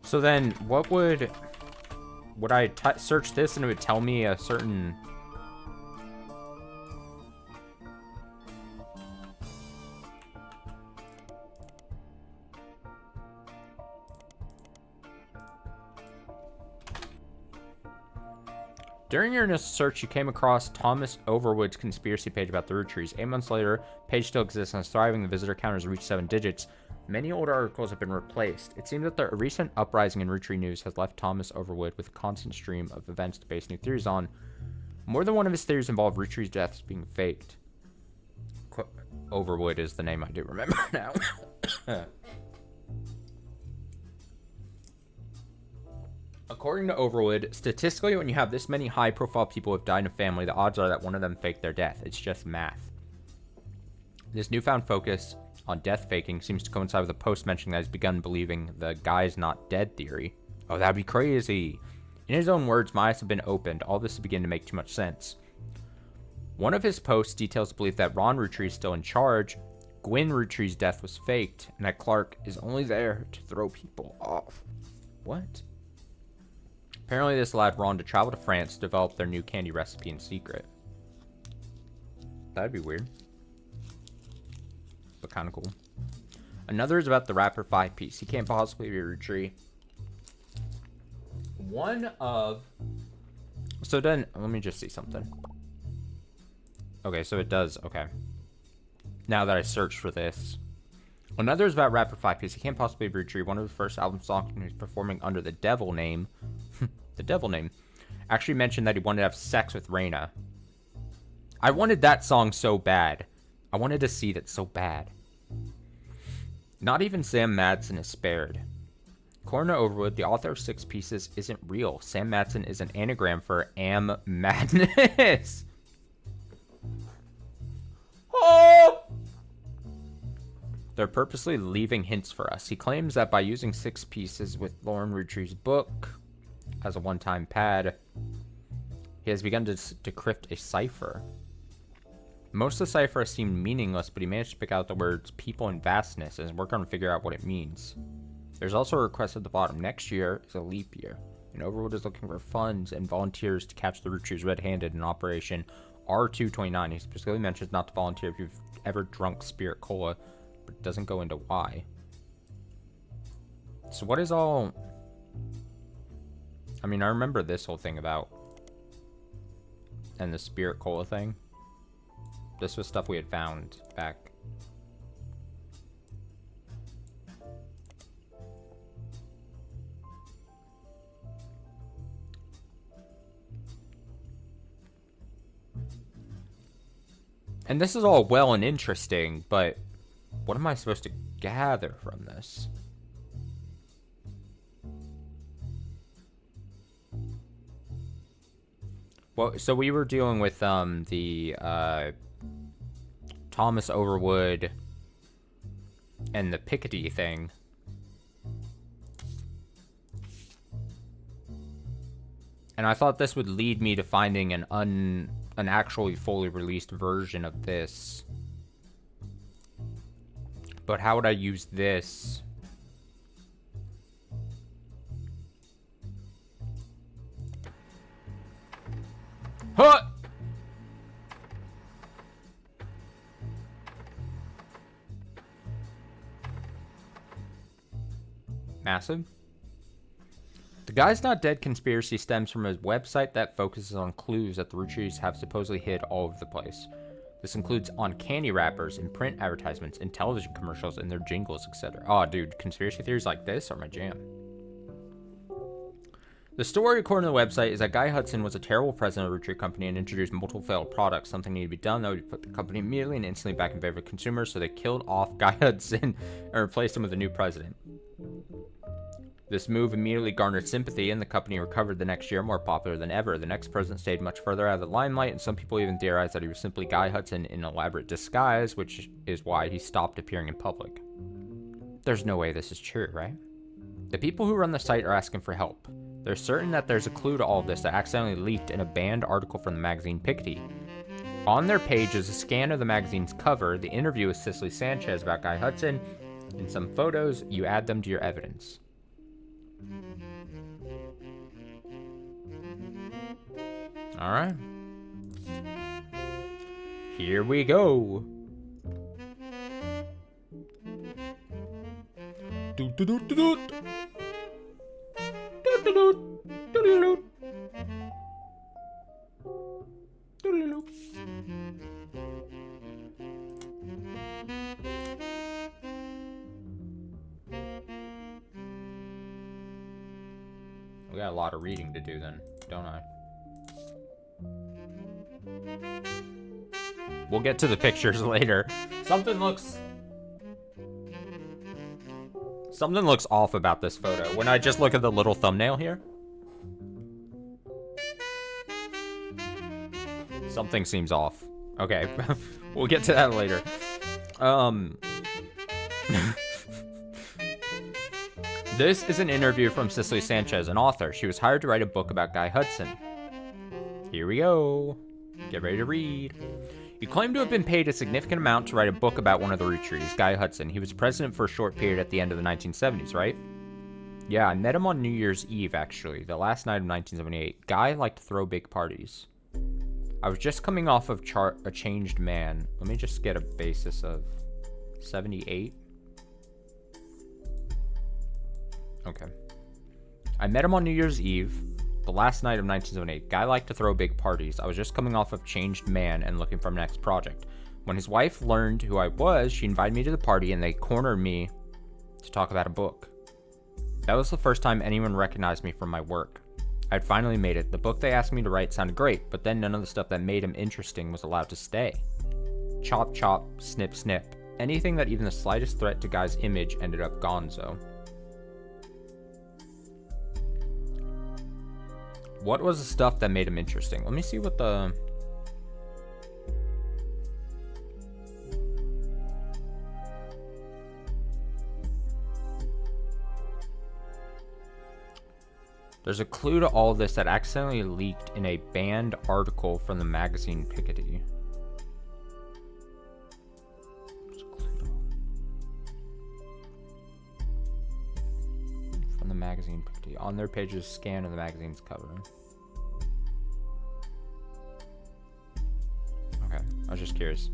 So then, what would... Would I search this and it would tell me a certain... During your initial search, you came across Thomas Overwood's conspiracy page about the Roottrees. 8 months later, page still exists and is thriving. The visitor count has reached 7 digits. Many old articles have been replaced. It seems that the recent uprising in Roottrie news has left Thomas Overwood with a constant stream of events to base new theories on. More than one of his theories involve Roottree's deaths being faked. Overwood is the name I do remember now. According to Overwood, statistically, when you have this many high-profile people who have died in a family, the odds are that one of them faked their death. It's just math. This newfound focus on death faking seems to coincide with a post mentioning that he's begun believing the guy's not dead theory. Oh, that'd be crazy. In his own words, my eyes have been opened. All this is beginning to make too much sense. One of his posts details the belief that Ron Roottrie is still in charge, Gwyn Roottree's death was faked, and that Clark is only there to throw people off. What? Apparently this allowed Ron to travel to France to develop their new candy recipe in secret. That'd be weird. But kind of cool. Another is about the rapper 5 piece. He can't possibly be a Roottrie. One of... So then, let me just see something. Okay, so it does, okay. Now that I searched for this. Another is about rapper 5 piece. He can't possibly be a Roottrie. One of the first album songs when he's performing under the devil name. The devil name. Actually mentioned that he wanted to have sex with Raina. I wanted that song so bad. I wanted to see that so bad. Not even Sam Madsen is spared. According to Overwood, the author of 6 Pieces isn't real. Sam Madsen is an anagram for Am Madness. Oh! They're purposely leaving hints for us. He claims that by using 6 Pieces with Lauren Rootree's book as a one-time pad, he has begun to decrypt a cipher. Most of the cipher seemed meaningless, but he managed to pick out the words people and vastness and is working on to figure out what it means. There's also a request at the bottom. Next year is a leap year, and Overwood is looking for funds and volunteers to catch the Rootrees red-handed in Operation R229. He specifically mentions not to volunteer if you've ever drunk Spirit Cola, but it doesn't go into why. So what is all... I mean, I remember this whole thing about... and the Spirit Cola thing. This was stuff we had found back. And this is all well and interesting, but what am I supposed to gather from this? Well, so we were dealing with the Thomas Overwood and the Piketty thing. And I thought this would lead me to finding an actually fully released version of this. But how would I use this? Huh! Massive. The Guy's Not Dead conspiracy stems from a website that focuses on clues that the Roottrees have supposedly hid all over the place. This includes on candy wrappers, in print advertisements, in television commercials, in their jingles, etc. Oh, dude, conspiracy theories like this are my jam. The story, according to the website, is that Guy Hudson was a terrible president of a Roottrees company and introduced multiple failed products. Something needed to be done that would put the company immediately and instantly back in favor of consumers, so they killed off Guy Hudson and replaced him with a new president. This move immediately garnered sympathy, and the company recovered the next year more popular than ever. The next president stayed much further out of the limelight, and some people even theorized that he was simply Guy Hudson in elaborate disguise, which is why he stopped appearing in public. There's no way this is true, right? The people who run the site are asking for help. They're certain that there's a clue to all of this that accidentally leaked in a banned article from the magazine Piketty. On their page is a scan of the magazine's cover, the interview with Cicely Sanchez about Guy Hudson, and some photos. You add them to your evidence. Alright. Here we go. We got a lot of reading to do then, don't I? We'll get to the pictures later. Something looks off about this photo when I just look at the little thumbnail here. Something seems off. Okay, we'll get to that later. This is an interview from Cicely Sanchez, an author. She was hired to write a book about Guy Hudson. Here we go. Get ready to read. He claimed to have been paid a significant amount to write a book about one of the Roottrees, Guy Hudson. He was president for a short period at the end of the 1970s, right? Yeah, I met him on New Year's Eve, actually, the last night of 1978. Guy liked to throw big parties. I was just coming off of A Changed Man. Let me just get a basis of 78. Okay. I met him on New Year's Eve, the last night of 1978. Guy liked to throw big parties. I was just coming off of Changed Man and looking for my next project. When his wife learned who I was, she invited me to the party and they cornered me to talk about a book. That was the first time anyone recognized me from my work. I'd finally made it. The book they asked me to write sounded great, but then none of the stuff that made him interesting was allowed to stay. Chop, chop, snip, snip. Anything that even the slightest threat to Guy's image ended up gonzo. What was the stuff that made him interesting? Let me see what the... There's a clue to all this that accidentally leaked in a banned article from the magazine Piketty. From the magazine Piketty. On their page is a scan of the magazine's cover. Okay, I was just curious.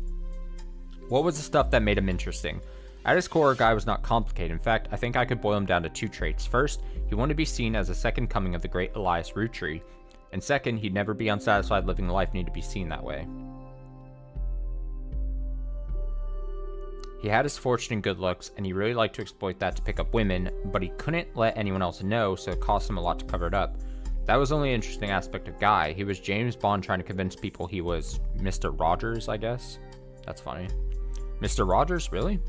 What was the stuff that made him interesting? At his core, Guy was not complicated. In fact, I think I could boil him down to two traits. First, he wanted to be seen as a second coming of the great Elias Roottree. And second, he'd never be unsatisfied living the life needed to be seen that way. He had his fortune and good looks, and he really liked to exploit that to pick up women, but he couldn't let anyone else know, so it cost him a lot to cover it up. That was the only interesting aspect of Guy. He was James Bond trying to convince people he was Mr. Rogers, I guess. That's funny. Mr. Rogers, really?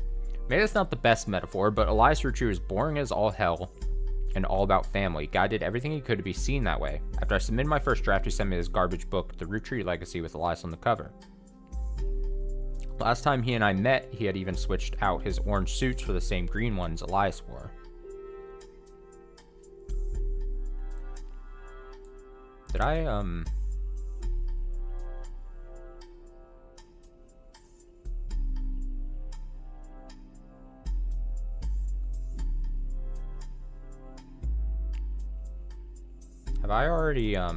Maybe it's not the best metaphor, but Elias Roottrees was boring as all hell and all about family. Guy did everything he could to be seen that way. After I submitted my first draft, he sent me this garbage book, The Roottrees Legacy, with Elias on the cover. Last time he and I met, he had even switched out his orange suits for the same green ones Elias wore. Did I, have I already, okay.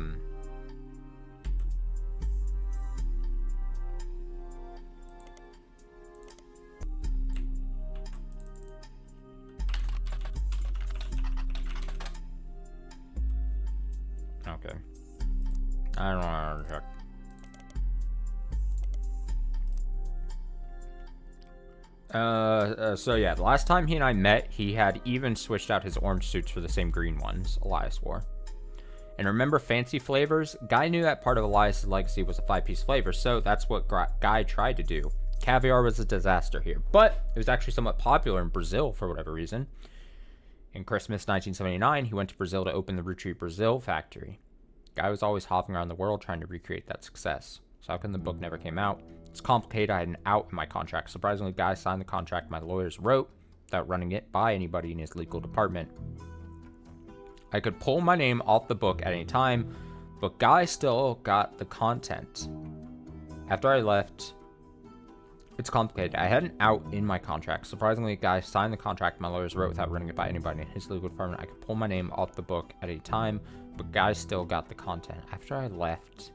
I don't want to check. So yeah, the last time he and I met, he had even switched out his orange suits for the same green ones Elias wore. And remember fancy flavors? Guy knew that part of Elias' legacy was a 5-piece flavor, so that's what Guy tried to do. Caviar was a disaster here, but it was actually somewhat popular in Brazil for whatever reason. In Christmas 1979, he went to Brazil to open the Roottrees Brazil factory. Guy was always hopping around the world trying to recreate that success. So how come the book never came out? It's complicated. I had an out in my contract. Surprisingly, Guy signed the contract my lawyers wrote without running it by anybody in his legal department. I could pull my name off the book at any time, but Guy still got the content. After I left, it's complicated. I had an out in my contract. Surprisingly, Guy signed the contract my lawyers wrote without running it by anybody in his legal department. I could pull my name off the book at any time, but Guy still got the content. After I left,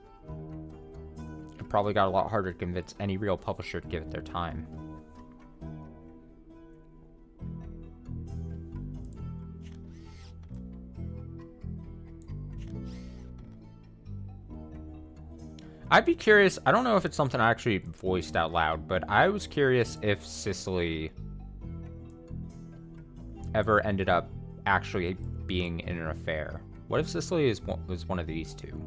it probably got a lot harder to convince any real publisher to give it their time. I'd be curious, I don't know if it's something I actually voiced out loud, but I was curious if Cicely ever ended up actually being in an affair. What if Cicely was one of these two?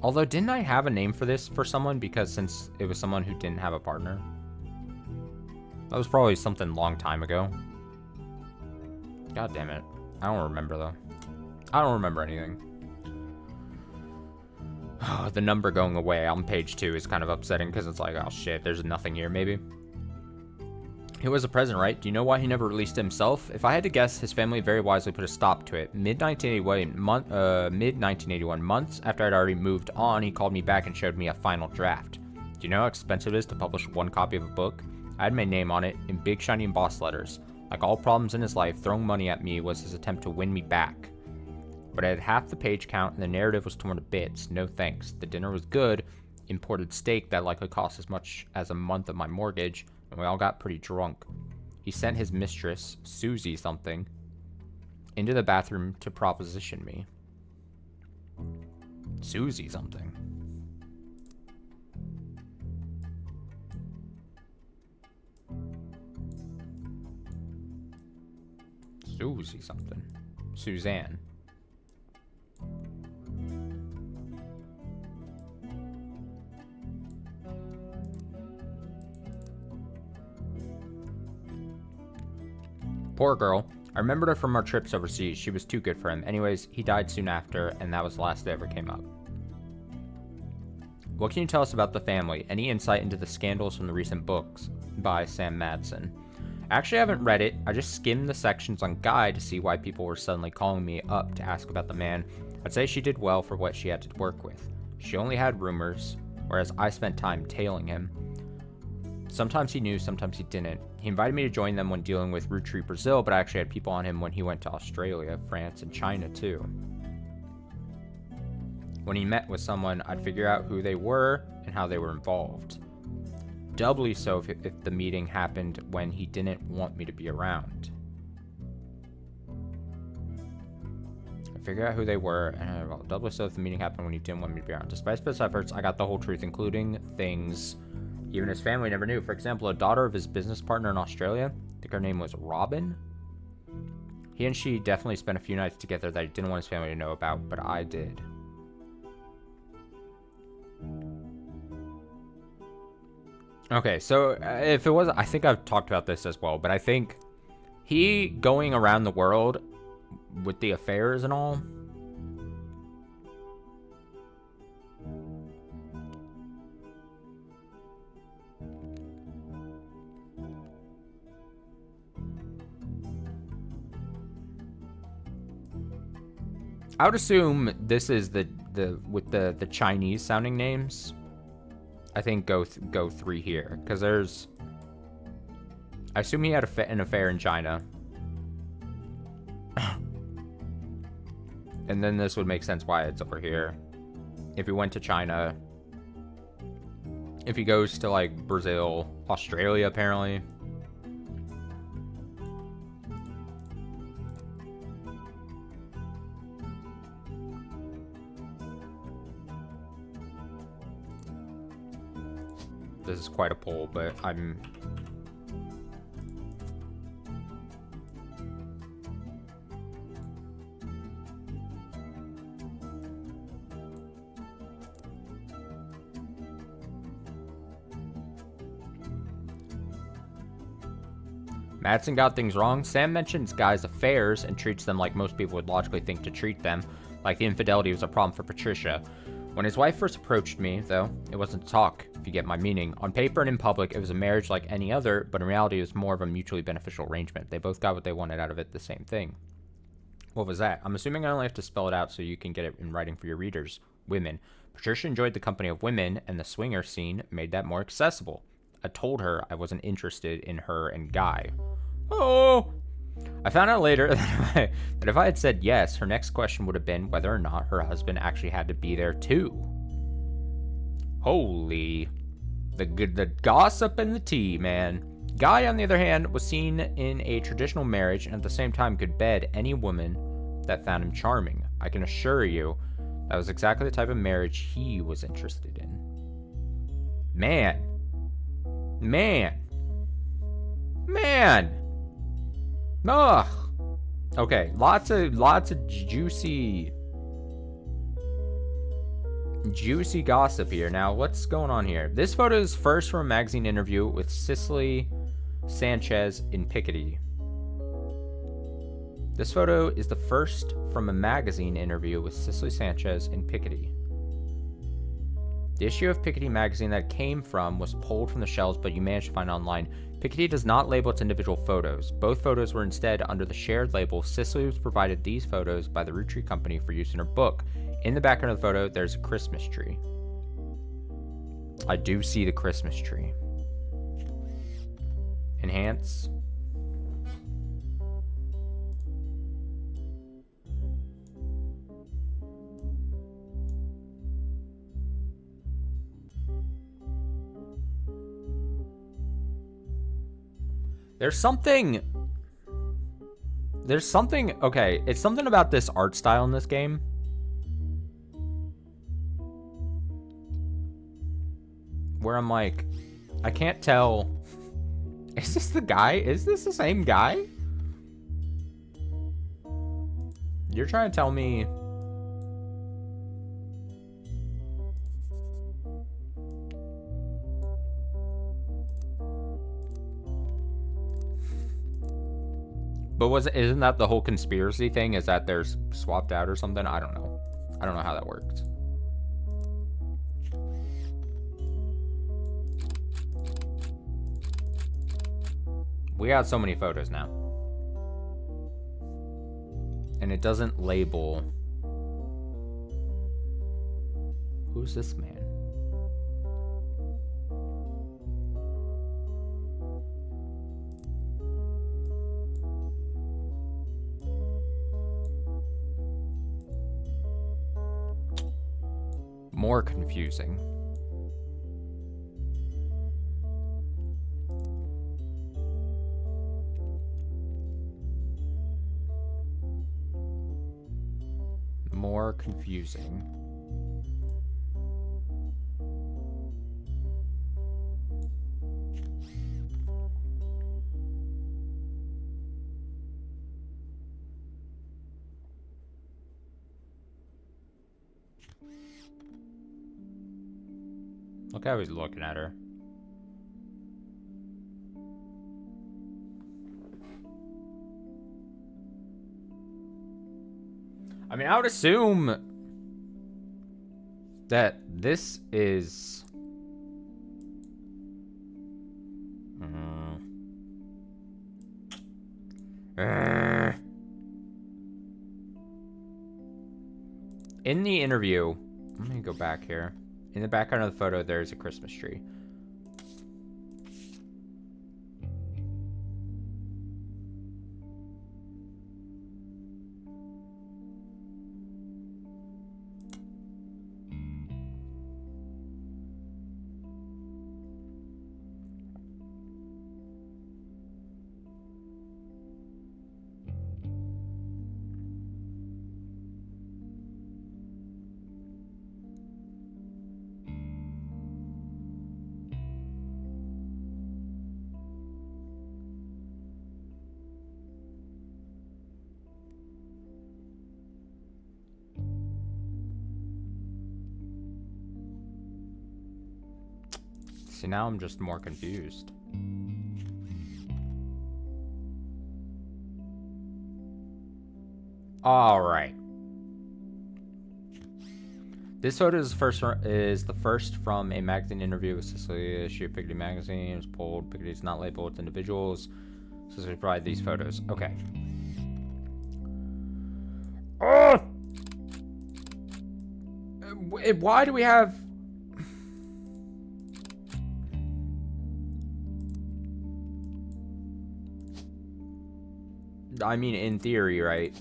Although, didn't I have a name for this for someone? Because since it was someone who didn't have a partner. That was probably something long time ago. God damn it. I don't remember though. I don't remember anything. Oh, the number going away on page 2 is kind of upsetting because it's like, oh shit, there's nothing here maybe. He was a present, right? Do you know why he never released it himself? If I had to guess, his family very wisely put a stop to it. Mid-1981, months after I'd already moved on, he called me back and showed me a final draft. Do you know how expensive it is to publish one copy of a book? I had my name on it in big shiny embossed letters. Like all problems in his life, throwing money at me was his attempt to win me back. But I had half the page count and the narrative was torn to bits. No thanks. The dinner was good. Imported steak that likely cost as much as a month of my mortgage, and we all got pretty drunk. He sent his mistress, Susie something, into the bathroom to proposition me. Susie something. Susie something. Suzanne. Poor girl. I remembered her from our trips overseas. She was too good for him. Anyways, he died soon after, and that was the last that ever came up. What can you tell us about the family? Any insight into the scandals from the recent books? By Sam Madsen. I actually haven't read it. I just skimmed the sections on Guy to see why people were suddenly calling me up to ask about the man. I'd say she did well for what she had to work with. She only had rumors, whereas I spent time tailing him. Sometimes he knew, sometimes he didn't. He invited me to join them when dealing with Roottrees Brazil, but I actually had people on him when he went to Australia, France, and China too. When he met with someone, I'd figure out who they were and how they were involved. Doubly so if the meeting happened when he didn't want me to be around. I'd figure out who they were, and doubly so if the meeting happened when he didn't want me to be around. Despite his best efforts, I got the whole truth, including things even his family never knew. For example, a daughter of his business partner in Australia, I think her name was Robin. He and she definitely spent a few nights together that he didn't want his family to know about, but I did. Okay, so if it was, I think I've talked about this as well, but I think he going around the world with the affairs and all. I would assume this is the with the Chinese sounding names. I think go 3 here, because there's. I assume he had an affair in China. And then this would make sense why it's over here. If he went to China. If he goes to, like, Brazil, Australia, apparently. This is quite a pull, but I'm... Madsen got things wrong. Sam mentions guys' affairs and treats them like most people would logically think to treat them, like the infidelity was a problem for Patricia. When his wife first approached me, though, it wasn't to talk, if you get my meaning. On paper and in public, it was a marriage like any other, but in reality, it was more of a mutually beneficial arrangement. They both got what they wanted out of it, the same thing. What was that? I'm assuming I only have to spell it out so you can get it in writing for your readers. Women. Patricia enjoyed the company of women, and the swinger scene made that more accessible. I told her I wasn't interested in her and Guy. Oh! I found out later that if I had said yes, her next question would have been whether or not her husband actually had to be there too. Holy. The gossip and the tea, man. Guy, on the other hand, was seen in a traditional marriage and at the same time could bed any woman that found him charming. I can assure you that was exactly the type of marriage he was interested in. Man. Ugh. Okay, lots of juicy gossip here. Now, what's going on here? This photo is first from a magazine interview with Cicely Sanchez in Piketty. This photo is the first from a magazine interview with Cicely Sanchez in Piketty. The issue of Piketty magazine that it came from was pulled from the shelves, but you managed to find online. Piketty does not label its individual photos. Both photos were instead under the shared label. Cicely was provided these photos by the Roottrees company for use in her book. In the background of the photo, there's a Christmas tree. I do see the Christmas tree. Enhance. There's something, okay, it's something about this art style in this game. Where I'm like, I can't tell, is this the guy? Is this the same guy? You're trying to tell me... But isn't that the whole conspiracy thing? Is that they're swapped out or something? I don't know. I don't know how that works. We got so many photos now. And it doesn't label. Who's this man? More confusing. More confusing. Look how he's looking at her. I mean, I would assume that this is... In the interview, let me go back here. In the background of the photo, there's a Christmas tree. See, now I'm just more confused. All right. This photo is the first from a magazine interview with Cecilia. She Piccadilly magazine. It was pulled. Piccadilly is not labeled with individuals. So we provide these photos. Okay. Oh! Why do we have... I mean, in theory, right?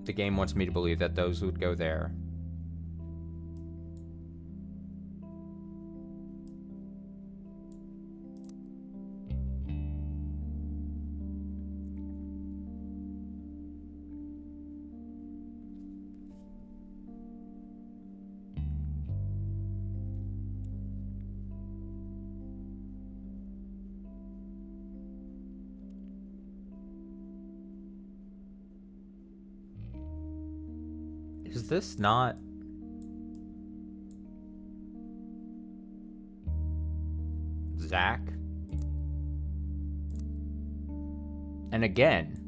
The game wants me to believe that those would go there. Is this not... Zach? And again,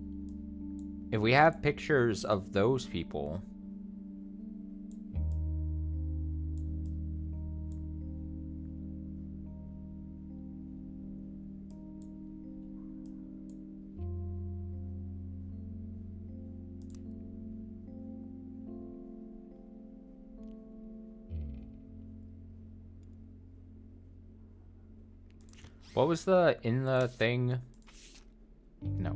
if we have pictures of those people... What was the in the thing? No.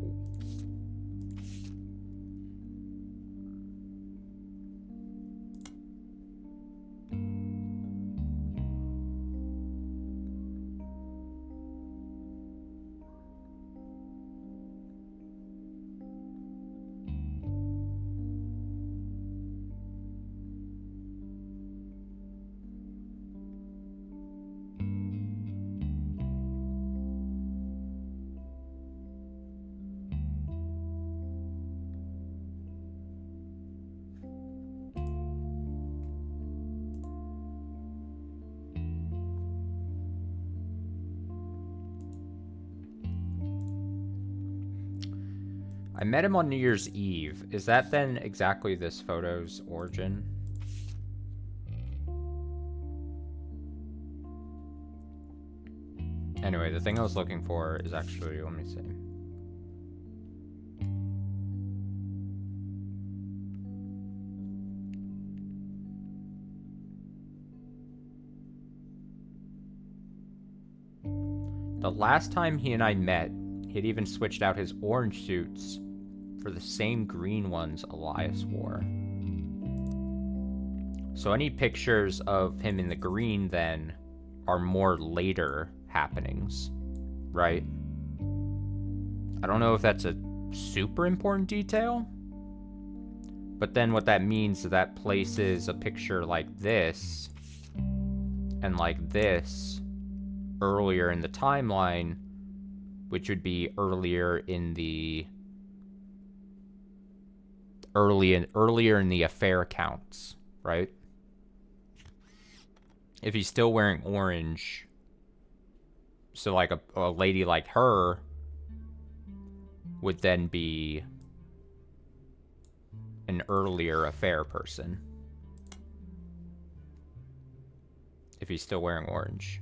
I met him on New Year's Eve. Is that then exactly this photo's origin? Anyway, the thing I was looking for is actually, let me see. The last time he and I met, he'd even switched out his orange suits for the same green ones Elias wore. So any pictures of him in the green then are more later happenings, right? I don't know if that's a super important detail, but then what that means is that places a picture like this and like this earlier in the timeline, which would be earlier in the earlier in the affair counts, right? If he's still wearing orange, so like a lady like her would then be in an earlier affair person. If he's still wearing orange.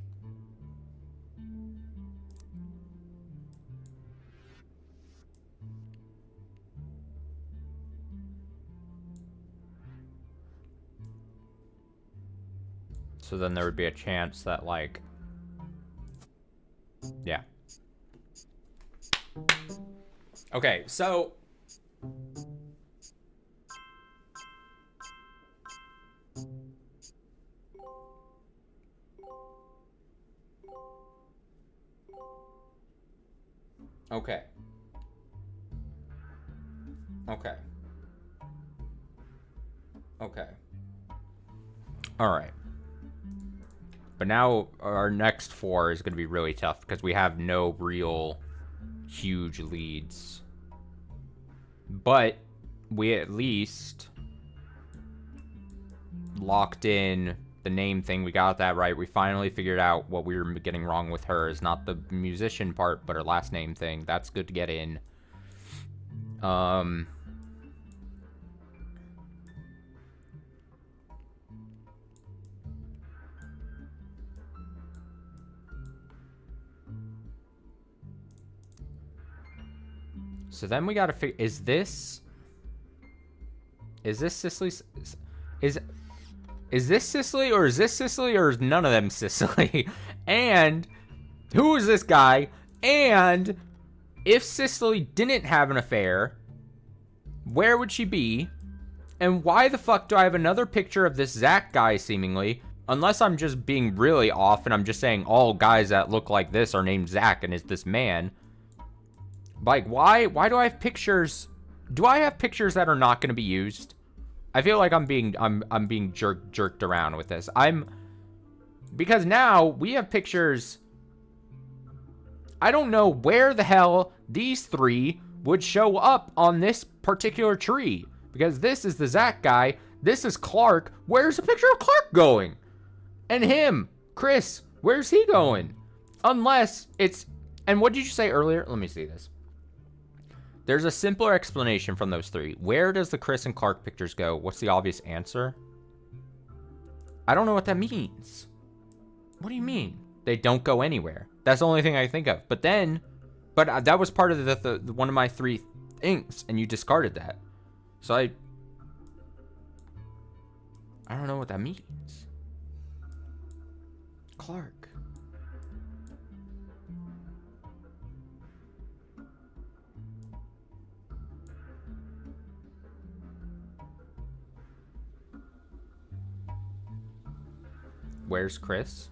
So then there would be a chance that, like... Yeah. Okay, so... Okay. Okay. Okay. Alright. But now our next 4 is going to be really tough because we have no real huge leads. But we at least locked in the name thing. We got that right. We finally figured out what we were getting wrong with her is not the musician part, but her last name thing. That's good to get in. So then we gotta figure, is this Sicily's, is this Sicily, or is this Sicily, or is none of them Sicily? And who is this guy? And if Sicily didn't have an affair, where would she be? And why the fuck do I have another picture of this Zach guy, seemingly? Unless I'm just being really off and I'm just saying all guys that look like this are named Zach and is this man. Like, why do I have pictures? Do I have pictures that are not going to be used? I feel like I'm being jerked around with this. Because now we have pictures. I don't know where the hell these 3 would show up on this particular tree. Because this is the Zach guy. This is Clark. Where's the picture of Clark going? And him, Chris, where's he going? Unless it's, and what did you say earlier? Let me see this. There's a simpler explanation from those 3. Where does the Chris and Clark pictures go? What's the obvious answer? I don't know what that means. What do you mean? They don't go anywhere. That's the only thing I think of. But that was part of the one of my 3 things, and you discarded that. So I don't know what that means. Clark. Where's Chris?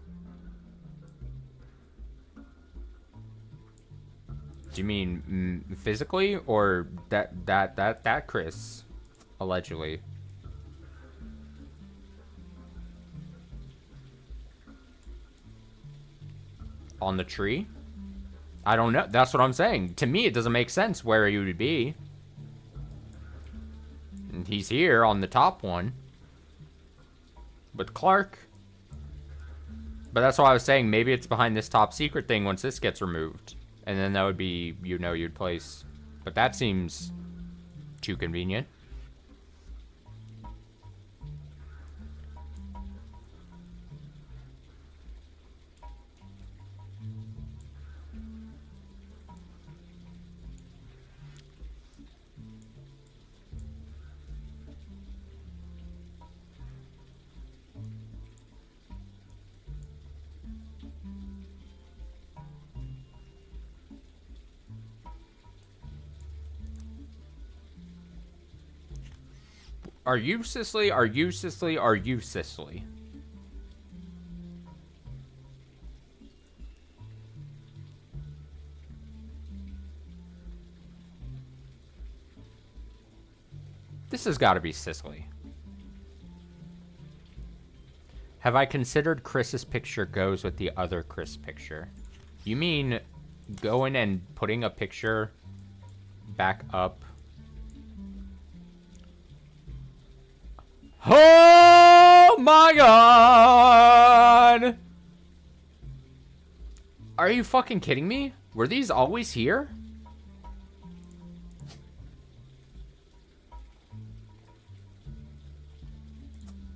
Do you mean physically, or that Chris, allegedly? On the tree? I don't know. That's what I'm saying. To me, it doesn't make sense where he would be. And he's here on the top one. With Clark. But that's why I was saying maybe it's behind this top secret thing once this gets removed. And then that would be, you'd place. But that seems too convenient. Are you Sicily? Are you Sicily? Are you Sicily? This has got to be Sicily. Have I considered Chris's picture goes with the other Chris picture? You mean going and putting a picture back up? Oh my god! Are you fucking kidding me? Were these always here?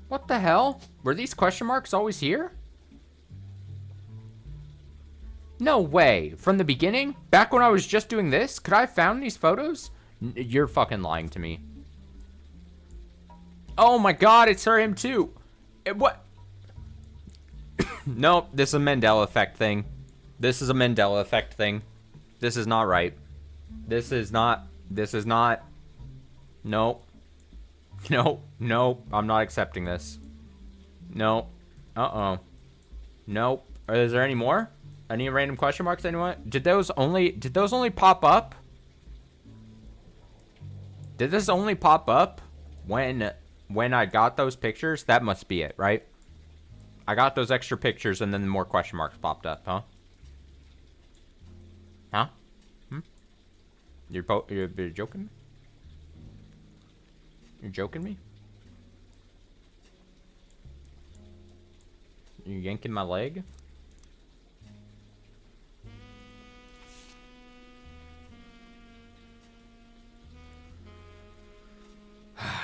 What the hell? Were these question marks always here? No way. From the beginning? Back when I was just doing this? Could I have found these photos? You're fucking lying to me. Oh my god, it's him too. What? Nope, this is a Mandela effect thing. This is a Mandela effect thing. This is not right. This is not. Nope. Nope. I'm not accepting this. No. Uh-oh. Nope. Is there any more? Any random question marks, anyone? Did those only pop up? Did this only pop up when I got those pictures? That must be it, right? I got those extra pictures and then more question marks popped up, huh? Huh? You're joking me? You're joking me? You yanking my leg?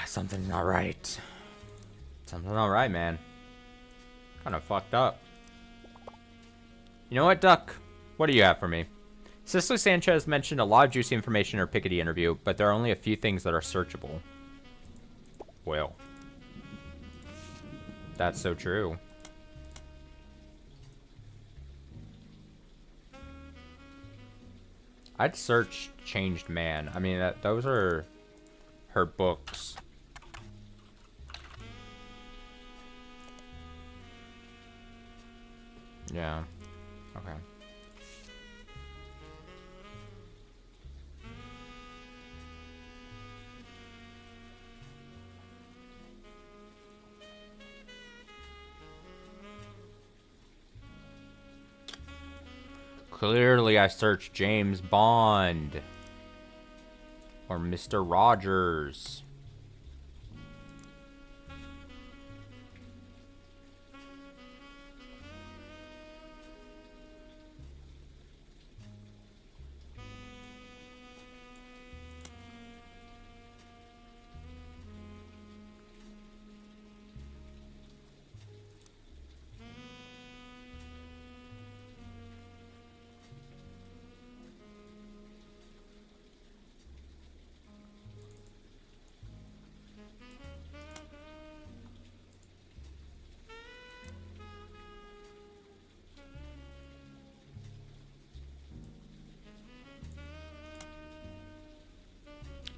Something not right. Something not right, man. Kind of fucked up. You know what, Duck? What do you have for me? Cicely Sanchez mentioned a lot of juicy information in her Piketty interview, but there are only a few things that are searchable. Well. That's so true. I'd search Changed Man. I mean, those are her books. Yeah. Okay. Clearly, I searched James Bond. Or Mr. Rogers.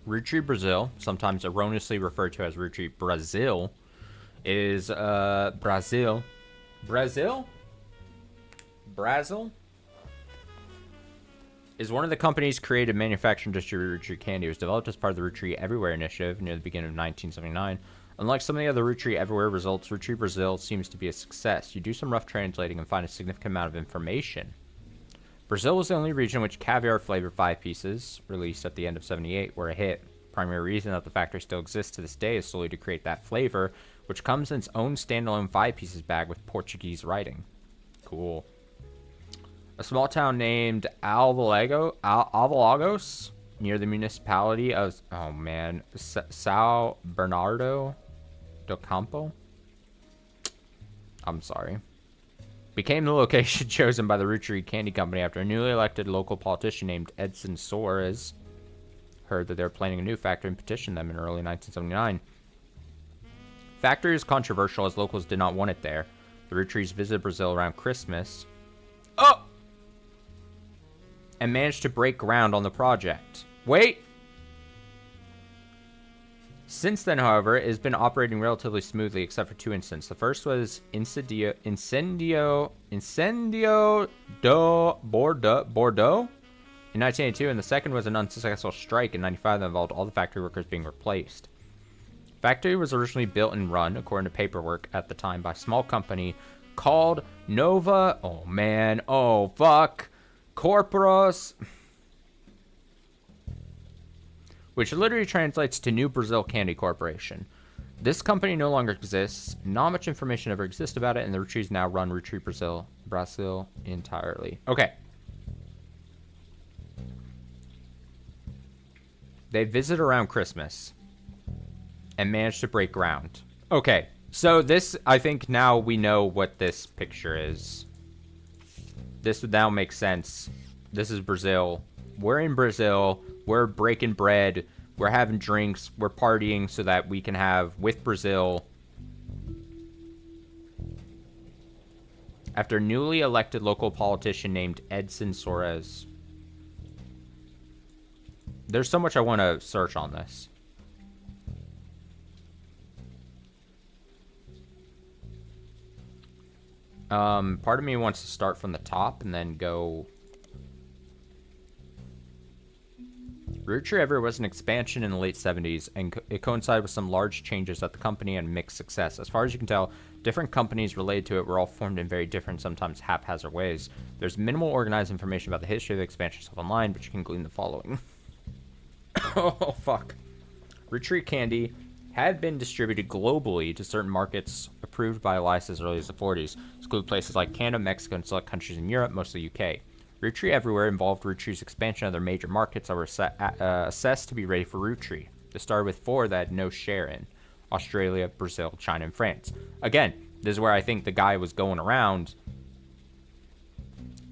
Roottrees, Brazil, sometimes erroneously referred to as Roottrees, Brazil, is Brazil is one of the companies created, manufactured, and distributed Roottrees candy. It was developed as part of the Roottrees Everywhere initiative near the beginning of 1979. Unlike some of the other Roottrees Everywhere results, Roottrees Brazil seems to be a success. You do some rough translating and find a significant amount of information. Brazil was the only region in which caviar flavored 5 pieces, released at the end of '78, were a hit. Primary reason that the factory still exists to this day is solely to create that flavor, which comes in its own standalone 5 pieces bag with Portuguese writing. Cool. A small town named Alvalagos, near the municipality of, Sao Bernardo do Campo. I'm sorry. Became the location chosen by the Roottrees Candy Company after a newly elected local politician named Edson Soares heard that they were planning a new factory and petitioned them in early 1979. Factory is controversial as locals did not want it there. The Roottrees visited Brazil around Christmas. Oh! And managed to break ground on the project. Wait! Since then, however, it has been operating relatively smoothly except for 2 incidents. The first was Incendio do Bordeaux in 1982, and the second was an unsuccessful strike in 1995 that involved all the factory workers being replaced. The factory was originally built and run, according to paperwork at the time, by a small company called Nova... Oh, man. Oh, fuck. Corporos... which literally translates to New Brazil Candy Corporation. This company no longer exists. Not much information ever exists about it, and the Roottrees now run Roottrees Brazil entirely. Okay. They visit around Christmas and managed to break ground. Okay, So this, I think now we know what this picture is. This would now make sense. This is Brazil. We're in Brazil. We're breaking bread. We're having drinks. We're partying so that we can have with Brazil. After newly elected local politician named Edson Soares. There's so much I want to search on this. Part of me wants to start from the top and then go. Roottrees Everywhere was an expansion in the late 70s, and it coincided with some large changes at the company and mixed success. As far as you can tell, different companies related to it were all formed in very different, sometimes haphazard ways. There's minimal organized information about the history of the expansion stuff online, but you can glean the following. Oh, fuck. Roottrees candy had been distributed globally to certain markets approved by Elias as early as the 40s. These include places like Canada, Mexico, and select countries in Europe, mostly UK. Roottrees Everywhere involved Roottrees' expansion of their major markets that were assessed to be ready for Roottrees. This started with 4 that had no share in: Australia, Brazil, China, and France. Again, this is where I think the guy was going around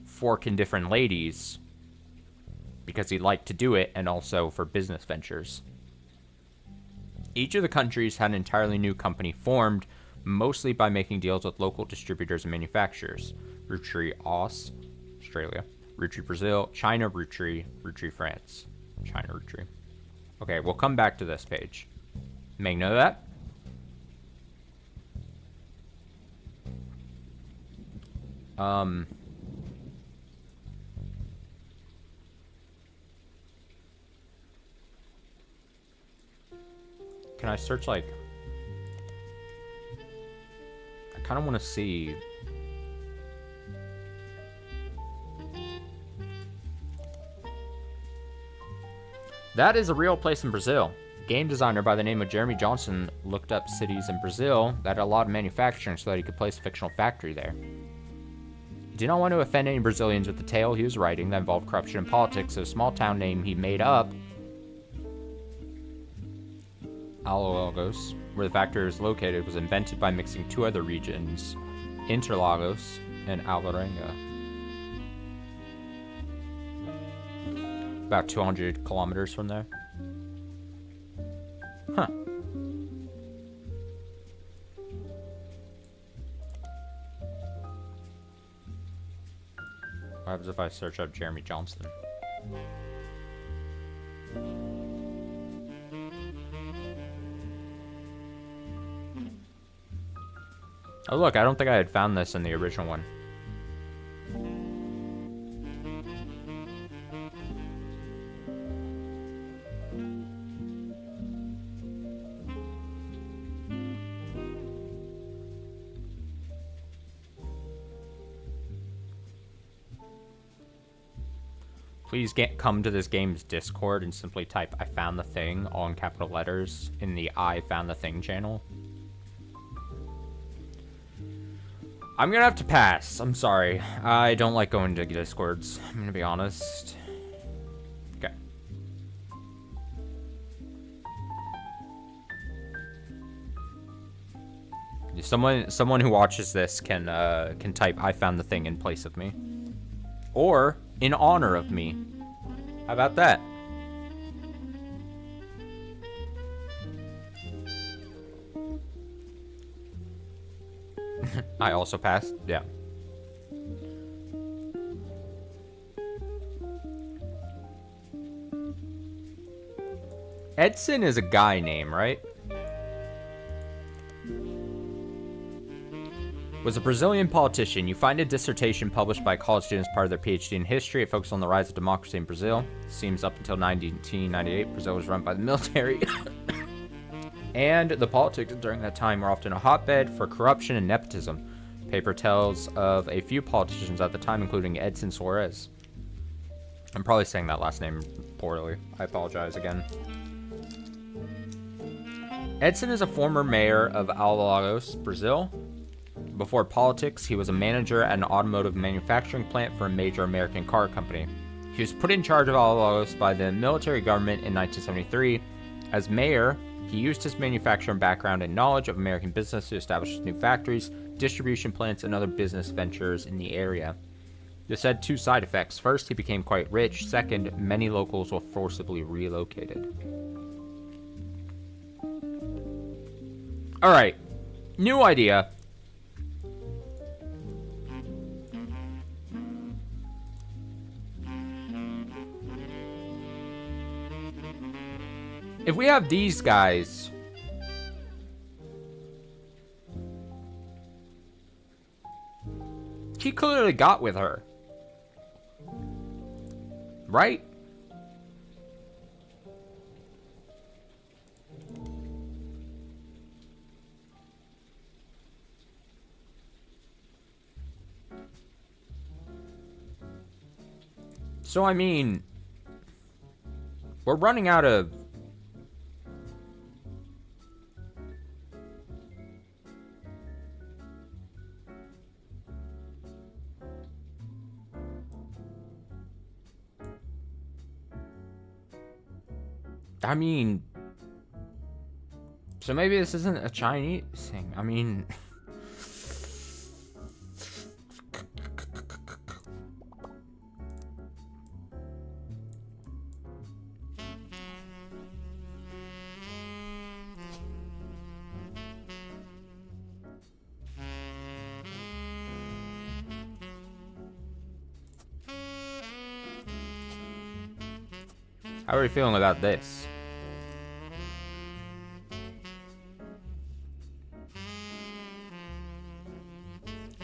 forking different ladies because he liked to do it, and also for business ventures. Each of the countries had an entirely new company formed, mostly by making deals with local distributors and manufacturers. Roottrees Australia, Roottrees Brazil, China Roottrees, Roottrees France, China Roottrees. Okay, we'll come back to this page. Make note of that. Can I search, like... I kind of want to see... That is a real place in Brazil. A game designer by the name of Jeremy Johnson looked up cities in Brazil that had a lot of manufacturing so that he could place a fictional factory there. He did not want to offend any Brazilians with the tale he was writing that involved corruption and politics, so a small town name he made up, Alagoas, where the factory was located, was invented by mixing 2 other regions, Interlagos and Alvarenga. About 200 kilometers from there. Huh. What happens if I search up Jeremy Johnson? Oh look, I don't think I had found this in the original one. Please come to this game's Discord and simply type "I found the thing" all in capital letters in the "I found the thing" channel. I'm gonna have to pass. I'm sorry. I don't like going to Discords. I'm gonna be honest. Okay. Someone who watches this can type "I found the thing" in place of me, or in honor of me. How about that? I also passed. Yeah. Edson is a guy name, right? Was a Brazilian politician. You find a dissertation published by a college student as part of their PhD in history. It focused on the rise of democracy in Brazil. Seems up until 1998, Brazil was run by the military. And the politics during that time were often a hotbed for corruption and nepotism. The paper tells of a few politicians at the time, including Edson Soares. I'm probably saying that last name poorly. I apologize again. Edson is a former mayor of Alagoas, Brazil. Before politics, he was a manager at an automotive manufacturing plant for a major American car company. He was put in charge of Alagoas by the military government in 1973. As mayor, He used his manufacturing background and knowledge of American business to establish new factories, distribution plants, and other business ventures in the area. This had two side effects. First, he became quite rich. Second, many locals were forcibly relocated. Alright, new idea. If we have these guys, he clearly got with her, right? So I mean, we're running out of so maybe this isn't a Chinese thing. I mean, how are you feeling about this?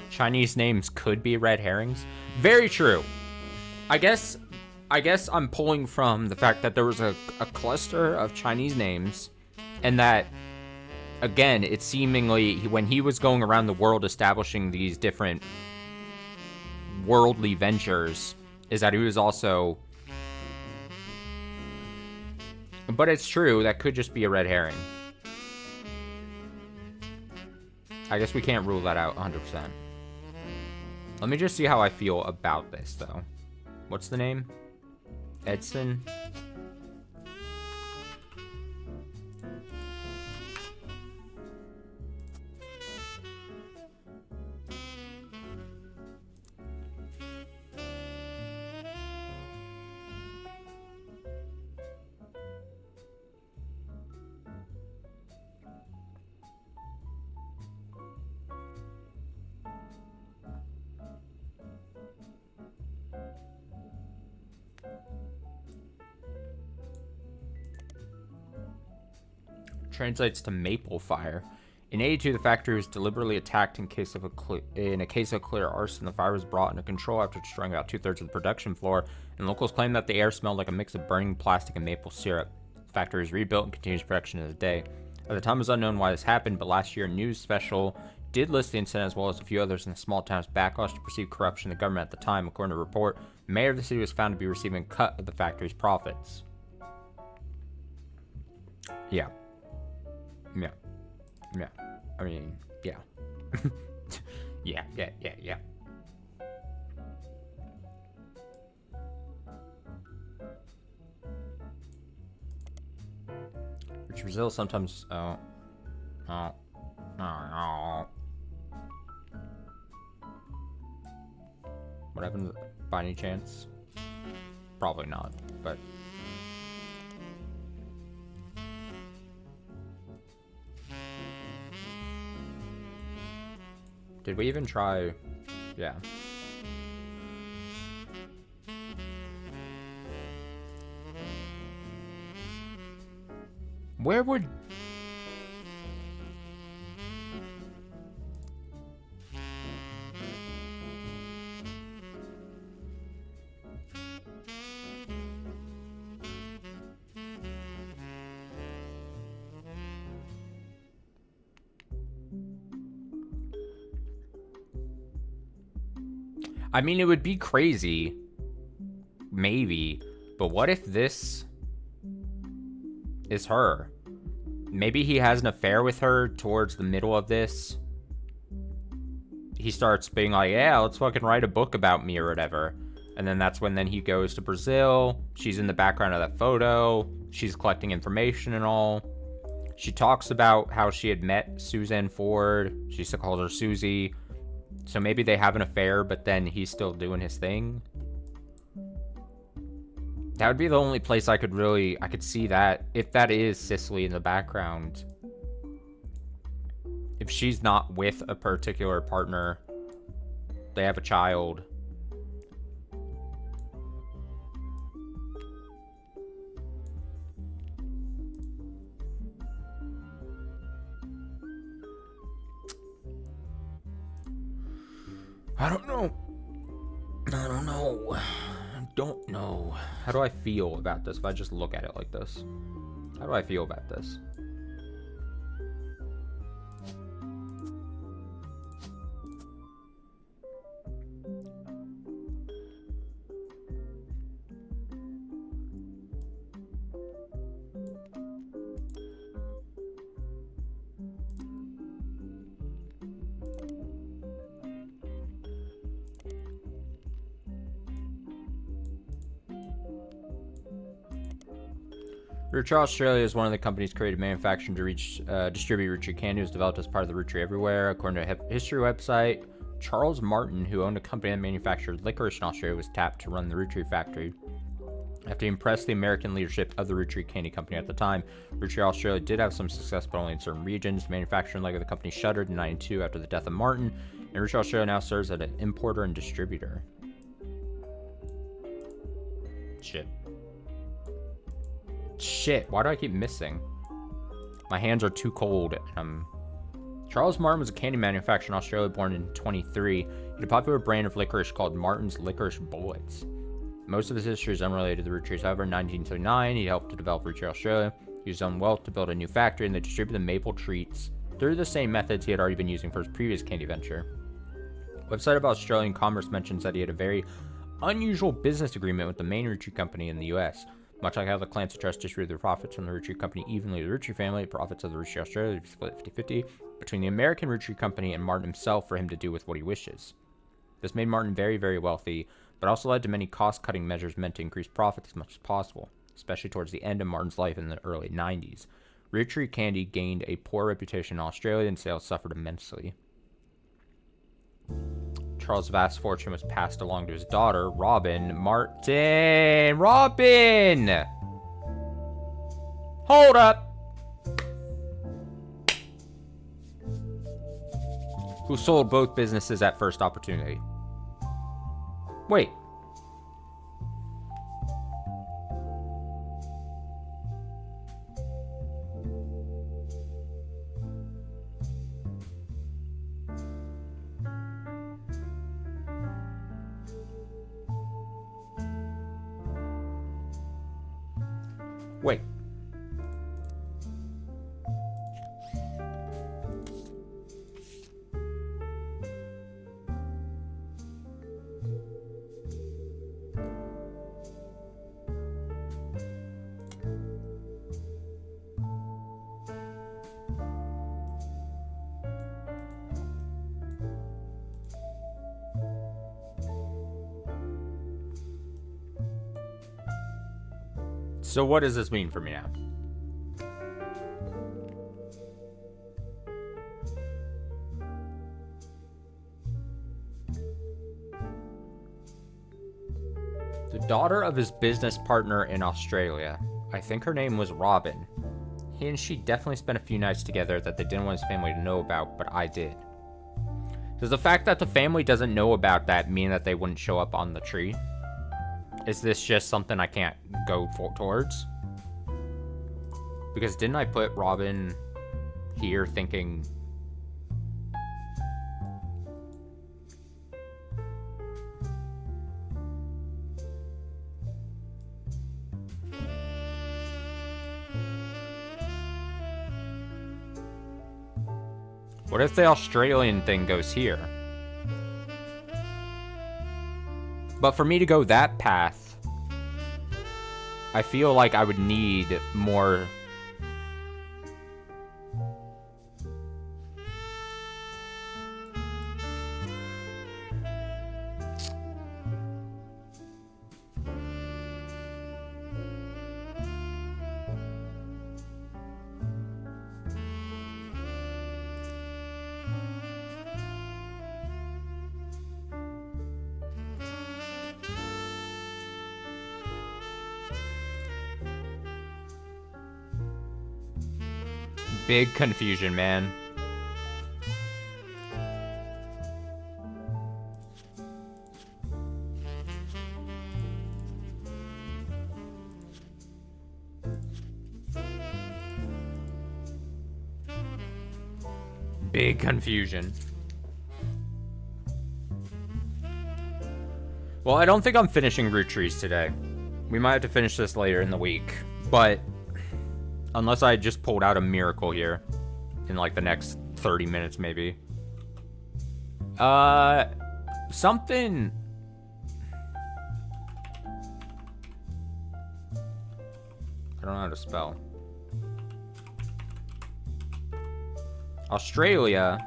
Chinese names could be red herrings. Very true. I guess I'm pulling from the fact that there was a cluster of Chinese names, and that, again, it's seemingly, when he was going around the world establishing these different worldly ventures, is that he was also... But it's true, that could just be a red herring. I guess we can't rule that out 100%. Let me just see how I feel about this, though. What's the name? Edson? Translates to maple fire. In 82, the factory was deliberately attacked in a case of clear arson. The fire was brought under control after destroying about 2/3 of the production floor, and locals claim that the air smelled like a mix of burning plastic and maple syrup. The factory is rebuilt and continues production to this day. At the time, it was unknown why this happened, but last year, a news special did list the incident as well as a few others in the small town's backlash to perceived corruption in the government at the time. According to a report, the mayor of the city was found to be receiving a cut of the factory's profits. Yeah. I mean, yeah. Yeah. Which Brazil sometimes, oh. What happened by any chance? Probably not, but... Did we even try? Yeah. Where would... I mean, it would be crazy, maybe, but what if this is her? Maybe he has an affair with her towards the middle of this. He starts being like, yeah, let's fucking write a book about me or whatever. And then that's when he goes to Brazil. She's in the background of that photo. She's collecting information and all. She talks about how she had met Suzanne Ford. She still calls her Susie. So maybe they have an affair, but then he's still doing his thing. That would be the only place I could see that, if that is Cicely in the background. If she's not with a particular partner, they have a child. I don't know. Don't know. How do I feel about this if I just look at it like this? How do I feel about this? Roottrees Australia is one of the companies created manufacturing to distribute Roottrees candy. It was developed as part of the Roottrees Everywhere. According to a history website, Charles Martin, who owned a company that manufactured licorice in Australia, was tapped to run the Roottrees factory. After he impressed the American leadership of the Roottrees candy company at the time, Roottrees Australia did have some success, but only in certain regions. The manufacturing leg of the company shuttered in 1992 after the death of Martin, and Roottrees Australia now serves as an importer and distributor. Shit, why do I keep missing? My hands are too cold. Charles Martin was a candy manufacturer in Australia, born in 1923. He had a popular brand of licorice called Martin's Licorice Bullets. Most of his history is unrelated to the Roottrees. However, in 1979, he helped to develop Roottrees Australia. He used his own wealth to build a new factory, and they distributed the maple treats through the same methods he had already been using for his previous candy venture. The website about Australian commerce mentions that he had a very unusual business agreement with the main Roottrees company in the US. Much like how the Clancy Trust distributed their profits from the Roottrees company evenly to the Roottrees family, profits of the Roottrees Australia would be split 50-50 between the American Roottrees company and Martin himself for him to do with what he wishes. This made Martin very, very wealthy, but also led to many cost-cutting measures meant to increase profits as much as possible, especially towards the end of Martin's life in the early 90s. Roottrees candy gained a poor reputation in Australia and sales suffered immensely. Charles' vast fortune was passed along to his daughter, Robin. Robin! Hold up! Who sold both businesses at first opportunity. Wait. Wait. So what does this mean for me now? The daughter of his business partner in Australia. I think her name was Robin. He and she definitely spent a few nights together that they didn't want his family to know about, but I did. Does the fact that the family doesn't know about that mean that they wouldn't show up on the tree? Is this just something I can't go towards? Because didn't I put Robin here thinking... What if the Australian thing goes here? But for me to go that path, I feel like I would need more... Big confusion, man. Big confusion. Well, I don't think I'm finishing Roottrees today. We might have to finish this later in the week. But unless I just pulled out a miracle here in like the next 30 minutes maybe. Something... I don't know how to spell. Australia.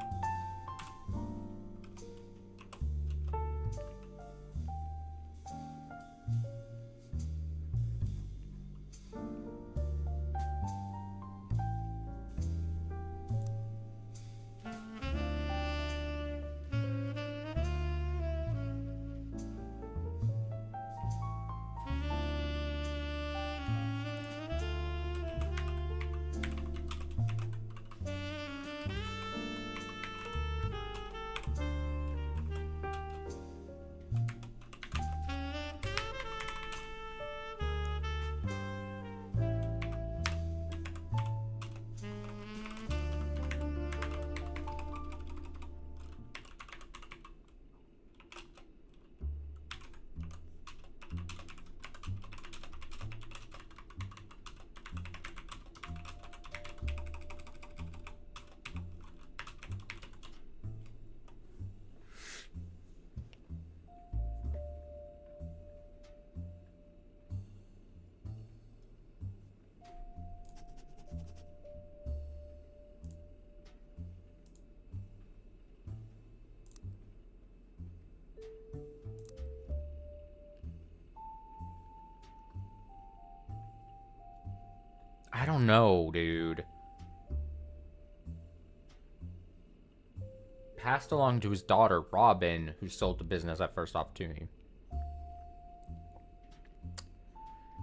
I don't know, dude. Passed along to his daughter, Robin, who sold the business at first opportunity.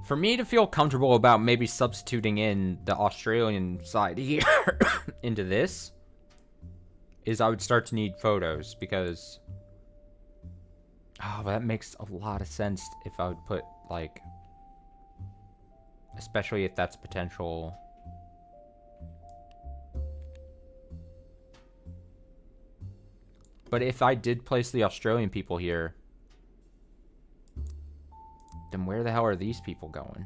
For me to feel comfortable about maybe substituting in the Australian side here into this, is I would start to need photos, because... Oh, that makes a lot of sense if I would put, like... Especially if that's potential... But if I did place the Australian people here, then where the hell are these people going?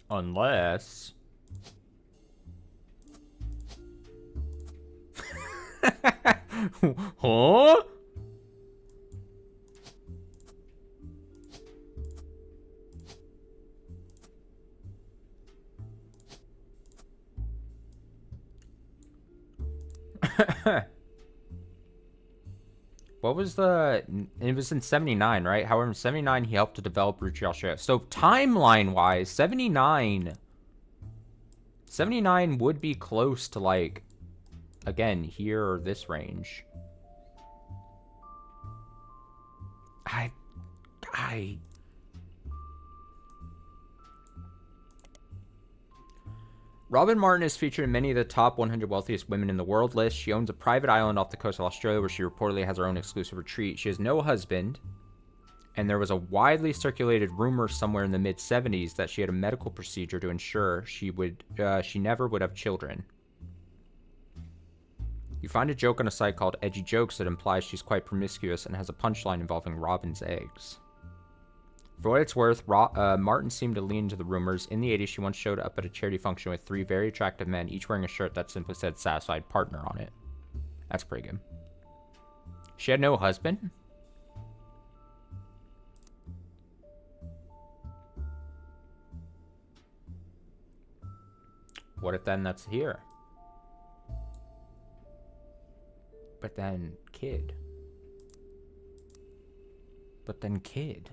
Unless... Huh? What was the... It was in 79, right? However, in 79, he helped to develop Roottrees Australia. So, timeline-wise, 79 would be close to, like... Again, here or this range. Robin Martin is featured in many of the top 100 wealthiest women in the world lists. She owns a private island off the coast of Australia where she reportedly has her own exclusive retreat. She has no husband, and there was a widely circulated rumor somewhere in the mid-70s that she had a medical procedure to ensure she never would have children. You find a joke on a site called Edgy Jokes that implies she's quite promiscuous and has a punchline involving Robin's eggs. For what it's worth, Martin seemed to lean into the rumors. In the 80s, she once showed up at a charity function with 3 very attractive men, each wearing a shirt that simply said "Satisfied Partner" on it. That's pretty good. She had no husband? What if then that's here? But then kid. But then kid.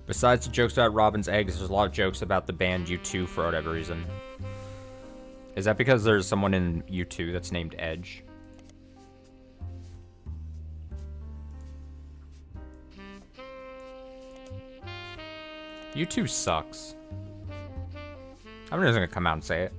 Besides the jokes about Robin's eggs, there's a lot of jokes about the band U2 for whatever reason. Is that because there's someone in U2 that's named Edge? U2 sucks. I'm just gonna come out and say it.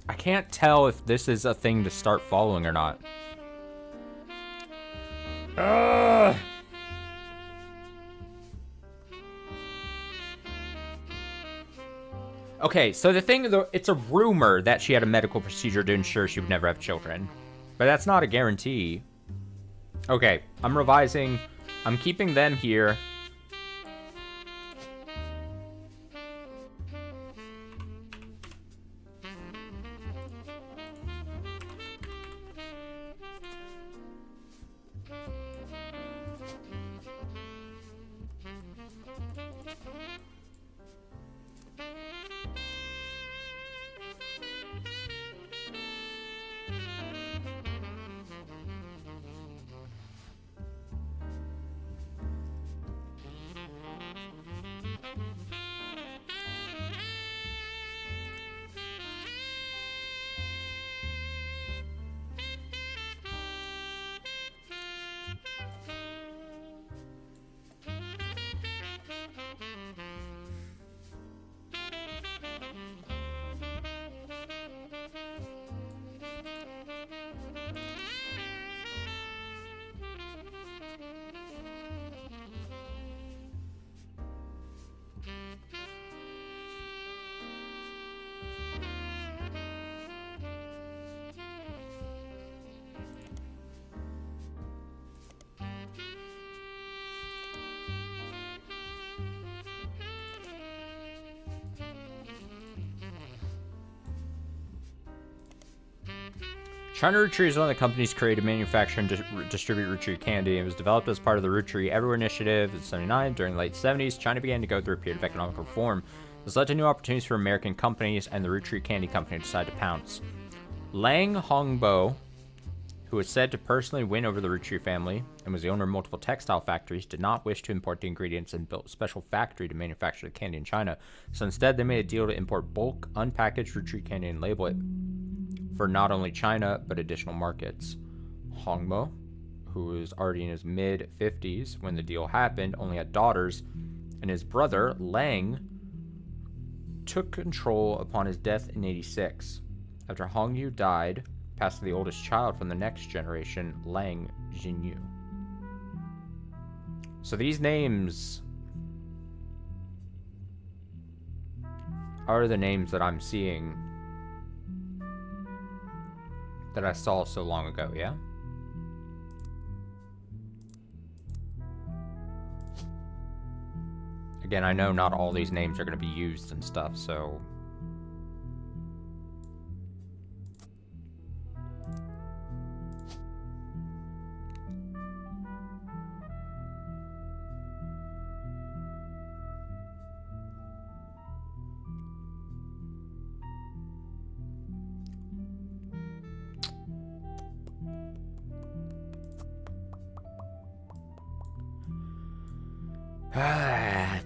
I can't tell if this is a thing to start following or not. Okay, so the thing, though, it's a rumor that she had a medical procedure to ensure she would never have children. But that's not a guarantee. Okay, I'm revising. I'm keeping them here. China Roottrees is one of the companies created, manufacture, and distribute Roottrees candy. It was developed as part of the Roottrees Everywhere initiative in 1979. During the late 70s, China began to go through a period of economic reform. This led to new opportunities for American companies, and the Roottrees Candy Company decided to pounce. Lang Hongbo, who was said to personally win over the Roottrees family and was the owner of multiple textile factories, did not wish to import the ingredients and built a special factory to manufacture the candy in China. So instead, they made a deal to import bulk, unpackaged Roottrees candy and label it for not only China, but additional markets. Hongbo, who was already in his mid-50s when the deal happened, only had daughters, and his brother, Lang, took control upon his death in 86. After Hongyu died, passed to the oldest child from the next generation, Lang Jinyu. So these names are the names that I'm seeing that I saw so long ago, yeah? Again, I know not all these names are going to be used and stuff, so...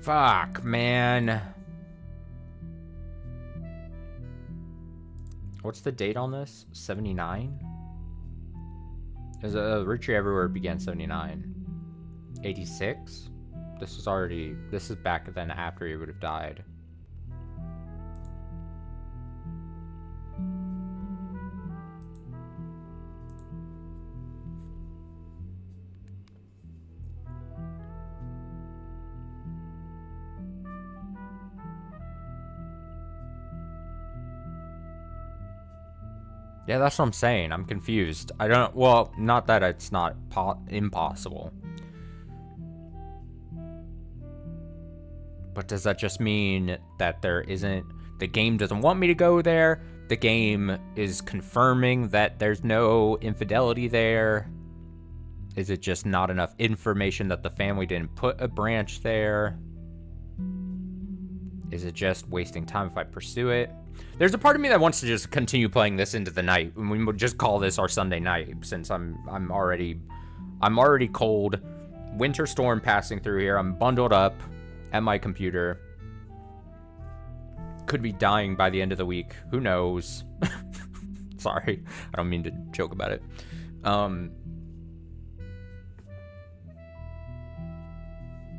Fuck, man. What's the date on this? 79? Roottrees Everywhere began 79. 86? This is back then after he would have died. Yeah, that's what I'm saying. I'm confused. I don't... Well, not that it's not impossible. But does that just mean that there isn't... The game doesn't want me to go there? The game is confirming that there's no infidelity there? Is it just not enough information that the family didn't put a branch there? Is it just wasting time if I pursue it? There's a part of me that wants to just continue playing this into the night, and we would just call this our Sunday night, since I'm already cold. Winter storm passing through here. I'm bundled up at my computer. Could be dying by the end of the week. Who knows? Sorry, I don't mean to joke about it.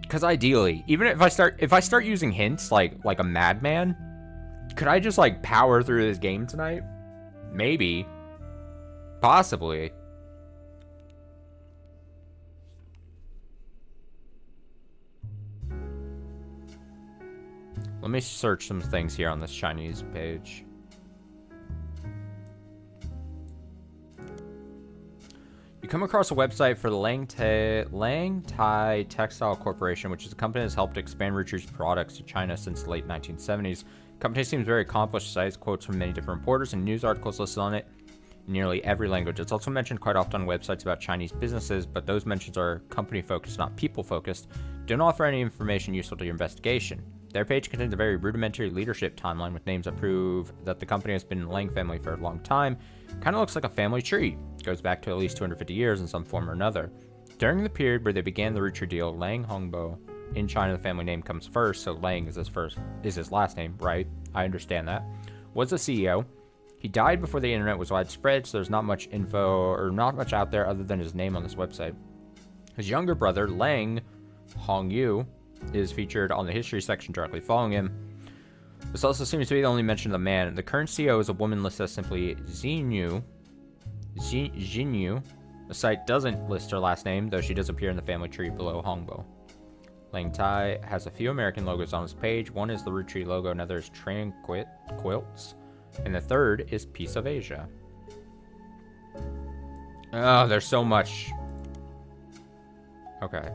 Because ideally, even if I start using hints like a madman, could I just like power through this game tonight? Maybe. Possibly. Let me search some things here on this Chinese page. You come across a website for the Lang Tai Textile Corporation, which is a company that's helped expand Roottrees products to China since the late 1970s. The company seems very accomplished. Cites quotes from many different reporters and news articles listed on it in nearly every language. It's also mentioned quite often on websites about Chinese businesses, but those mentions are company-focused, not people-focused. Don't offer any information useful to your investigation. Their page contains a very rudimentary leadership timeline with names that prove that the company has been in the Lang family for a long time. Kind of looks like a family tree. Goes back to at least 250 years in some form or another. During the period where they began the Roottrees deal, Lang Hongbo. In China, the family name comes first, so Lang is his last name, right? I understand that. Was the CEO. He died before the internet was widespread, so there's not much info or not much out there other than his name on this website. His younger brother, Lang Hongyu, is featured on the history section directly following him. This also seems to be the only mention of the man. The current CEO is a woman listed as simply Xinyu. The site doesn't list her last name, though she does appear in the family tree below Hongbo. Lang Tai has a few American logos on his page. One is the Roottrees logo, another is Tranquil Quilts, and the third is Piece of Asia. Oh, there's so much. Okay.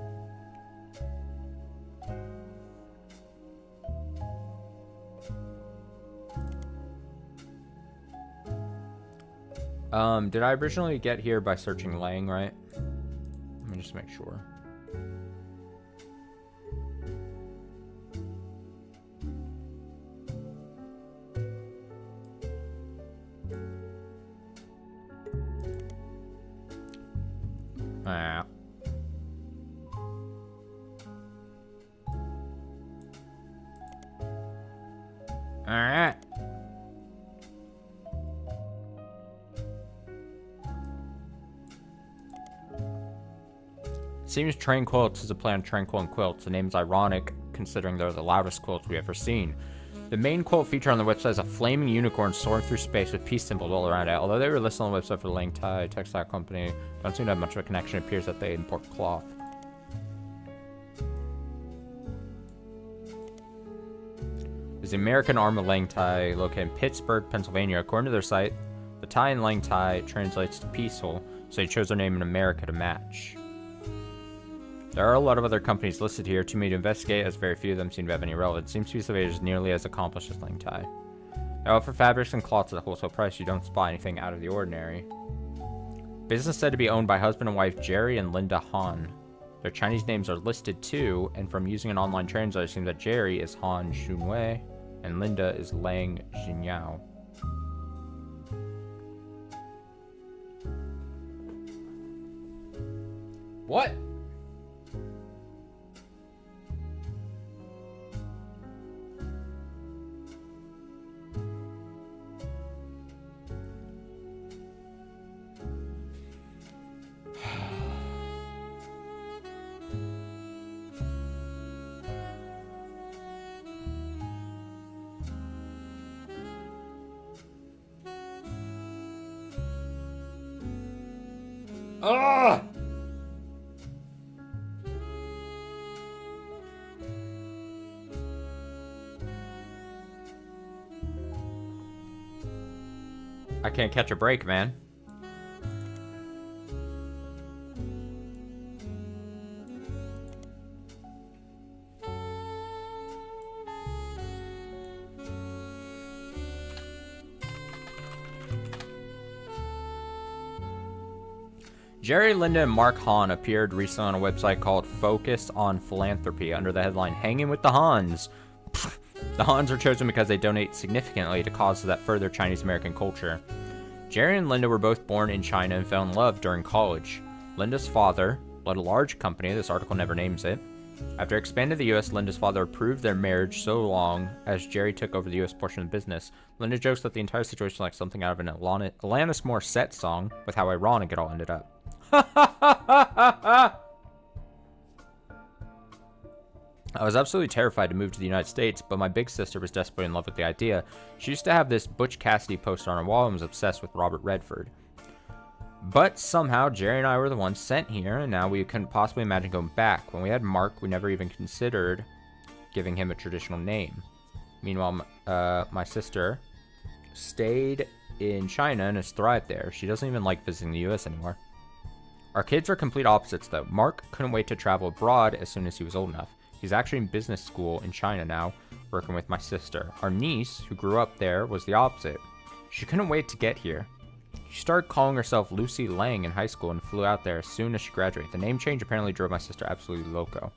Did I originally get here by searching Lang, right? Let me just make sure. Alright. Seems Tranquilts is a play on Tranquil and Quilts. The name's ironic, considering they're the loudest quilts we've ever seen. The main quilt feature on the website is a flaming unicorn soaring through space with peace symbols all around it. Although they were listed on the website for the Lang Tai Textile Company, don't seem to have much of a connection. It appears that they import cloth. There's the American arm of Lang Tai, located in Pittsburgh, Pennsylvania. According to their site, the Tai in Lang Tai translates to peaceful, so they chose their name in America to match. There are a lot of other companies listed here, too many to investigate, as very few of them seem to have any relevance. Seems Piece of Asia is nearly as accomplished as Lang Tai. They offer fabrics and cloths at a wholesale price. You don't spot anything out of the ordinary. Business said to be owned by husband and wife Jerry and Linda Han. Their Chinese names are listed too, and from using an online translator, it seems that Jerry is Han Xunwei, and Linda is Lang Jinyao. What? Ugh! I can't catch a break, man. Jerry, Linda, and Mark Hahn appeared recently on a website called Focus on Philanthropy under the headline Hanging with the Hans. The Hans were chosen because they donate significantly to causes that further Chinese-American culture. Jerry and Linda were both born in China and fell in love during college. Linda's father led a large company, this article never names it. After expanding to the U.S., Linda's father approved their marriage so long as Jerry took over the U.S. portion of the business. Linda jokes that the entire situation like something out of an Alanis Morissette song, with how ironic it all ended up. I was absolutely terrified to move to the United States, but my big sister was desperately in love with the idea. She used to have this Butch Cassidy poster on her wall and was obsessed with Robert Redford. But somehow, Jerry and I were the ones sent here, and now we couldn't possibly imagine going back. When we had Mark, we never even considered giving him a traditional name. Meanwhile, my sister stayed in China and has thrived there. She doesn't even like visiting the US anymore. Our kids are complete opposites, though. Mark couldn't wait to travel abroad as soon as he was old enough. He's actually in business school in China now, working with my sister. Our niece, who grew up there, was the opposite. She couldn't wait to get here. She started calling herself Lucy Lang in high school and flew out there as soon as she graduated. The name change apparently drove my sister absolutely loco.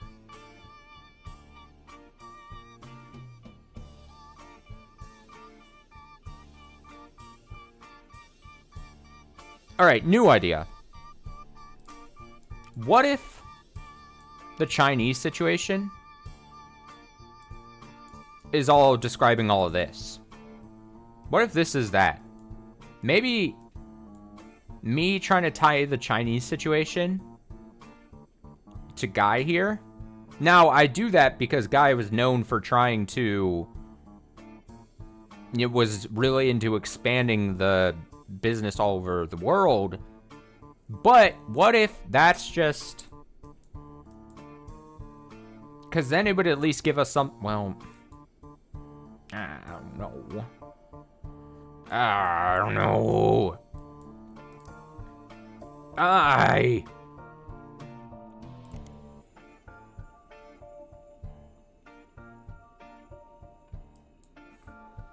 Alright, new idea. What if the Chinese situation is all describing all of this? What if this is that? Maybe me trying to tie the Chinese situation to Guy here. Now, I do that because Guy was known for trying to... It was really into expanding the business all over the world. But what if that's just... Because then it would at least give us some... Well... I don't know. I don't know.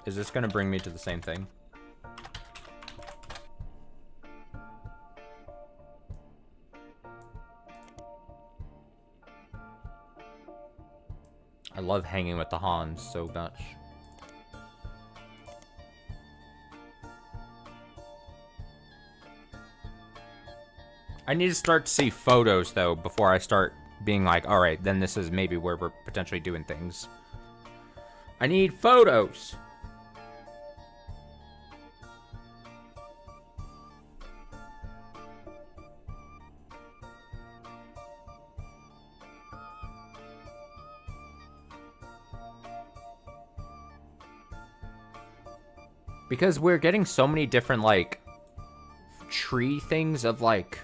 Is this gonna bring me to the same thing? I love hanging with the Hans so much. I need to start to see photos, though, before I start being like, alright, then this is maybe where we're potentially doing things. I need photos! Because we're getting so many different, like, tree things of, like...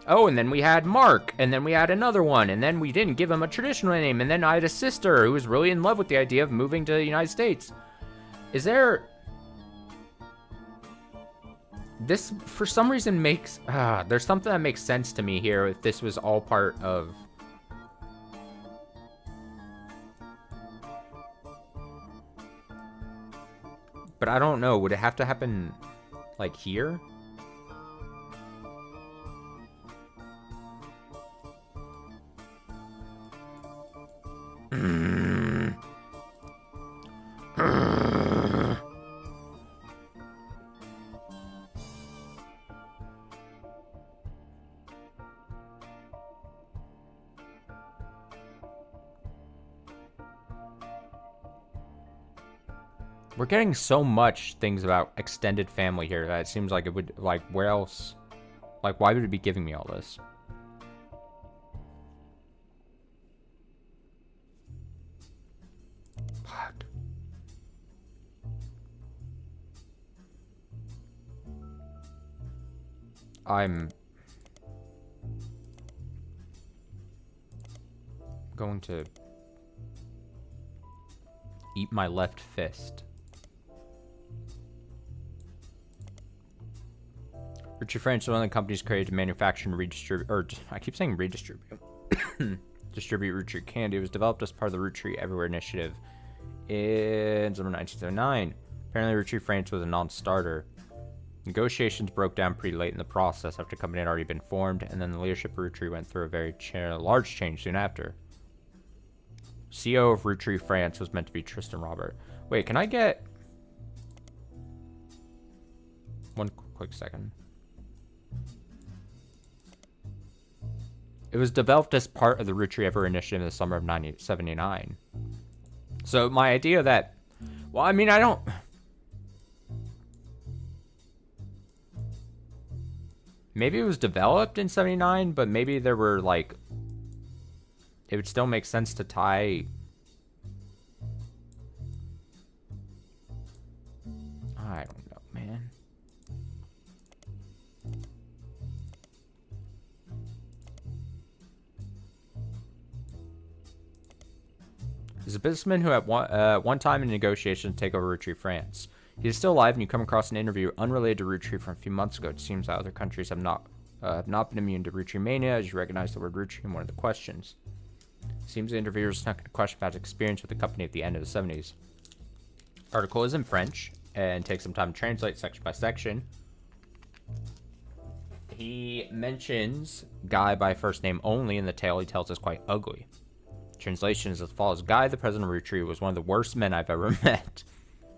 Oh, and then we had Mark, and then we had another one, and then we didn't give him a traditional name, and then I had a sister who was really in love with the idea of moving to the United States. Is there... This, for some reason, makes... there's something that makes sense to me here if this was all part of... But I don't know, would it have to happen, like, here? We're getting so much things about extended family here that it seems like it would, like, where else? Like, why would it be giving me all this? Fuck. I'm going to eat my left fist. Roottrees France is one of the companies created to manufacture and redistribute, or I keep saying redistribute, distribute root tree candy. It was developed as part of the Root Tree Everywhere initiative in summer 1979. Apparently, Roottrees France was a non-starter. Negotiations broke down pretty late in the process after the company had already been formed, and then the leadership of Roottrees went through a very large change soon after. CEO of Roottrees, France was meant to be Tristan Robert. Wait, can I get... One quick second. It was developed as part of the Roottrees initiative in the summer of 1979. So my idea that... Well, I mean, I don't... Maybe it was developed in 79, but maybe there were, like... It would still make sense to tie... I don't know, man. He's a businessman who at one time in negotiations to take over Roottrees, France. He is still alive, and you come across an interview unrelated to Roottrees from a few months ago. It seems that other countries have not been immune to Roottrees mania, as you recognize the word Roottrees in one of the questions. It seems the interviewer snuck in a question about his experience with the company at the end of the 70s. Article is in French, and takes some time to translate section by section. He mentions Guy by first name only, and the tale he tells is quite ugly. Translation is as follows. Guy, the president of Roottrees, was one of the worst men I've ever met.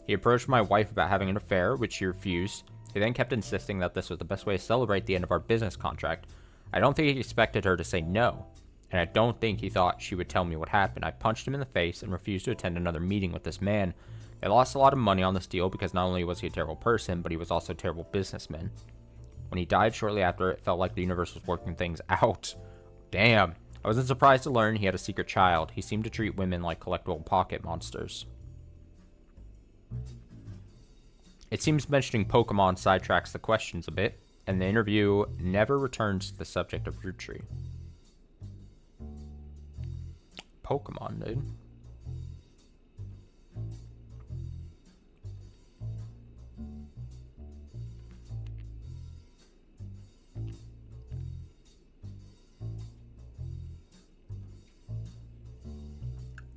He approached my wife about having an affair, which she refused. He then kept insisting that this was the best way to celebrate the end of our business contract. I don't think he expected her to say no, and I don't think he thought she would tell me what happened. I punched him in the face and refused to attend another meeting with this man. They lost a lot of money on this deal because not only was he a terrible person, but he was also a terrible businessman. When he died shortly after, it felt like the universe was working things out. Damn. I wasn't surprised to learn he had a secret child. He seemed to treat women like collectible pocket monsters. It seems mentioning Pokemon sidetracks the questions a bit, and the interview never returns to the subject of Roottrees. Pokemon, dude.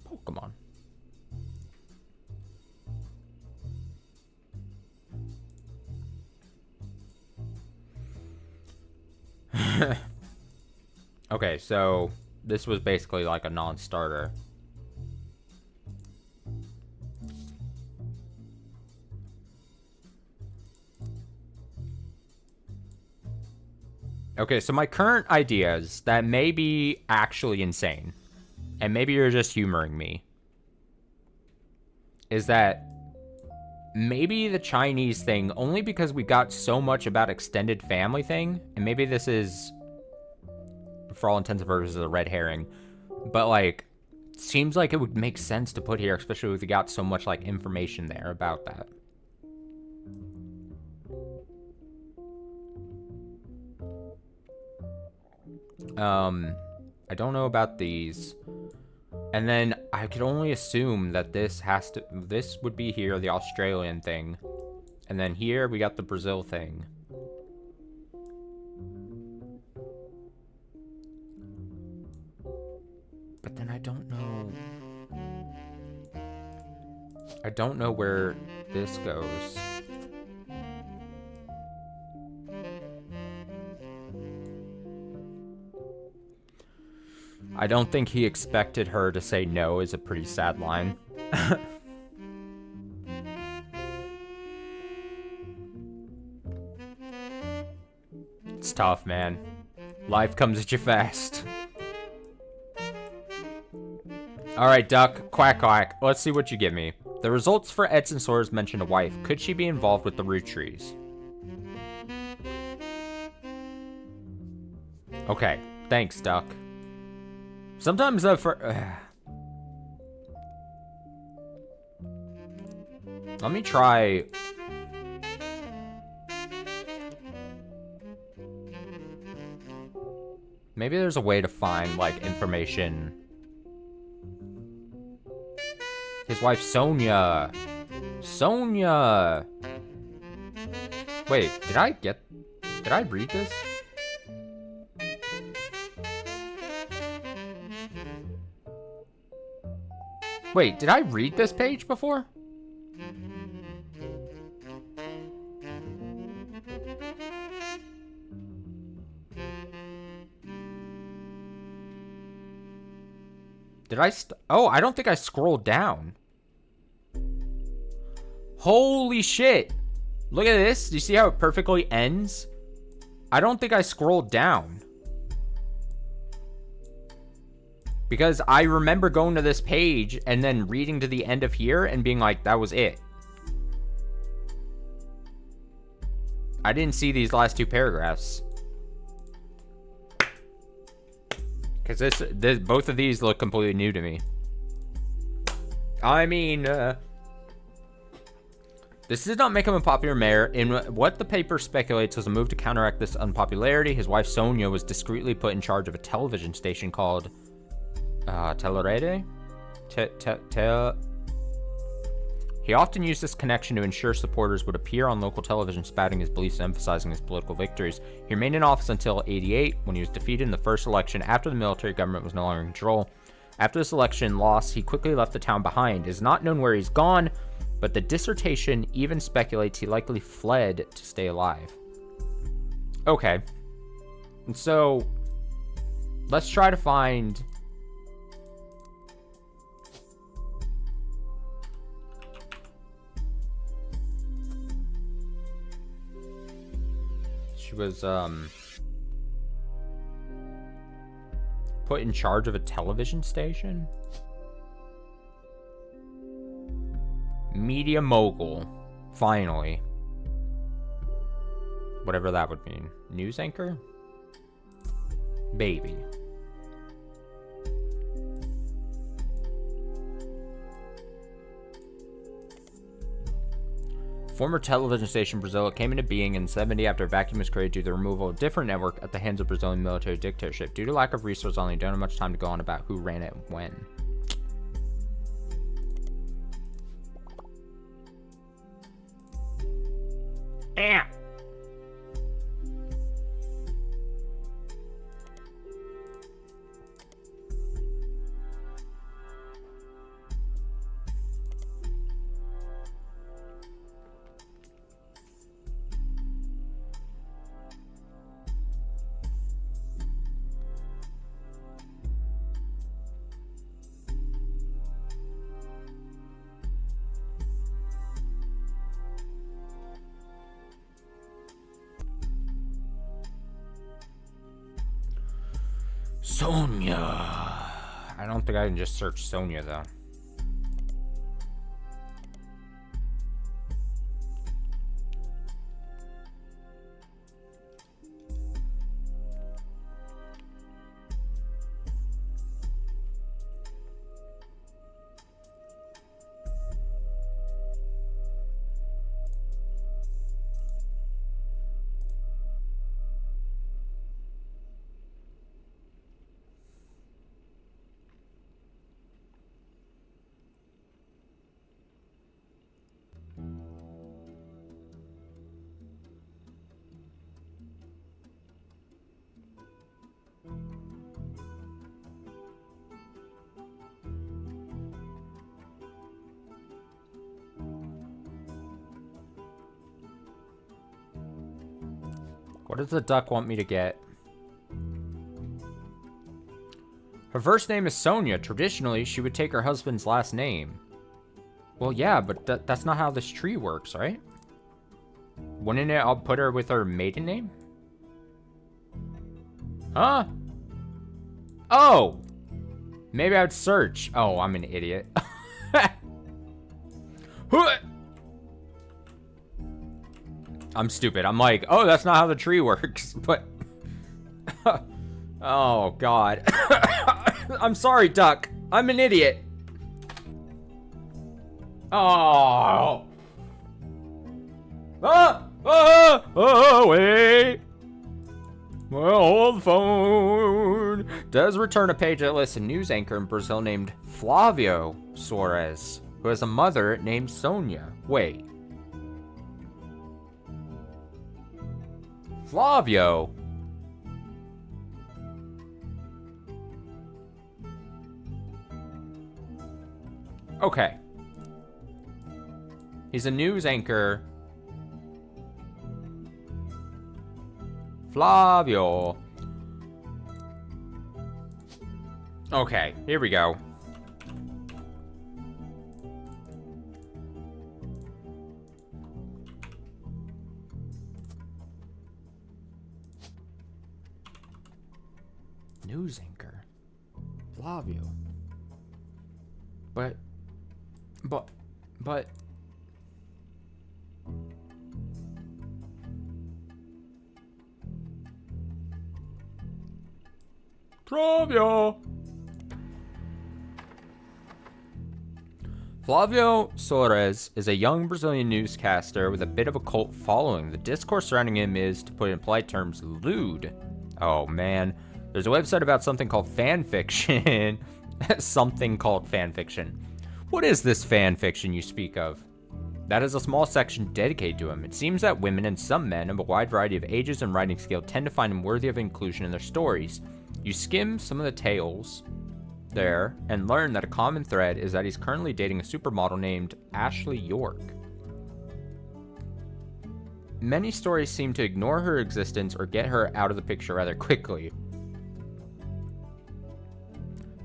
Pokemon. Okay, so this was basically like a non-starter. Okay, so my current ideas that may be actually insane, and maybe you're just humoring me, is that maybe the Chinese thing, only because we got so much about extended family thing, and maybe this is, for all intents and purposes, a red herring, but like, seems like it would make sense to put here, especially if we got so much like information there about that. I don't know about these. And then I could only assume that this would be here, the Australian thing. And then here we got the Brazil thing. But then I don't know. I don't know where this goes. I don't think he expected her to say no is a pretty sad line. It's tough, man. Life comes at you fast. Alright, Duck. Quack, quack. Let's see what you give me. The results for Edson Soares mentioned a wife. Could she be involved with the Roottrees? Okay. Thanks, Duck. Sometimes let me try. Maybe there's a way to find like information. His wife Sonia. Sonia. Wait, did I read this? Wait, did I read this page before? Did I oh, I don't think I scrolled down. Holy shit. Look at this. Do you see how it perfectly ends? I don't think I scrolled down. Because I remember going to this page and then reading to the end of here and being like, that was it. I didn't see these last two paragraphs. Because this, both of these look completely new to me. I mean, this did not make him a popular mayor. In what the paper speculates was a move to counteract this unpopularity, his wife Sonia was discreetly put in charge of a television station called Telerede? He often used this connection to ensure supporters would appear on local television spouting his beliefs and emphasizing his political victories. He remained in office until '88, when he was defeated in the first election after the military government was no longer in control. After this election loss, he quickly left the town behind. It is not known where he's gone, but the dissertation even speculates he likely fled to stay alive. Okay. And so, let's try to find... She was, put in charge of a television station? Media mogul. Finally. Whatever that would mean. News anchor? Baby. Former television station Brazil came into being in 70 after a vacuum was created due to the removal of a different network at the hands of Brazilian military dictatorship. Due to lack of resources, only don't have much time to go on about who ran it and when. Sonia. I don't think I can just search Sonia, though. What does the duck want me to get? Her first name is Sonia. Traditionally, she would take her husband's last name. Well, yeah, but that's not how this tree works, right? Wouldn't it I'll put her with her maiden name? Huh? Oh! Maybe I would search. Oh, I'm an idiot. I'm stupid. I'm like, oh, that's not how the tree works. But, oh, God. I'm sorry, duck. I'm an idiot. Oh. Wait. Well, hold the phone. Does return a page that lists a news anchor in Brazil named Flavio Soares, who has a mother named Sonia. Wait. Flavio. Okay. He's a news anchor. Flavio. Okay, here we go. news anchor. Flavio. But... Flavio Soares is a young Brazilian newscaster with a bit of a cult following. The discourse surrounding him is, to put it in polite terms, lewd. Oh man, there's a website about something called fanfiction. Something called fanfiction. What is this fanfiction you speak of? That is a small section dedicated to him. It seems that women and some men of a wide variety of ages and writing skill tend to find him worthy of inclusion in their stories. You skim some of the tales there and learn that a common thread is that he's currently dating a supermodel named Ashley York. Many stories seem to ignore her existence or get her out of the picture rather quickly.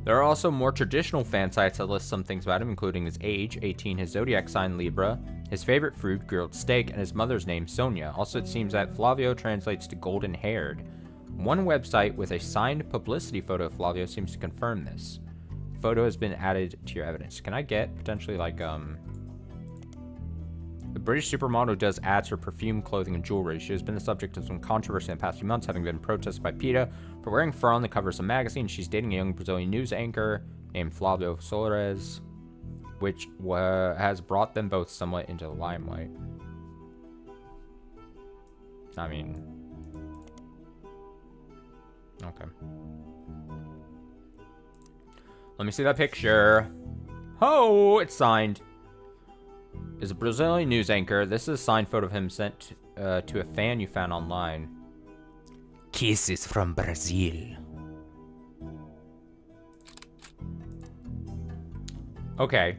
There are also more traditional fan sites that list some things about him, including his age, 18, his zodiac sign Libra, his favorite fruit, grilled steak, and his mother's name, Sonia. Also, it seems that Flavio translates to golden-haired. One website with a signed publicity photo of Flavio seems to confirm this. The photo has been added to your evidence. Can I get potentially like the British supermodel who does ads for perfume, clothing, and jewelry. She has been the subject of some controversy in the past few months, having been protested by PETA for wearing fur on the cover of some magazine. She's dating a young Brazilian news anchor named Flavio Soares, which has brought them both somewhat into the limelight. I mean, okay. Let me see that picture. Oh, it's signed. Is a Brazilian news anchor. This is a signed photo of him sent to a fan you found online. Kisses from Brazil. Okay.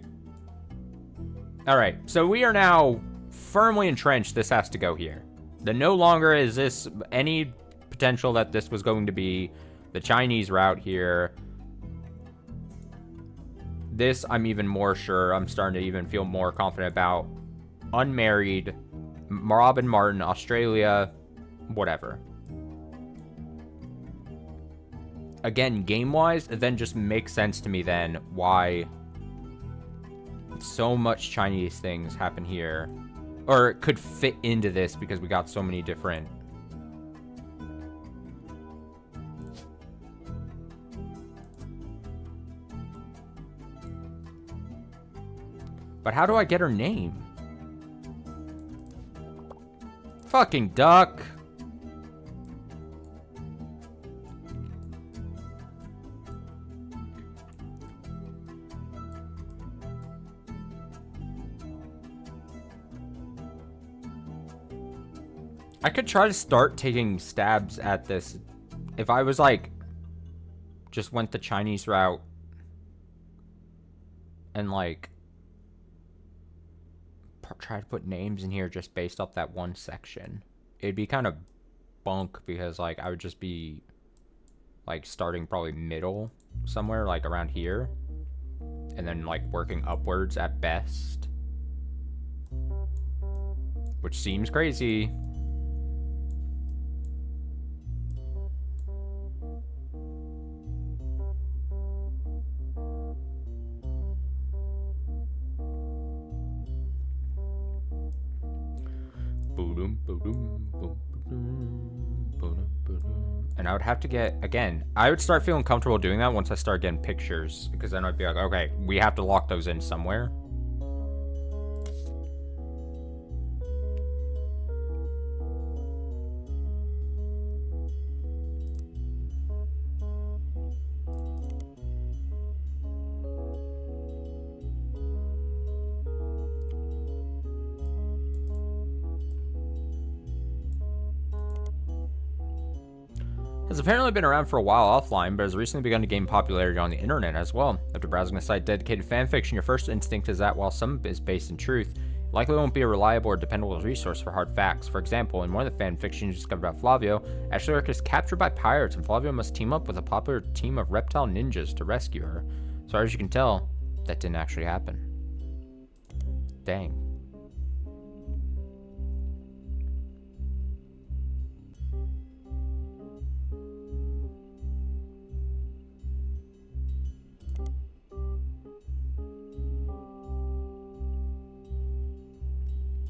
Alright, so we are now firmly entrenched. This has to go here. Then no longer is this any potential that this was going to be the Chinese route here. This, I'm even more sure. I'm starting to even feel more confident about. Unmarried, Robin Martin, Australia, whatever. Again, game-wise, it then just makes sense to me then why so much Chinese things happen here. Or it could fit into this because we got so many different... But how do I get her name? Fucking duck. I could try to start taking stabs at this. If I was like, just went the Chinese route and like try to put names in here just based off that one section. It'd be kind of bunk because like I would just be like starting probably middle somewhere like around here and then like working upwards at best, which seems crazy. And I would have to get, again, I would start feeling comfortable doing that once I start getting pictures, because then I'd be like, okay, we have to lock those in somewhere. Has apparently been around for a while offline, but has recently begun to gain popularity on the internet as well. After browsing a site dedicated to fanfiction, your first instinct is that while some is based in truth, it likely won't be a reliable or dependable resource for hard facts. For example, in one of the fanfictions discovered about Flavio, Ashley York is captured by pirates, and Flavio must team up with a popular team of reptile ninjas to rescue her. As far as you can tell, that didn't actually happen. Dang.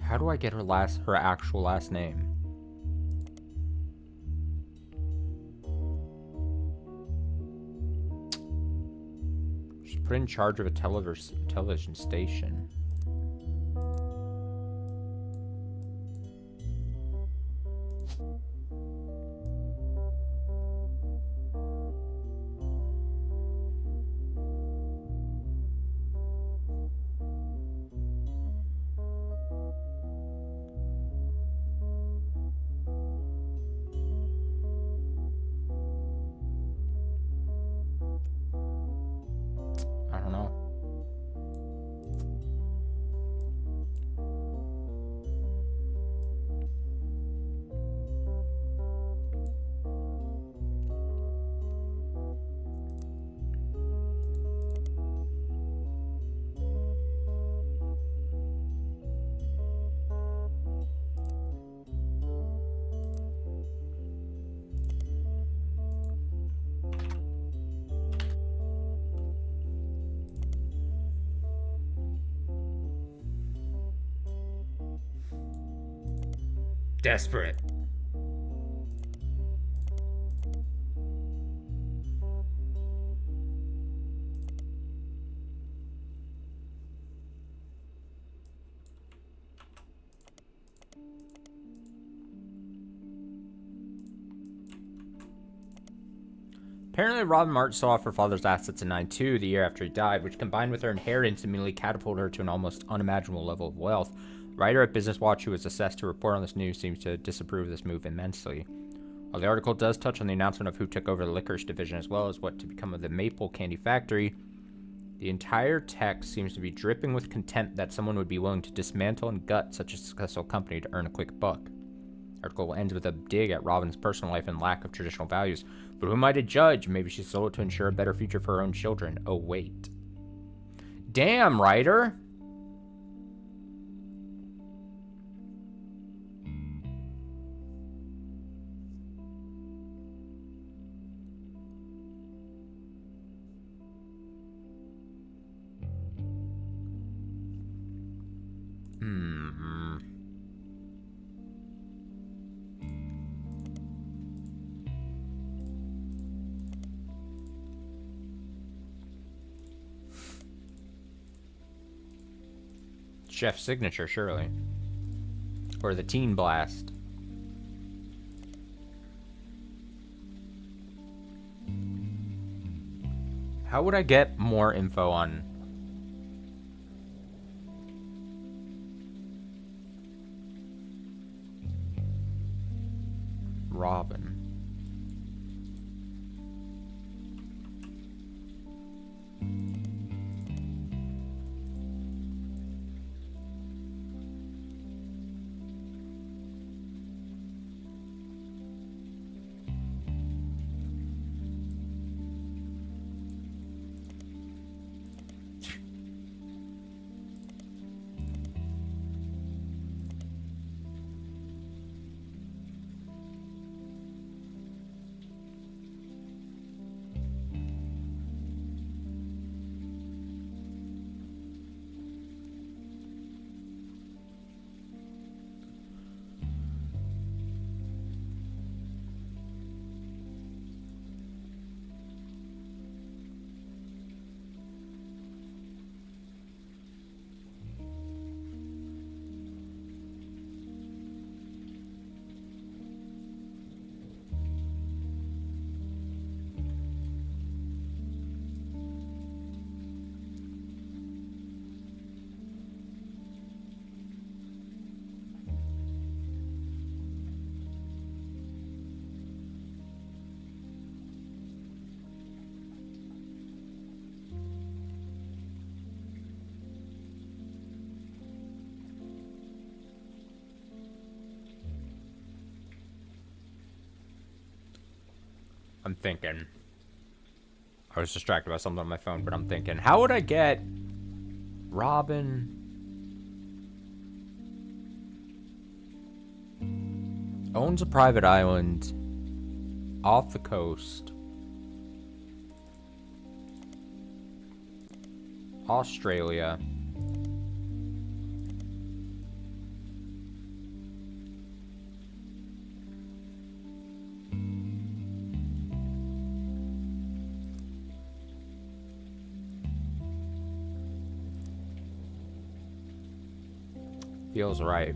How do I get her actual last name? She's put in charge of a television station. I don't know. Desperate. Apparently, Robin Martin saw off her father's assets in 92, the year after he died, which combined with her inheritance immediately catapulted her to an almost unimaginable level of wealth. The writer at Business Watch who was assessed to report on this news seems to disapprove of this move immensely. While the article does touch on the announcement of who took over the licorice division as well as what to become of the maple candy factory, the entire text seems to be dripping with contempt that someone would be willing to dismantle and gut such a successful company to earn a quick buck. The article ends with a dig at Robin's personal life and lack of traditional values. But who am I to judge? Maybe she sold it to ensure a better future for her own children. Oh, wait. Damn, writer! Chef's signature, surely. Or the teen blast. How would I get more info on Robin? I'm thinking. I was distracted by something on my phone, but I'm thinking, how would I get Robin? Owns a private island off the coast. Australia. Feels right.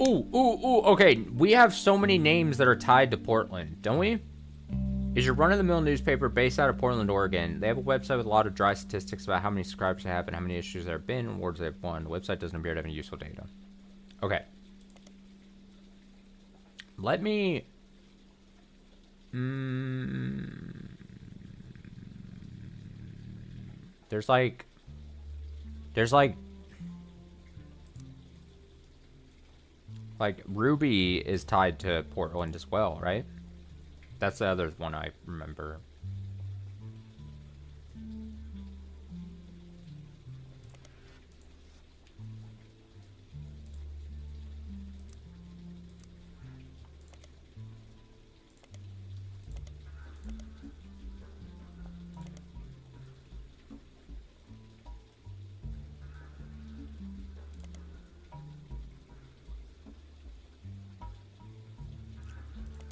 Ooh. Okay, we have so many names that are tied to Portland, don't we? Is your run-of-the-mill newspaper based out of Portland, Oregon? They have a website with a lot of dry statistics about how many subscribers they have and how many issues there have been, awards they've won. The website doesn't appear to have any useful data. Okay. Let me... There's like... Like, Ruby is tied to Portland as well, right? That's the other one I remember.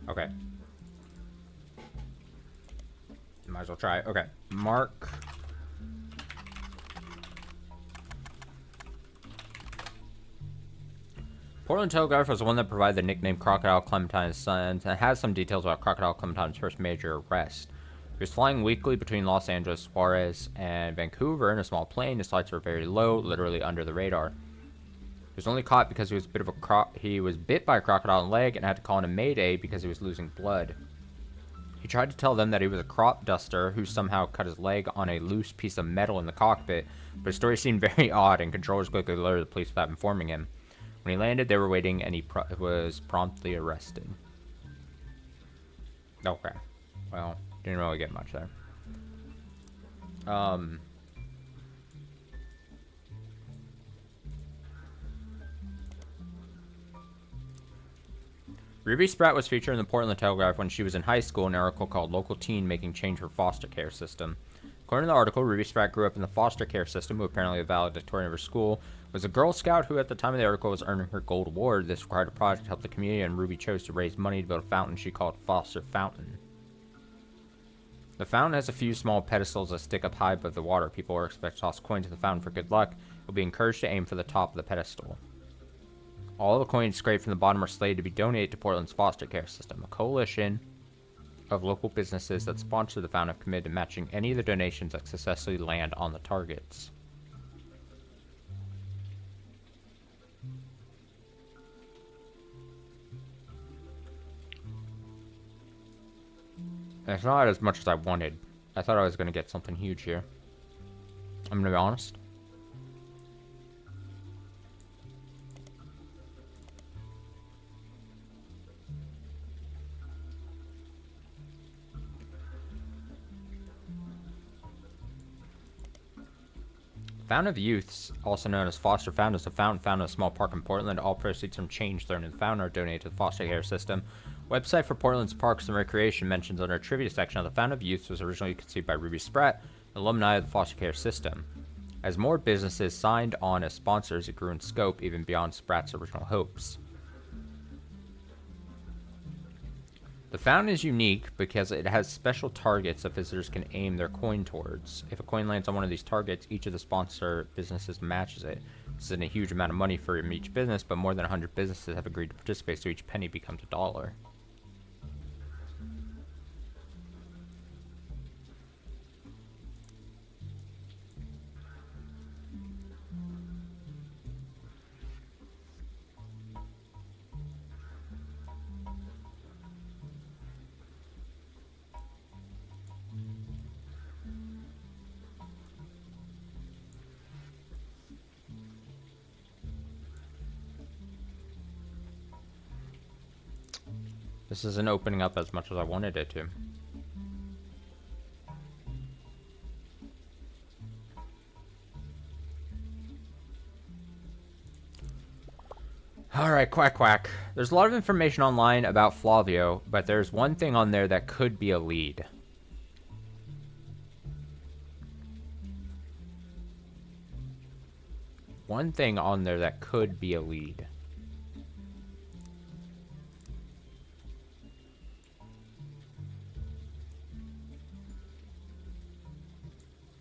Okay. Might as well try. Okay. Mark. Portland Telegraph was the one that provided the nickname Crocodile Clementine's Sons and has some details about Crocodile Clementine's first major arrest. He was flying weekly between Los Angeles, Juarez, and Vancouver in a small plane. His flights were very low, literally under the radar. He was only caught because he was bit by a crocodile in the leg and had to call in a mayday because he was losing blood. He tried to tell them that he was a crop duster who somehow cut his leg on a loose piece of metal in the cockpit, but his story seemed very odd and controllers quickly alerted the police without informing him. When he landed, they were waiting and he was promptly arrested. Okay. Well, didn't really get much there. Ruby Spratt was featured in the Portland Telegraph when she was in high school in an article called Local Teen Making Change for Foster Care System. According to the article, Ruby Spratt grew up in the foster care system, who apparently a valedictorian of her school, was a Girl Scout who at the time of the article was earning her gold award. This required a project to help the community, and Ruby chose to raise money to build a fountain she called Foster Fountain. The fountain has a few small pedestals that stick up high above the water. People are expected to toss coins in the fountain for good luck. You'll be encouraged to aim for the top of the pedestal. All the coins scraped from the bottom are slated to be donated to Portland's foster care system. A coalition of local businesses that sponsor the fountain have committed to matching any of the donations that successfully land on the targets. It's not as much as I wanted. I thought I was going to get something huge here. I'm going to be honest. Fountain of Youths, also known as Foster Fountain, is a fountain found in a small park in Portland. All proceeds from change thrown in the fountain are donated to the foster care system. Website for Portland's Parks and Recreation mentions under a trivia section that the Fountain of Youths was originally conceived by Ruby Spratt, an alumni of the foster care system. As more businesses signed on as sponsors, it grew in scope even beyond Spratt's original hopes. The fountain is unique because it has special targets that visitors can aim their coin towards. If a coin lands on one of these targets, each of the sponsor businesses matches it. This isn't a huge amount of money for each business, but more than 100 businesses have agreed to participate, so each penny becomes $1. This isn't opening up as much as I wanted it to. Alright, quack quack. There's a lot of information online about Flavio, but there's one thing on there that could be a lead. One thing on there that could be a lead.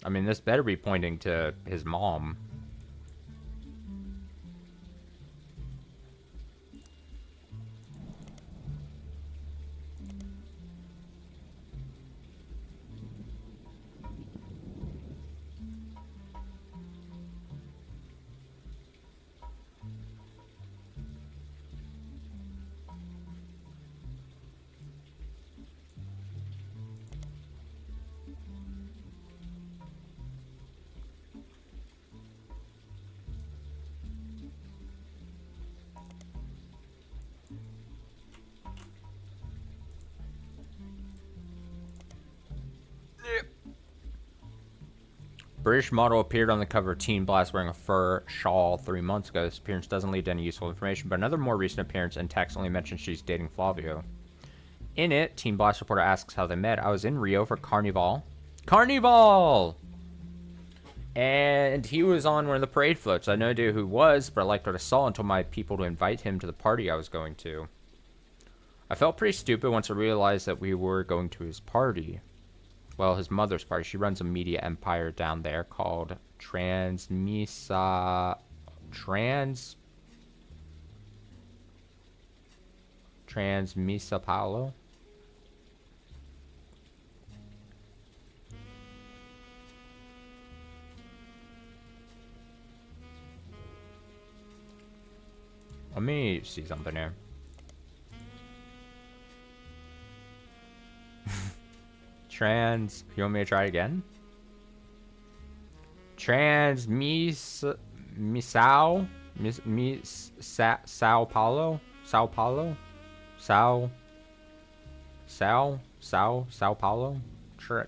I mean, this better be pointing to his mom. British model appeared on the cover of Teen Blast wearing a fur shawl 3 months ago. This appearance doesn't lead to any useful information, but another more recent appearance and text only mentions she's dating Flavio. In it, Teen Blast reporter asks how they met. I was in Rio for Carnival. Carnival! And he was on one of the parade floats. I had no idea who he was, but I liked what I saw and told my people to invite him to the party I was going to. I felt pretty stupid once I realized that we were going to his party. Well, his mother's party. She runs a media empire down there called Transmisa Paulo. Let me see something here. You want me to try it again? Sao Paulo? Sao Paulo? Sao Paulo? So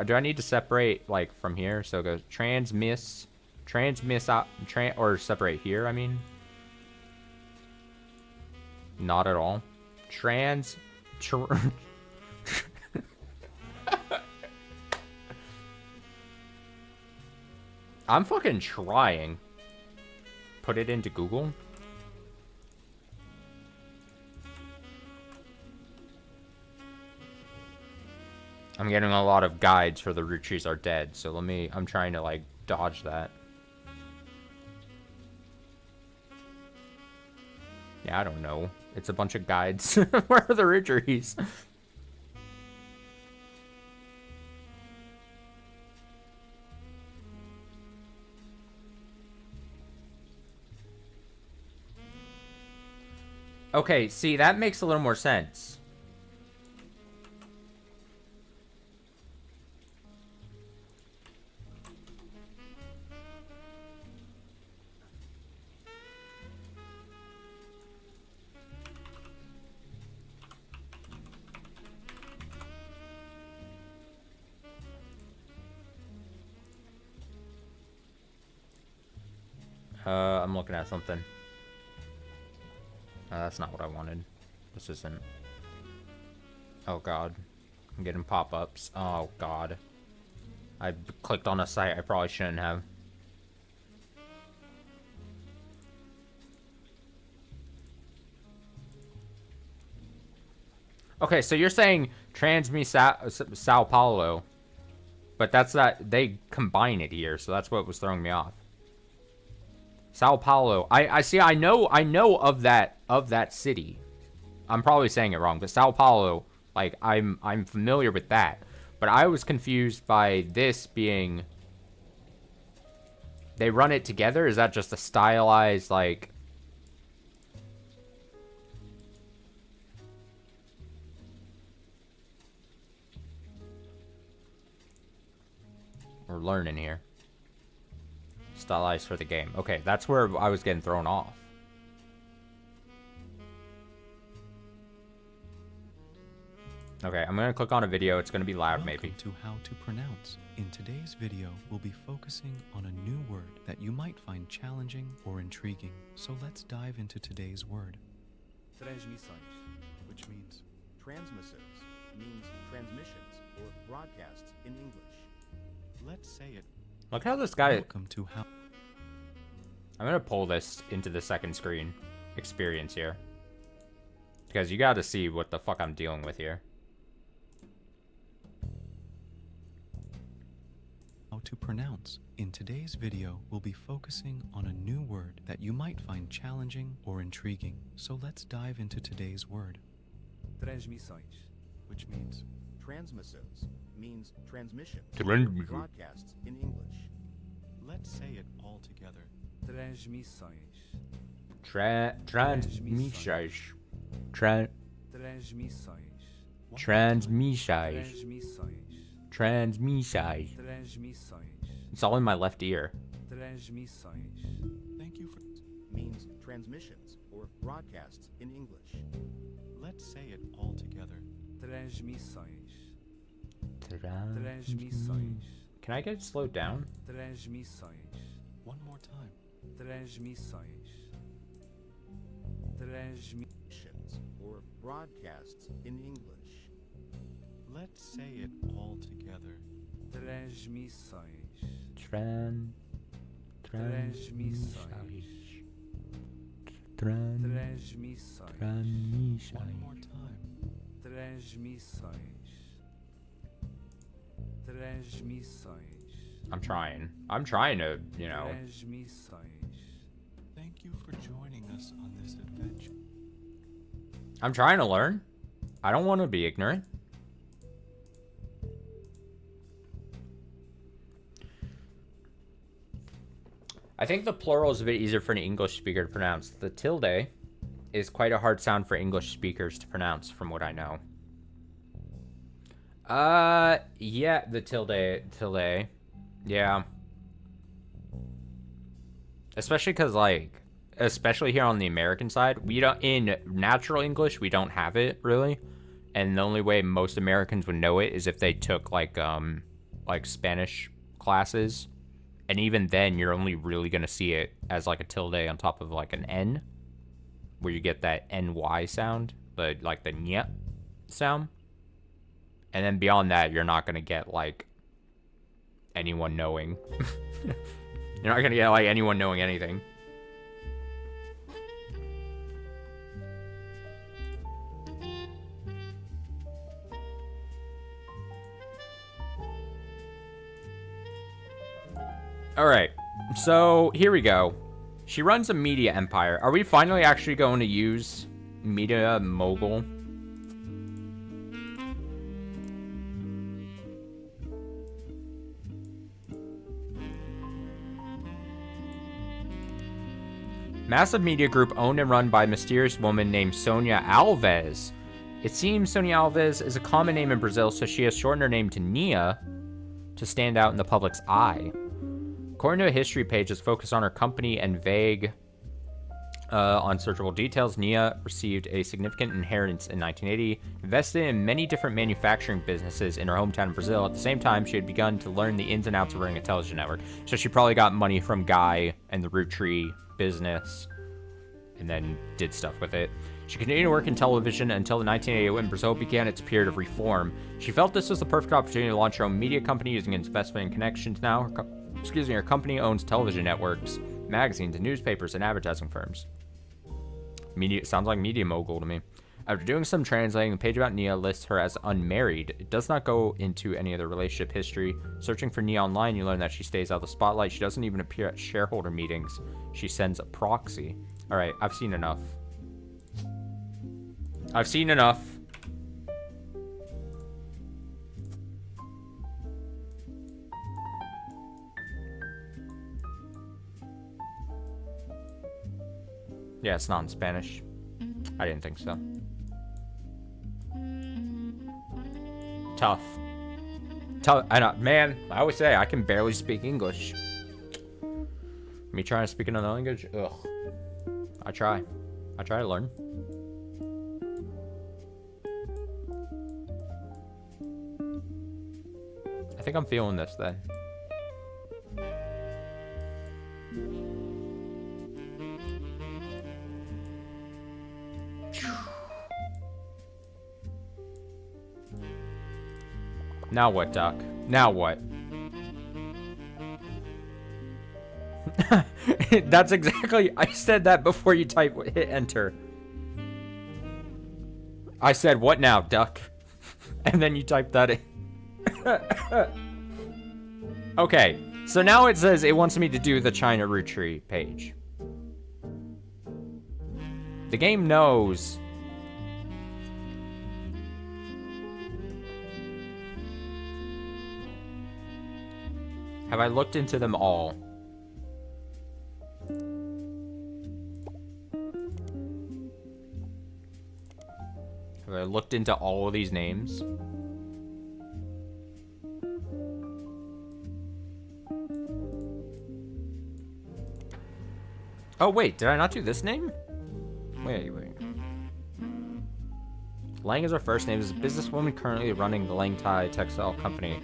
do I need to separate like from here? So it goes or separate here, I mean. Not at all. I'm fucking trying. Put it into Google. I'm getting a lot of guides for the Roottrees are dead, so I'm trying to like dodge that. Yeah, I don't know. It's a bunch of guides. Where are the Roottrees? Okay, see, that makes a little more sense. I'm looking at something. That's not what I wanted. This isn't. Oh god. I'm getting pop-ups. Oh god. I clicked on a site I probably shouldn't have. Okay, so you're saying Sao Paulo. But that's not, they combine it here, so that's what was throwing me off. Sao Paulo. I see. I know of that city. I'm probably saying it wrong, but Sao Paulo, like I'm familiar with that. But I was confused by this being. They run it together. Is that just a stylized like? We're learning here. Stylize for the game. Okay, that's where I was getting thrown off. Okay, I'm gonna click on a video. It's gonna be loud, maybe. Welcome to how to pronounce. In today's video, we'll be focusing on a new word that you might find challenging or intriguing. So let's dive into today's word. Transmissões, Which means transmissors, means transmissions or broadcasts in English. let's say it. Look how this guy. Welcome to how. I'm gonna pull this into the second screen experience here, because you got to see what the fuck I'm dealing with here. How to pronounce. In today's video, we'll be focusing on a new word that you might find challenging or intriguing. So let's dive into today's word. Transmissões, Which means transmissors, means transmissions or Transmission. broadcasts in English. let's say it all together. Transmissões, Transmissões. transmissões, Transmissões. transmissões, Transmissões. transmissões, It's all in my left ear. transmissões, Thank you for. means transmissions or broadcasts in English. Let's say it all together. Transmissões, transmissões, Can I get it slowed down? transmissões, One more time. transmissões, transmissions or broadcasts in English. Let's say it all together. Transmissões, Transmissões. transmissões, One more time. transmissões, transmissões, I'm trying. I'm trying to, you know. transmissões, Thank you for joining us on this adventure. I'm trying to learn. I don't want to be ignorant. I think the plural is a bit easier for an English speaker to pronounce. The tilde is quite a hard sound for English speakers to pronounce, from what I know. Yeah, the tilde. Yeah. Especially because, like, especially here on the American side, we don't, in natural English, we don't have it, really. And the only way most Americans would know it is if they took, like Spanish classes. And even then, you're only really going to see it as, like, a tilde on top of, like, an N. Where you get that NY sound, like the nya sound. And then beyond that, you're not going to get, like, anyone knowing. You're not going to get, like, anyone knowing anything. Alright, so here we go. She runs a media empire. Are we finally actually going to use media mogul? Massive media group owned and run by a mysterious woman named Sonia Alves. It seems Sonia Alves is a common name in Brazil, so she has shortened her name to Nia to stand out in the public's eye. According to a history page that's focused on her company and vague on searchable details, Nia received a significant inheritance in 1980, invested in many different manufacturing businesses in her hometown of Brazil. At the same time, she had begun to learn the ins and outs of running a television network. So she probably got money from Guy and the Roottrees business and then did stuff with it. She continued to work in television until the 1980s when Brazil began its period of reform. She felt this was the perfect opportunity to launch her own media company using investment and connections. Now, her company owns television networks, magazines, and newspapers and advertising firms. Media sounds like media mogul to me. After doing some translating, the page about Nia lists her as unmarried. It does not go into any of the relationship history. Searching for Nia online, you learn that she stays out of the spotlight. She doesn't even appear at shareholder meetings. She sends a proxy. All right, I've seen enough. I've seen enough. Yeah, it's not in Spanish. I didn't think so. Tough. Tough. I know, man, I always say I can barely speak English. Me trying to speak another language? Ugh. I try to learn. I think I'm feeling this then. Now what, Duck? Now what? That's exactly... I said that before you hit enter. I said, what now, Duck? And then you typed that in. Okay, so now it says it wants me to do the China Roottrees page. The game knows. Have I looked into them all? Have I looked into all of these names? Oh, wait, did I not do this name? Wait. Lang is her first name. Is a businesswoman currently running the Lang Tai textile company.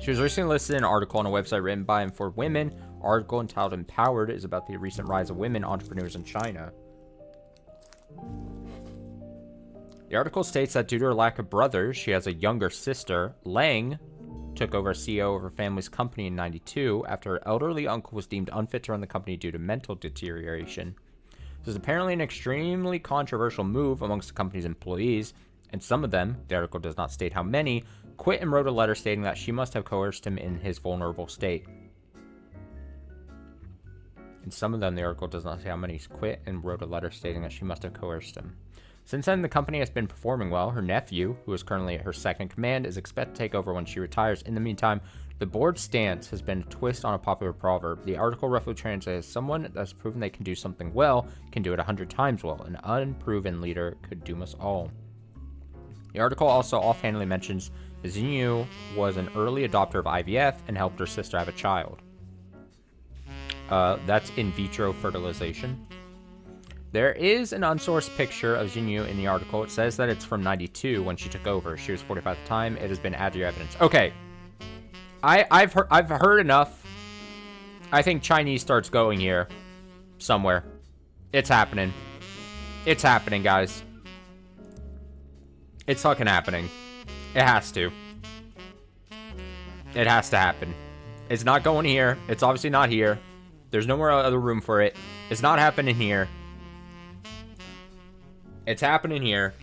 She was recently listed in an article on a website written by and for women. Article entitled Empowered is about the recent rise of women entrepreneurs in China. The article states that due to her lack of brothers, she has a younger sister. Lang took over as CEO of her family's company in '92 after her elderly uncle was deemed unfit to run the company due to mental deterioration. This is apparently an extremely controversial move amongst the company's employees, and some of them, the article does not state how many, quit and wrote a letter stating that she must have coerced him in his vulnerable state. And some of them, the article does not say how many quit and wrote a letter stating that she must have coerced him. Since then, the company has been performing well. Her nephew, who is currently at her second command, is expected to take over when she retires. In the meantime, the board's stance has been a twist on a popular proverb. The article roughly translates as someone that's proven they can do something well can do it 100 times well. An unproven leader could doom us all. The article also offhandedly mentions that Xinyu was an early adopter of IVF and helped her sister have a child. That's in vitro fertilization. There is an unsourced picture of Xinyu in the article. It says that it's from '92 when she took over. She was 45 at the time. It has been added to your evidence. Okay. I've heard enough. I think Chinese starts going here somewhere. It's happening. It's happening, guys. It's fucking happening. It has to. It has to happen. It's not going here. It's obviously not here. There's no more other room for it. It's not happening here. It's happening here.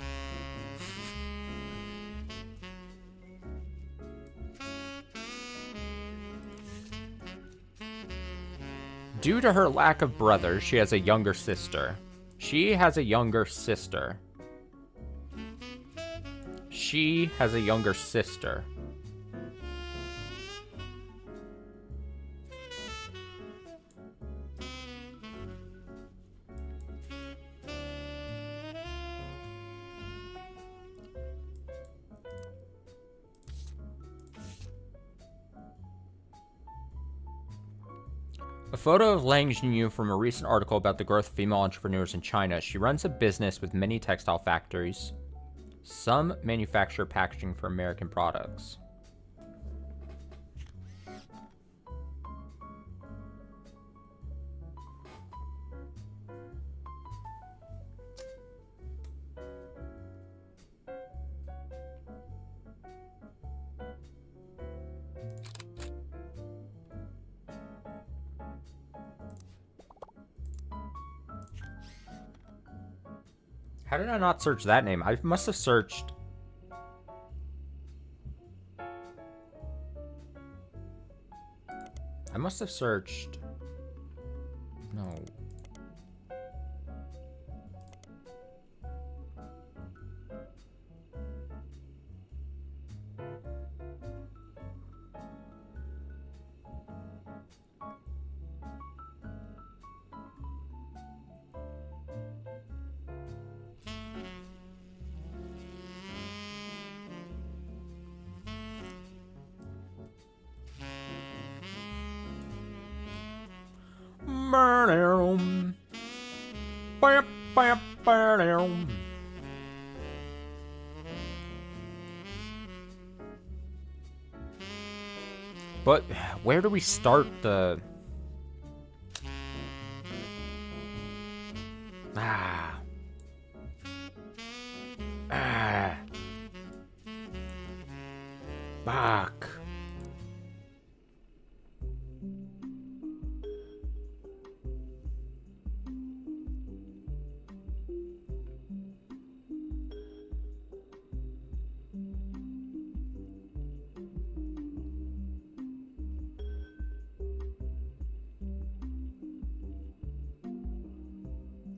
Due to her lack of brothers, she has a younger sister. She has a younger sister. She has a younger sister. A photo of Lang Xinyu from a recent article about the growth of female entrepreneurs in China. She runs a business with many textile factories. Some manufacture packaging for American products. How did I not search that name? I must have searched... I must have searched... No. But where do we start the... Ah. Fuck.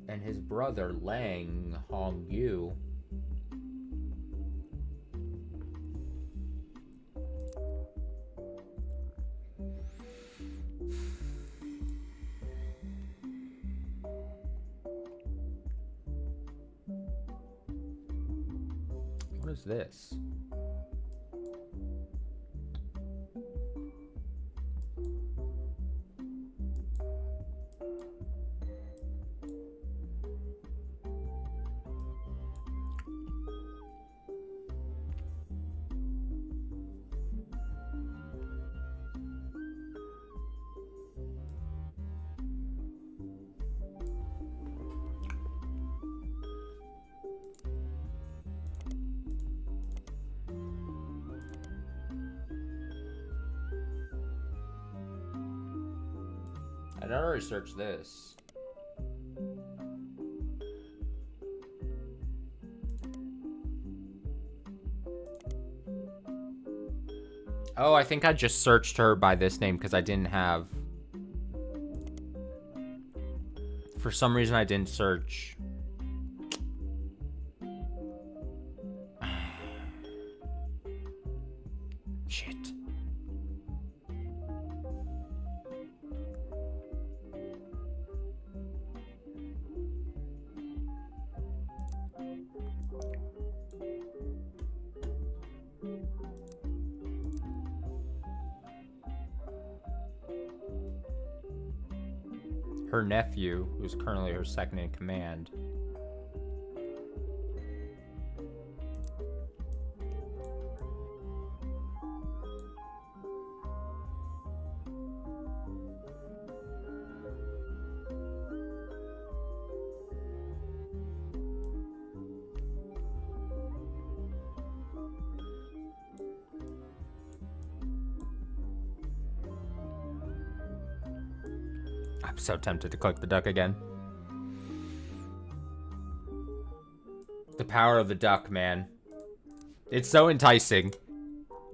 And his brother, Lang Hong Yu. What is this? I'd already searched this. Oh, I think I just searched her by this name because I didn't have... For some reason, I didn't search... Shit. Her nephew, who's currently her second in command. I'm so tempted to click the duck again. The power of the duck, man. It's so enticing.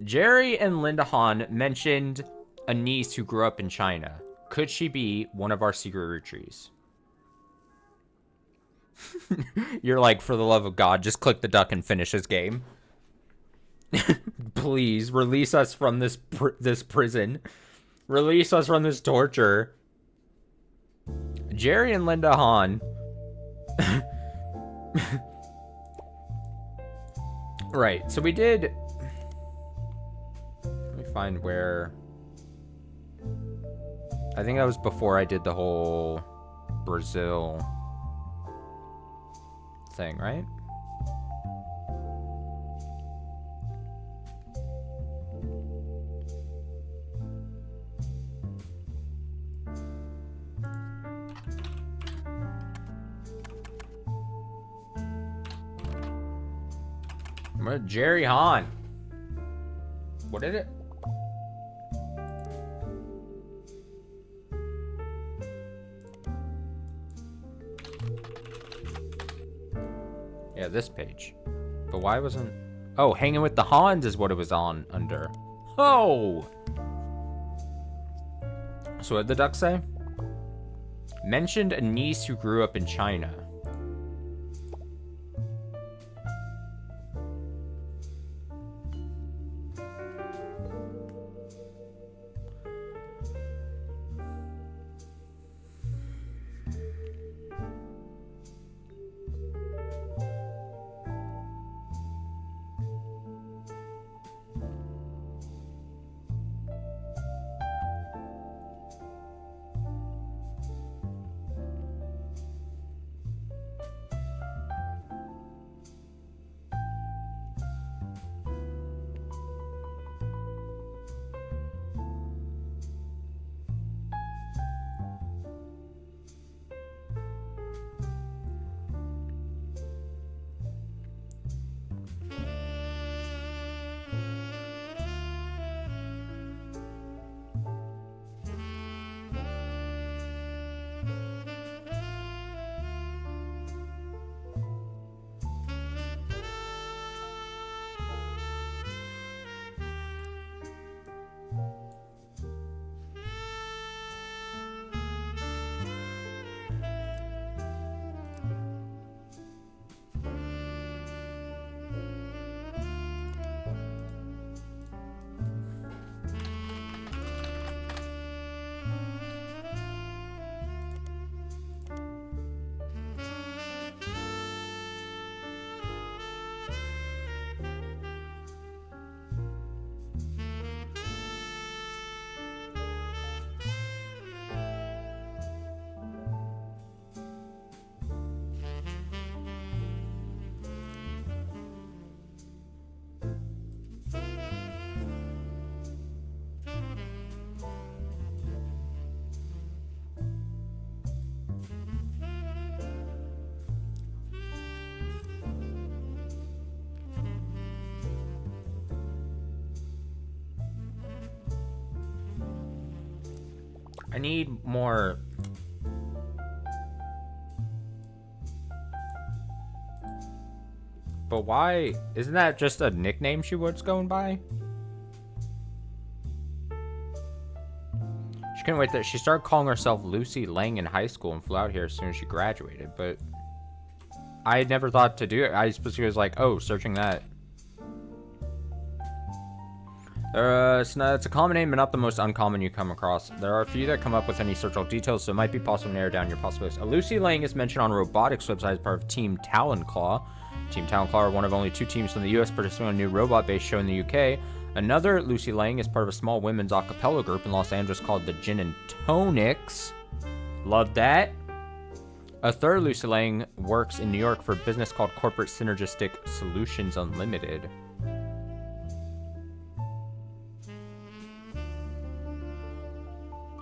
Jerry and Linda Han mentioned a niece who grew up in China. Could she be one of our secret Roottrees? You're like, for the love of God, just click the duck and finish this game. Please, release us from this prison. Release us from this torture. Jerry and Linda Han. Right, so we did... Let me find where... I think that was before I did the whole Brazil thing, right? Jerry Han. What is it? Yeah, this page. But why wasn't... Oh, Hanging with the Hans is what it was on under. Oh! So what did the duck say? Mentioned a niece who grew up in China. I need more... But why? Isn't that just a nickname she was going by? She couldn't wait that she started calling herself Lucy Lang in high school and flew out here as soon as she graduated, but I had never thought to do it. I specifically was like, oh, searching that. It's a common name, but not the most uncommon you come across. There are a few that come up with any searchable details, so it might be possible to narrow down your possibilities. Lucy Lang is mentioned on a robotics website as part of Team Talon-Claw. Team Talon-Claw are one of only 2 teams from the US participating on a new robot-based show in the UK. Another Lucy Lang is part of a small women's a cappella group in Los Angeles called the Gin and Tonics. Love that. A third Lucy Lang works in New York for a business called Corporate Synergistic Solutions Unlimited.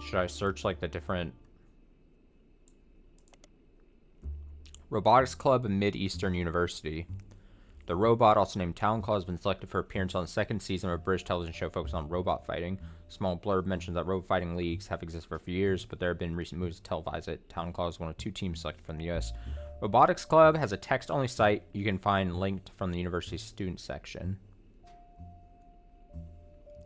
Should I search like the different... Robotics Club and Mid-Eastern University. The robot, also named Talon-Claw, has been selected for appearance on the 2nd season of a British television show focused on robot fighting. Small blurb mentions that robot fighting leagues have existed for a few years, but there have been recent moves to televise it. Talon-Claw is one of 2 teams selected from the US. Robotics Club has a text-only site you can find linked from the university's student section.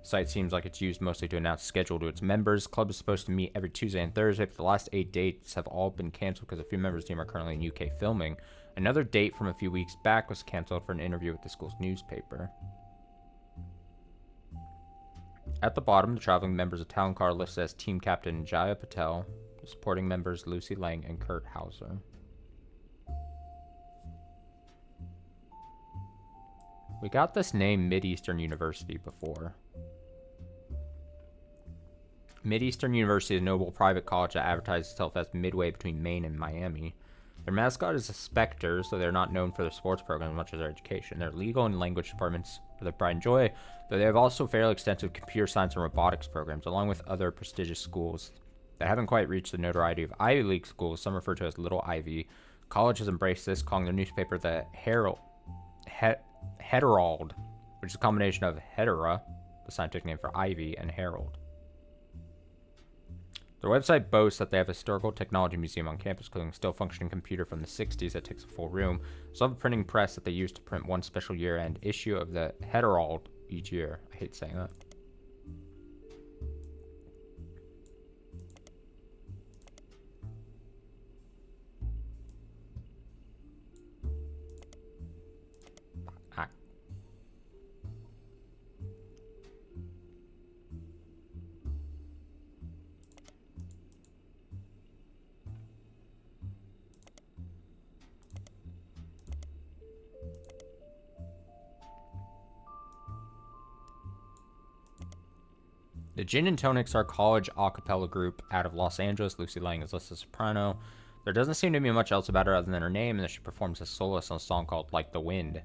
The site seems like it's used mostly to announce schedule to its members. Club is supposed to meet every Tuesday and Thursday, but the last 8 dates have all been canceled because a few members of the team are currently in UK filming. Another date from a few weeks back was canceled for an interview with the school's newspaper. At the bottom, the traveling members of Talon-Claw are listed as Team Captain Jaya Patel, supporting members Lucy Lang and Kurt Hauser. We got this name Mid-Eastern University before. Mid-Eastern University is a notable private college that advertises itself as midway between Maine and Miami. Their mascot is a specter, so they're not known for their sports program as much as their education. Their legal and language departments are their pride and joy, though they have also fairly extensive computer science and robotics programs, along with other prestigious schools that haven't quite reached the notoriety of Ivy League schools, some refer to as Little Ivy. College has embraced this, calling their newspaper the Herald, which is a combination of Hetera, the scientific name for Ivy, and Herald. Their website boasts that they have a historical technology museum on campus, including a still functioning computer from the 60s that takes a full room. They also have a printing press that they use to print one special year-end issue of the Herald each year. I hate saying that. The Gin and Tonics are a college a cappella group out of Los Angeles. Lucy Lang is listed as soprano. There doesn't seem to be much else about her other than her name, and that she performs as soloist on a song called Like the Wind.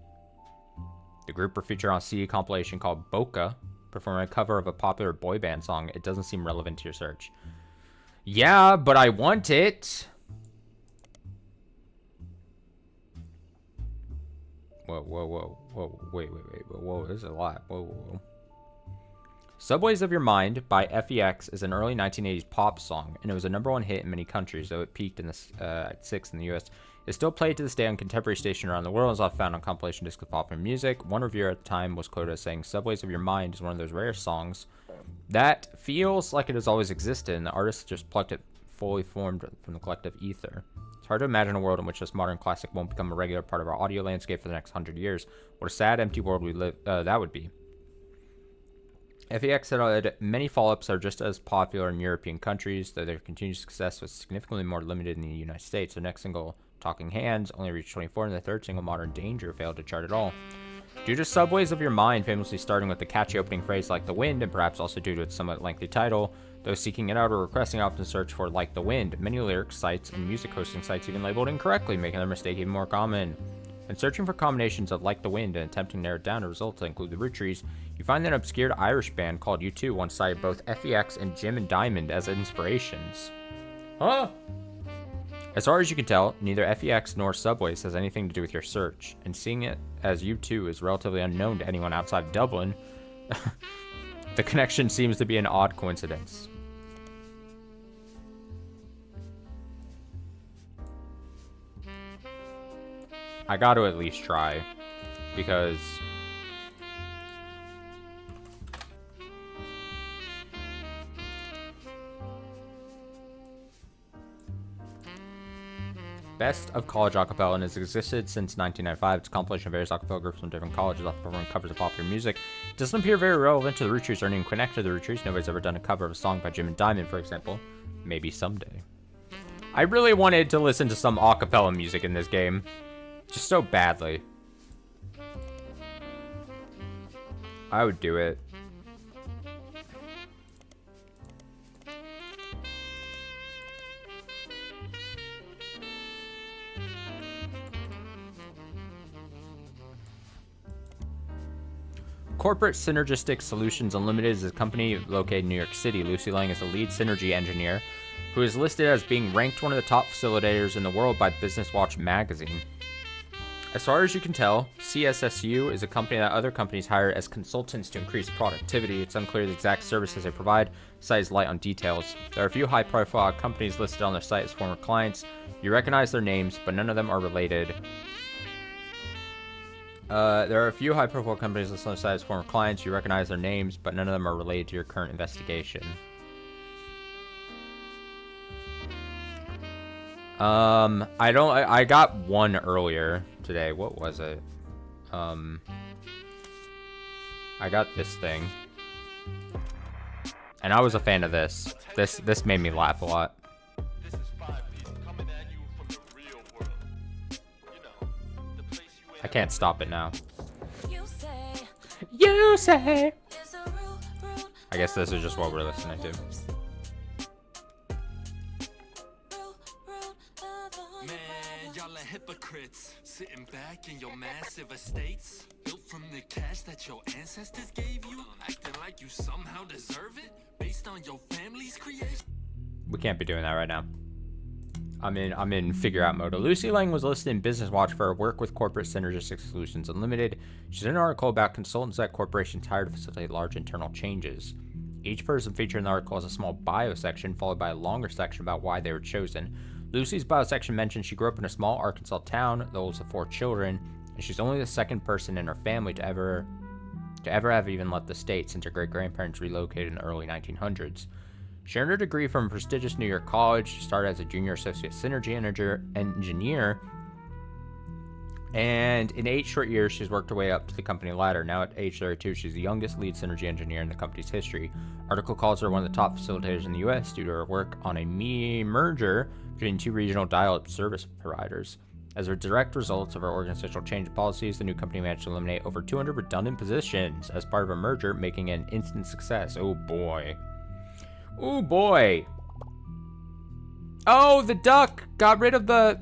The group were featured on a CD compilation called Boca, performing a cover of a popular boy band song. It doesn't seem relevant to your search. Yeah, but I want it. Whoa, wait, whoa, this is a lot. Whoa. Subways of Your Mind by FEX is an early 1980s pop song, and it was a #1 hit in many countries, though it peaked at 6th in the US. It's still played to this day on contemporary stations around the world and is often found on compilation discs of popular music. One reviewer at the time was quoted as saying, "Subways of Your Mind is one of those rare songs that feels like it has always existed, and the artist just plucked it fully formed from the collective ether." It's hard to imagine a world in which this modern classic won't become a regular part of our audio landscape for the next 100 years. What a sad, empty world that would be. FEX said many follow-ups are just as popular in European countries, though their continued success was significantly more limited in the United States. Their next single, Talking Hands, only reached 24, and their third single, Modern Danger, failed to chart at all. Due to Subways of Your Mind famously starting with the catchy opening phrase Like the Wind, and perhaps also due to its somewhat lengthy title, those seeking it out or requesting often search for Like the Wind. Many lyric sites and music hosting sites even labeled incorrectly, making their mistake even more common. When searching for combinations of Like the Wind and attempting to narrow down the results that include the Roottrees, you find that an obscure Irish band called U2 once cited both FEX and Jim and Diamond as inspirations. Huh? As far as you can tell, neither FEX nor Subways has anything to do with your search, and seeing it as U2 is relatively unknown to anyone outside of Dublin, the connection seems to be an odd coincidence. I got to at least try, because Best of College Acapella and has existed since 1995. It's a compilation of various acapella groups from different colleges that perform covers of popular music. It doesn't appear very relevant to the Roottrees or anyone connected to the Roottrees. Nobody's ever done a cover of a song by Jim and Diamond, for example. Maybe someday. I really wanted to listen to some acapella music in this game. Just so badly. I would do it. Corporate Synergistic Solutions Unlimited is a company located in New York City. Lucy Lang is the lead synergy engineer, who is listed as being ranked one of the top facilitators in the world by Business Watch magazine. As far as you can tell, CSSU is a company that other companies hire as consultants to increase productivity. It's unclear the exact services they provide. The site is light on details. There are a few high-profile companies listed on their site as former clients. You recognize their names, but none of them are related. There are a few high-profile companies listed on the site as former clients. You recognize their names, but none of them are related to your current investigation. I got one earlier today. What was it? I got this thing. And I was a fan of this. This made me laugh a lot. This is 5 Piece coming at you from the real world. You know, the place you ain't I can't stop it now. You say You say. it's a root I guess this is just what we're listening to. Man, y'all are hypocrites. Sitting back in your massive estates, built from the cash that your ancestors gave you, acting like you somehow deserve it, based on your family's creation. We can't be doing that right now. I'm in figure out mode. Lucy Lang was listed in Business Watch for her work with Corporate Synergistic Solutions Unlimited. She's in an article about consultants that corporations hire to facilitate large internal changes. Each person featured in the article has a small bio section, followed by a longer section about why they were chosen. Lucy's bio section mentions she grew up in a small Arkansas town, the oldest of 4 children, and she's only the second person in her family to ever have even left the state since her great-grandparents relocated in the early 1900s. She earned her degree from a prestigious New York college. She started as a junior associate synergy engineer, and in 8 short years, she's worked her way up to the company ladder. Now at age 32, she's the youngest lead synergy engineer in the company's history. Article calls her one of the top facilitators in the U.S. due to her work on a merger between 2 regional dial-up service providers. As a direct result of her organizational change policies, the new company managed to eliminate over 200 redundant positions as part of a merger, making it an instant success. Oh boy. Oh boy. Oh, the duck got rid of the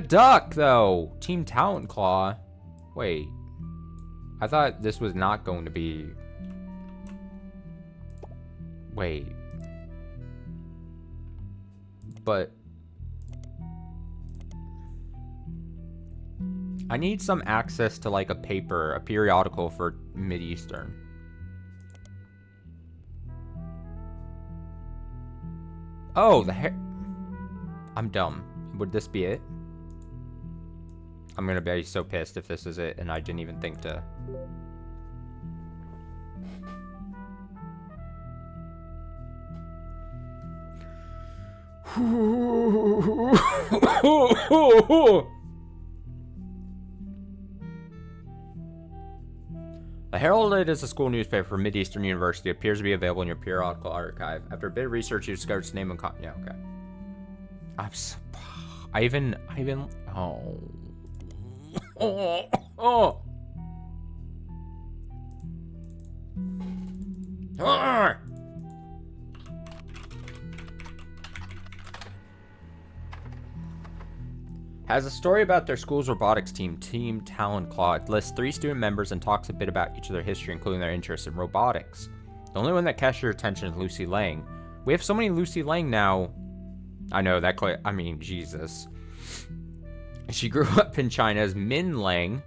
duck, though. Team Talent Claw. Wait. I thought this was not going to be... Wait. But... I need some access to, like, a periodical for Mid-Eastern. Oh, the hair... I'm dumb. Would this be it? I'm gonna be so pissed if this is it and I didn't even think to... The Herald is a school newspaper for Mid-Eastern University. It appears to be available in your periodical archive. After a bit of research, you discovered its name and yeah, okay. I even, oh. Oh. Ah! Has a story about their school's robotics team, Team Talent Claw. It lists 3 student members and talks a bit about each of their history, including their interest in robotics. The only one that catches your attention is Lucy Lang. We have so many Lucy Lang now. I know, Jesus. She grew up in China as Min Lang,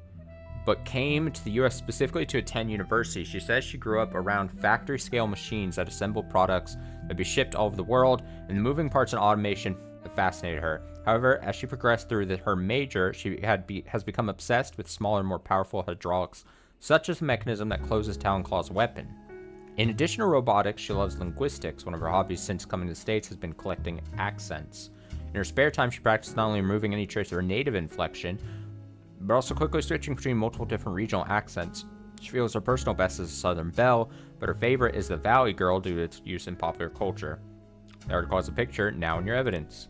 but came to the US specifically to attend university. She says she grew up around factory-scale machines that assemble products that be shipped all over the world, and the moving parts and automation fascinated her. However, as she progressed through her major, she has become obsessed with smaller, more powerful hydraulics, such as the mechanism that closes Talonclaw's weapon. In addition to robotics, she loves linguistics. One of her hobbies since coming to the States has been collecting accents. In her spare time, she practices not only removing any trace of her native inflection, but also quickly switching between multiple different regional accents. She feels her personal best is the Southern Belle, but her favorite is the Valley Girl due to its use in popular culture. The article has a picture, now in your evidence.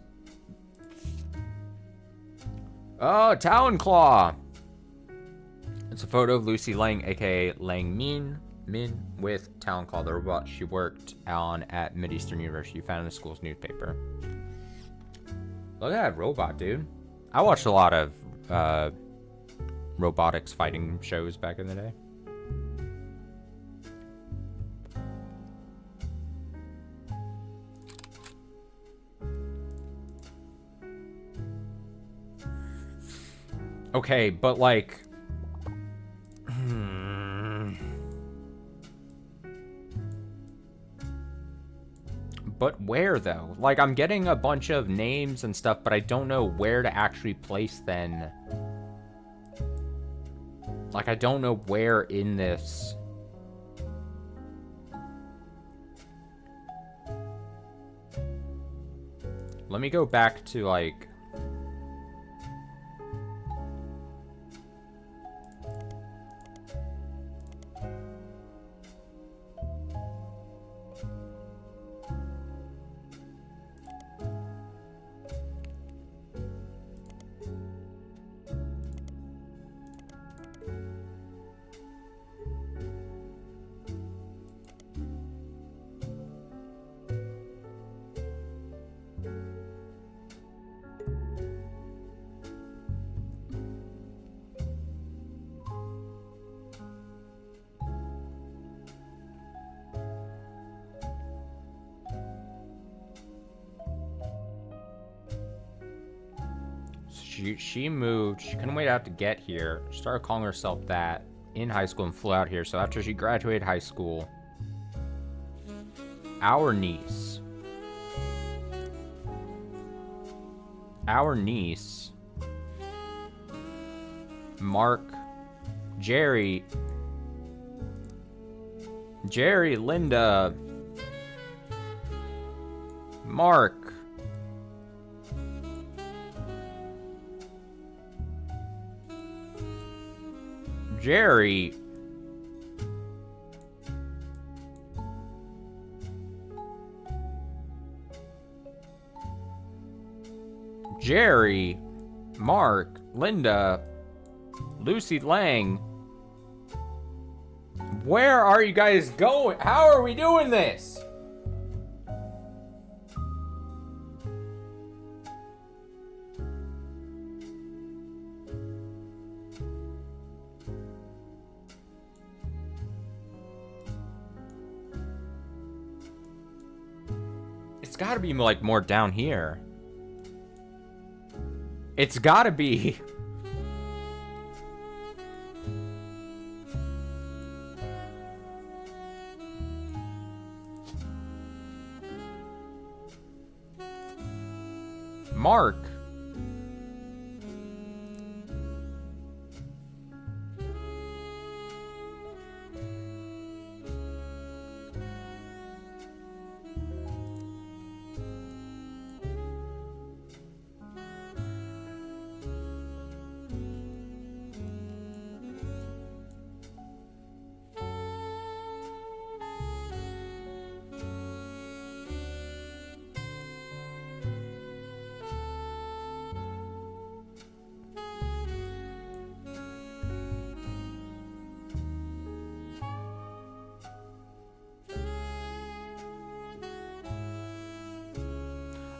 Oh, Talonclaw! It's a photo of Lucy Lang, aka Lang Min, with Talonclaw, the robot she worked on at Mideastern University, found in the school's newspaper. Look at that robot, dude. I watched a lot of robotics fighting shows back in the day. Okay, but like... But where, though? Like, I'm getting a bunch of names and stuff, but I don't know where to actually place them. Like, I don't know where in this... Let me go back to, like... She moved. She couldn't wait out to get here. She started calling herself that in high school and flew out here. So after she graduated high school, our niece, Mark, Jerry, Linda, Mark, Jerry, Mark, Linda, Lucy Lang. Where are you guys going? How are we doing this? It's gotta be like more down here. It's gotta be. Mark.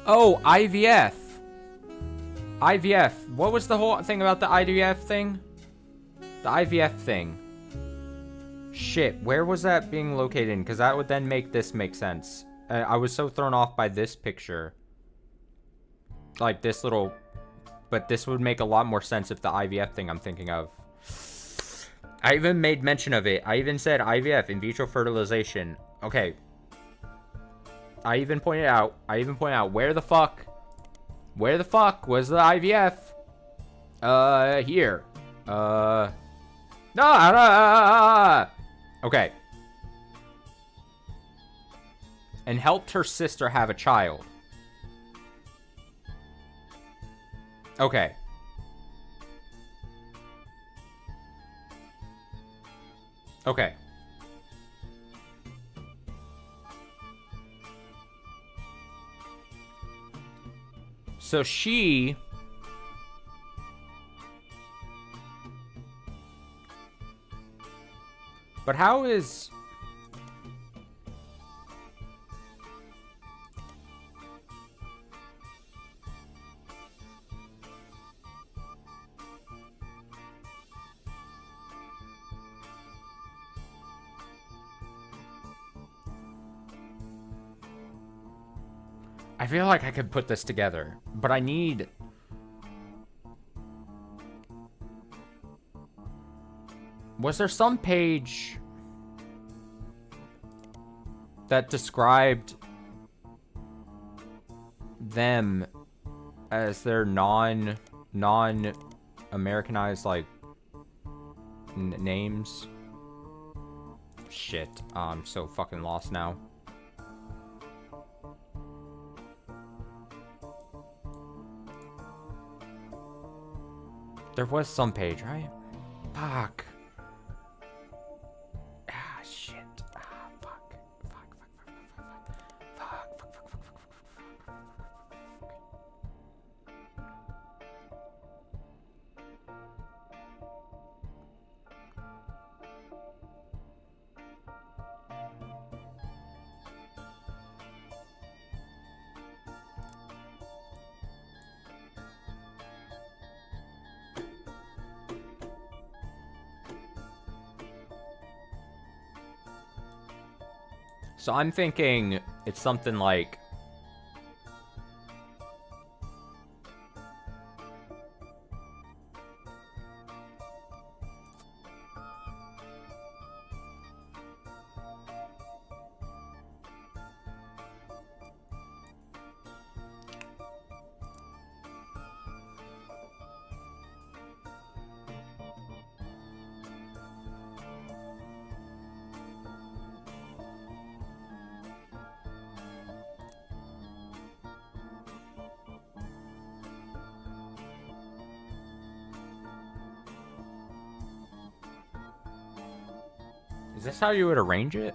Oh, IVF. IVF. What was the whole thing about the IVF thing? The IVF thing. Shit, where was that being located in? Because that would then make this make sense. I was so thrown off by this picture. Like this little... But this would make a lot more sense if the IVF thing I'm thinking of. I even made mention of it. I even said IVF, in vitro fertilization. Okay. I even pointed out where the fuck Where the fuck was the IVF? Here. No. Okay. And helped her sister have a child. Okay. Okay. So she... But how is... I feel like I could put this together, but I need... Was there some page that described them as their non-Americanized, like, names? Shit, I'm so fucking lost now. There was some page, right? Fuck. Ah, shit. Ah, fuck. Fuck. So I'm thinking it's something like... Is this how you would arrange it?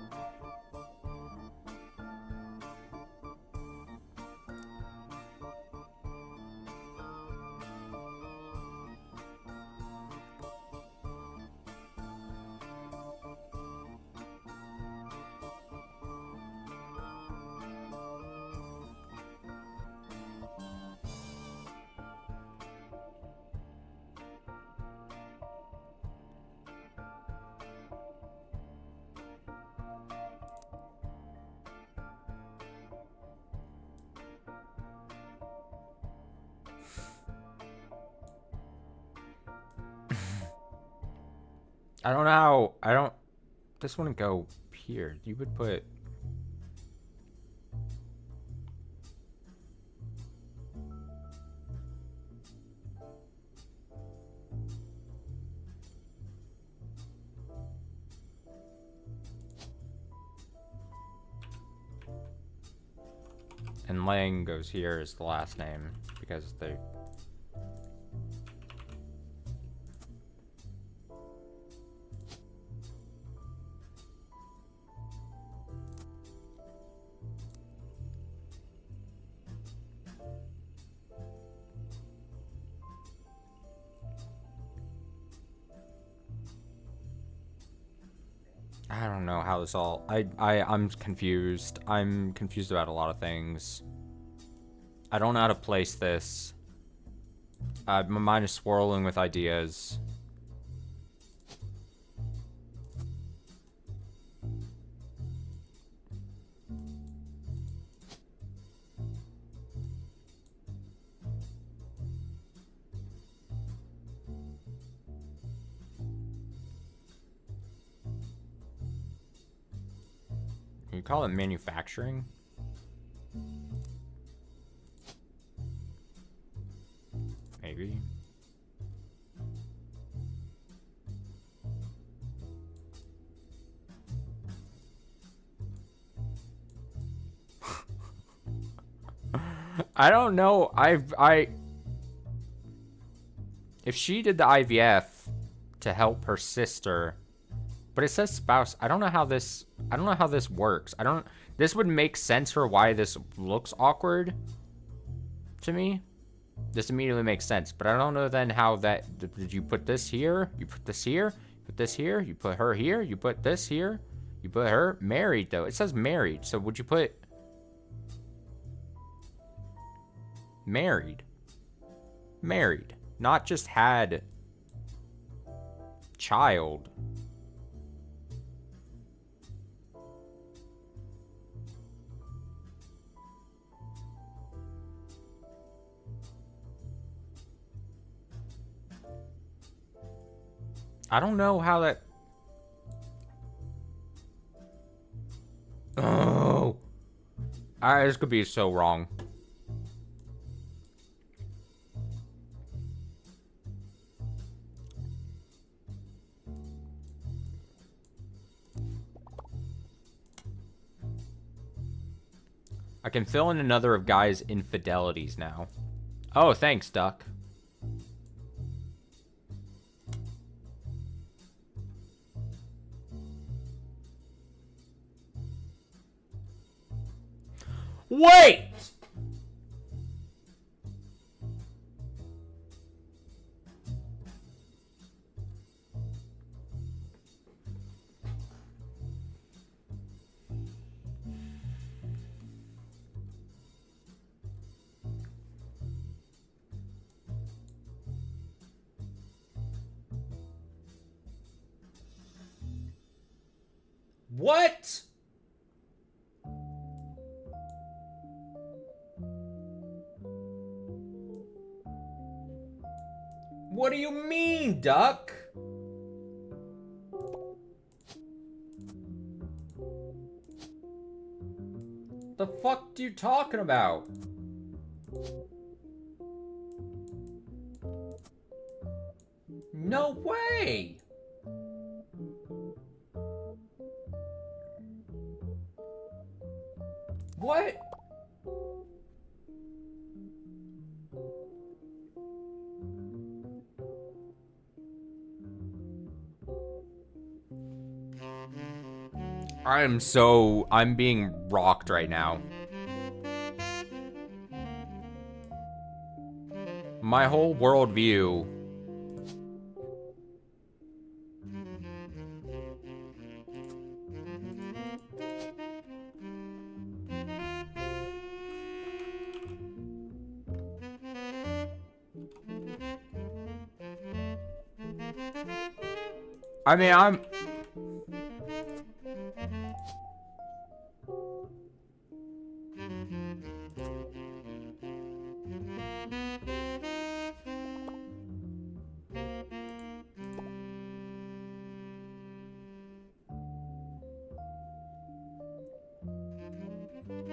I don't know how... I don't... This wouldn't go here. You would put... And Lang goes here as the last name because they... I don't know how this all... I'm confused. I'm confused about a lot of things. I don't know how to place this. My mind is swirling with ideas. You call it manufacturing? I don't know. If she did the IVF to help her sister, but it says spouse. I don't know how this works. This would make sense for why this looks awkward to me. This immediately makes sense, but I don't know then how that, did you put this here? You put this here? You put this here? You put her here? You put this here? You put her married though. It says married. So would you put married? Married. Not just had child. I don't know how that... Oh. This could be so wrong. I can fill in another of Guy's infidelities now. Oh, thanks, Duck. Wait! What? What do you mean, Duck? The fuck are you talking about? No way! What? I'm being rocked right now. My whole worldview. I mean, I'm...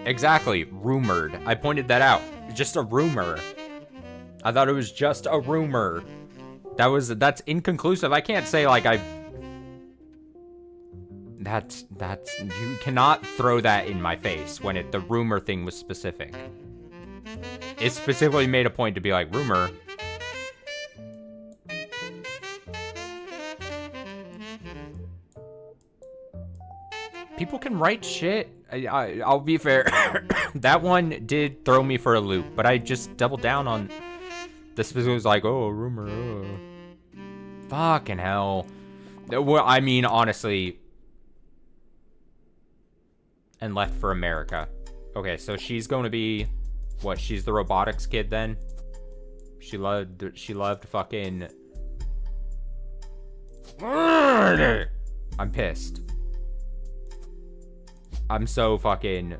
Exactly, rumored. I pointed that out. Just a rumor. I thought it was just a rumor. That's inconclusive. I can't say like that's you cannot throw that in my face when the rumor thing was specific. It specifically made a point to be like rumor. People can write shit. I'll be fair. That one did throw me for a loop, but I just doubled down on the specific. Was like, oh, rumor. Oh. Fucking hell. Well, I mean, honestly. And left for America. Okay, so she's going to be what? She's the robotics kid then. She loved fucking. I'm pissed. I'm so fucking...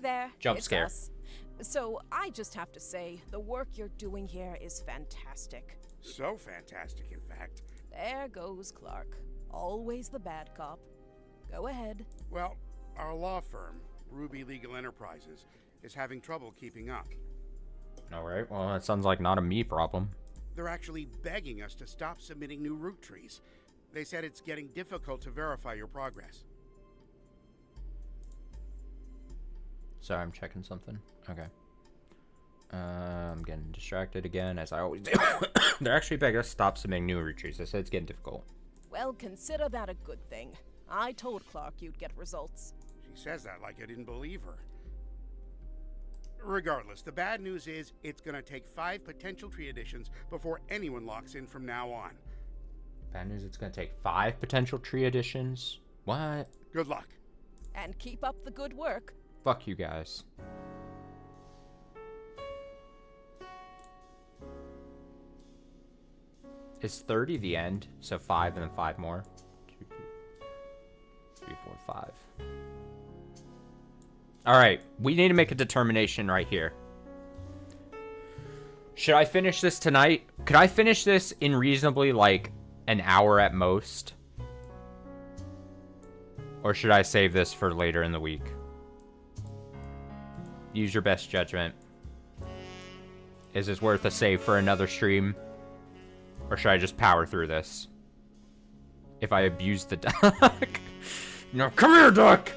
there. Jump It's scare. us. So I just have to say, the work you're doing here is fantastic. So fantastic, in fact. There goes Clark. Always the bad cop. Go ahead. Well, our law firm, Ruby Legal Enterprises, is having trouble keeping up. Alright, well, that sounds like not a me problem. They're actually begging us to stop submitting new Roottrees. They said it's getting difficult to verify your progress. Sorry, I'm checking something. Okay. I'm getting distracted again, as I always do. They're actually begging us to stop submitting new Roottrees. They said it's getting difficult. Well, consider that a good thing. I told Clark you'd get results. She says that like I didn't believe her. Regardless, the bad news is it's gonna take 5 potential tree additions before anyone locks in from now on. Bad news, it's gonna take 5 potential tree additions. What? Good luck. And keep up the good work. Fuck you guys. Is 30 the end? So 5 and then 5 more. 2, 3, 4, 5. Alright, we need to make a determination right here. Should I finish this tonight? Could I finish this in reasonably like an hour at most? Or should I save this for later in the week? Use your best judgment. Is this worth a save for another stream? Or should I just power through this? If I abuse the duck. No, come here, duck!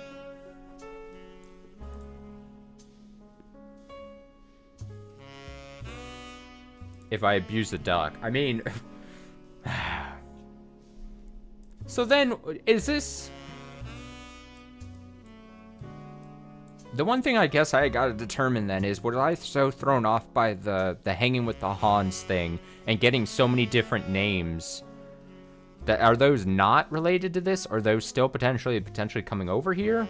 If I abuse the duck. I mean... So then, is this... The one thing I guess I gotta determine then is, was I so thrown off by the hanging with the Hans thing and getting so many different names, that are those not related to this? Are those still potentially coming over here?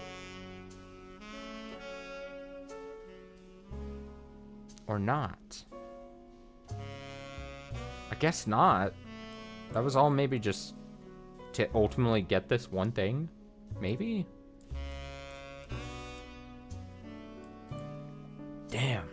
Or not? I guess not. That was all maybe just to ultimately get this one thing? Maybe? Damn.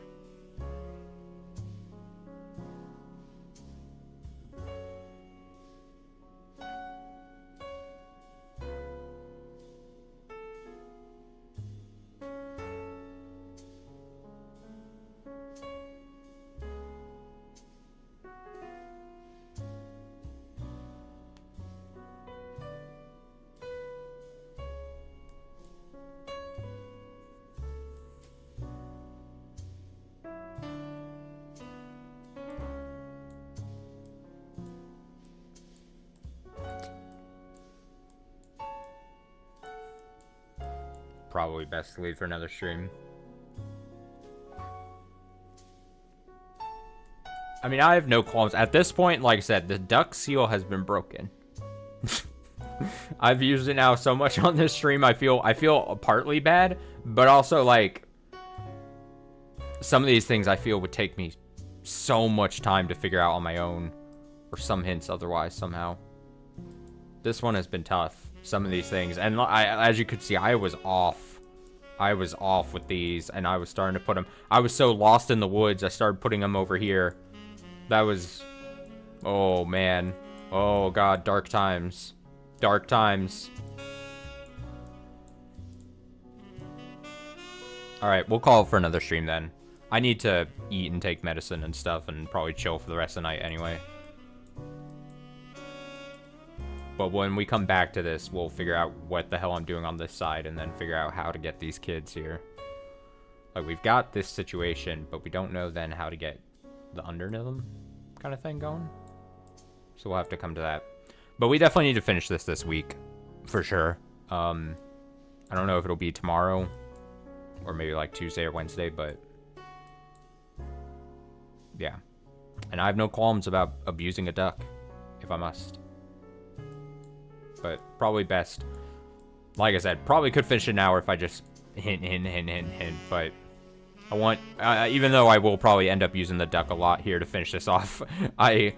Probably best to leave for another stream. I mean, I have no qualms. At this point, like I said, the duck seal has been broken. I've used it now so much on this stream, I feel partly bad, but also, like, some of these things I feel would take me so much time to figure out on my own, or some hints otherwise somehow. This one has been tough. Some of these things, and as you could see, I was off with these, and I was starting to put them, I was so lost in the woods, I started putting them over here. That was, oh man, oh god, dark times, dark times. Alright, we'll call it for another stream then. I need to eat and take medicine and stuff, and probably chill for the rest of the night anyway. But when we come back to this, we'll figure out what the hell I'm doing on this side, and then figure out how to get these kids here. Like, we've got this situation, but we don't know then how to get the undernim kind of thing going. So we'll have to come to that. But we definitely need to finish this week, for sure. I don't know if it'll be tomorrow, or maybe like Tuesday or Wednesday, but... yeah. And I have no qualms about abusing a duck, if I must. But probably best, like I said, probably could finish it an hour if I just hint, but I want, even though I will probably end up using the duck a lot here to finish this off, I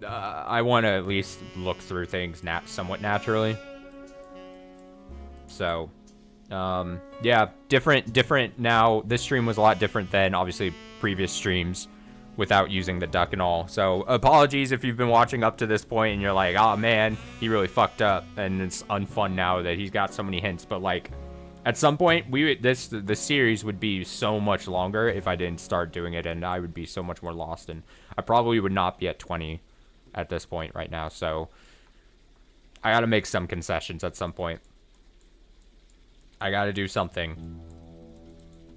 want to at least look through things somewhat naturally. So, Yeah, different now. This stream was a lot different than obviously previous streams without using the duck and all. So apologies if you've been watching up to this point and you're like, oh man, he really fucked up and it's unfun now that he's got so many hints. But like at some point the series would be so much longer if I didn't start doing it, and I would be so much more lost, and I probably would not be at 20 at this point right now. So I gotta make some concessions at some point. I gotta do something.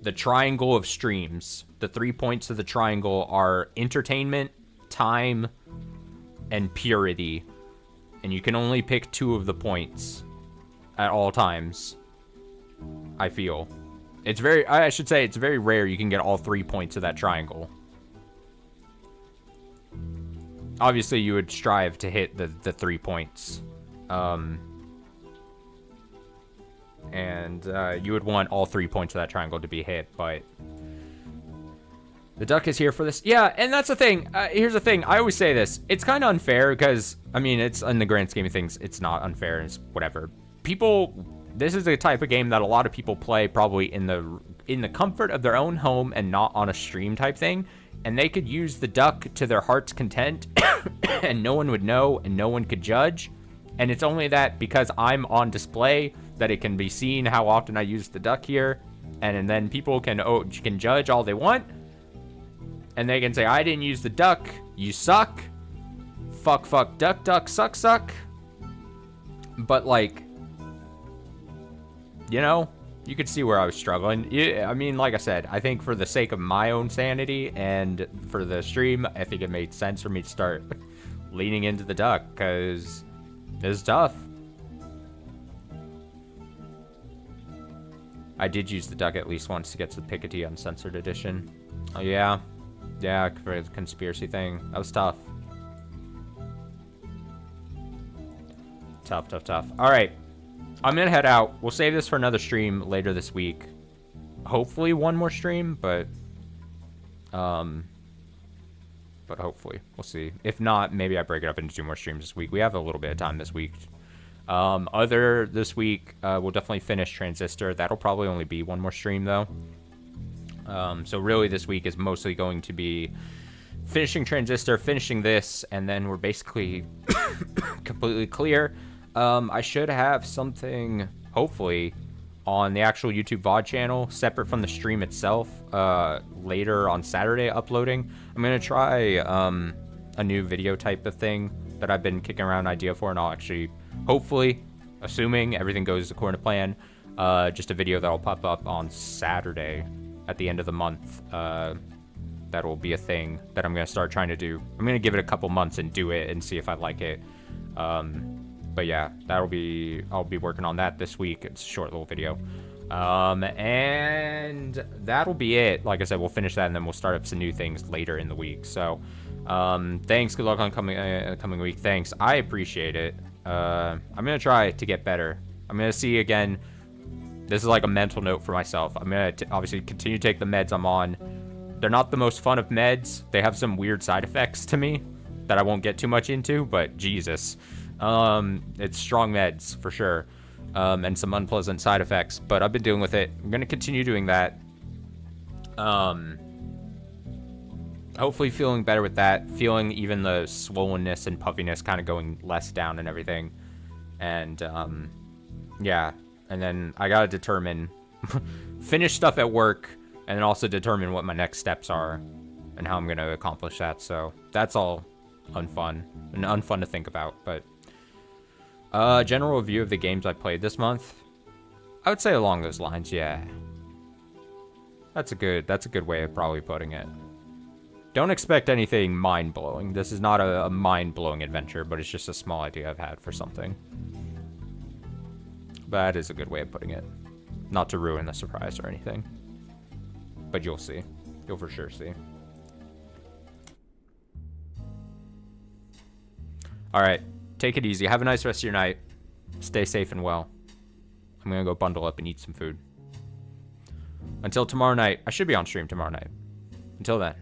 The triangle of streams. The 3 points of the triangle are entertainment, time, and purity. And you can only pick 2 of the points at all times, I feel. I should say it's very rare you can get all 3 points of that triangle. Obviously, you would strive to hit the 3 points. And you would want all 3 points of that triangle to be hit, but the duck is here for this. Yeah, and that's the thing. Here's the thing. I always say this. It's kind of unfair because, I mean, it's in the grand scheme of things, it's not unfair. It's whatever. This is the type of game that a lot of people play probably in the comfort of their own home and not on a stream type thing. And they could use the duck to their heart's content and no one would know and no one could judge. And it's only that because I'm on display that it can be seen how often I use the duck here. And then people can judge all they want. And they can say, I didn't use the duck. You suck. Fuck, duck, suck. But like, you know, you could see where I was struggling. I mean, like I said, I think for the sake of my own sanity and for the stream, I think it made sense for me to start leaning into the duck because it's tough. I did use the duck at least once to get to the Piketty Uncensored Edition. Oh, yeah. Yeah, for the conspiracy thing. That was tough. Tough. All right. I'm going to head out. We'll save this for another stream later this week. Hopefully one more stream, but hopefully. We'll see. If not, maybe I break it up into 2 more streams this week. We have a little bit of time this week. This week, we'll definitely finish Transistor. That'll probably only be 1 more stream, though. So really this week is mostly going to be finishing Transistor, finishing this, and then we're basically completely clear. I should have something, hopefully, on the actual YouTube VOD channel, separate from the stream itself, later on Saturday uploading. I'm going to try a new video type of thing that I've been kicking around an idea for, and I'll actually, hopefully, assuming everything goes according to plan, just a video that will pop up on Saturday at the end of the month. That will be a thing that I'm going to start trying to do. I'm going to give it a couple months and do it and see if I like it. But yeah, I'll be working on that this week. It's a short little video. And that'll be it. Like I said, we'll finish that and then we'll start up some new things later in the week. So, thanks. Good luck on coming week. Thanks. I appreciate it. I'm going to try to get better. I'm going to see again. This is like a mental note for myself. I'm going to obviously continue to take the meds I'm on. They're not the most fun of meds. They have some weird side effects to me that I won't get too much into, but Jesus. It's strong meds for sure, and some unpleasant side effects, but I've been dealing with it. I'm going to continue doing that. Hopefully feeling better with that, feeling even the swollenness and puffiness kind of going less down and everything. And, yeah, and then I got to determine, finish stuff at work, and then also determine what my next steps are and how I'm going to accomplish that. So that's all unfun to think about, but general review of the games I played this month, I would say along those lines. Yeah, that's a good way of probably putting it. Don't expect anything mind-blowing. This is not a mind-blowing adventure, but it's just a small idea I've had for something. But that is a good way of putting it. Not to ruin the surprise or anything, but you'll see. You'll for sure see. All right. Take it easy. Have a nice rest of your night. Stay safe and well. I'm going to go bundle up and eat some food. Until tomorrow night. I should be on stream tomorrow night. Until then.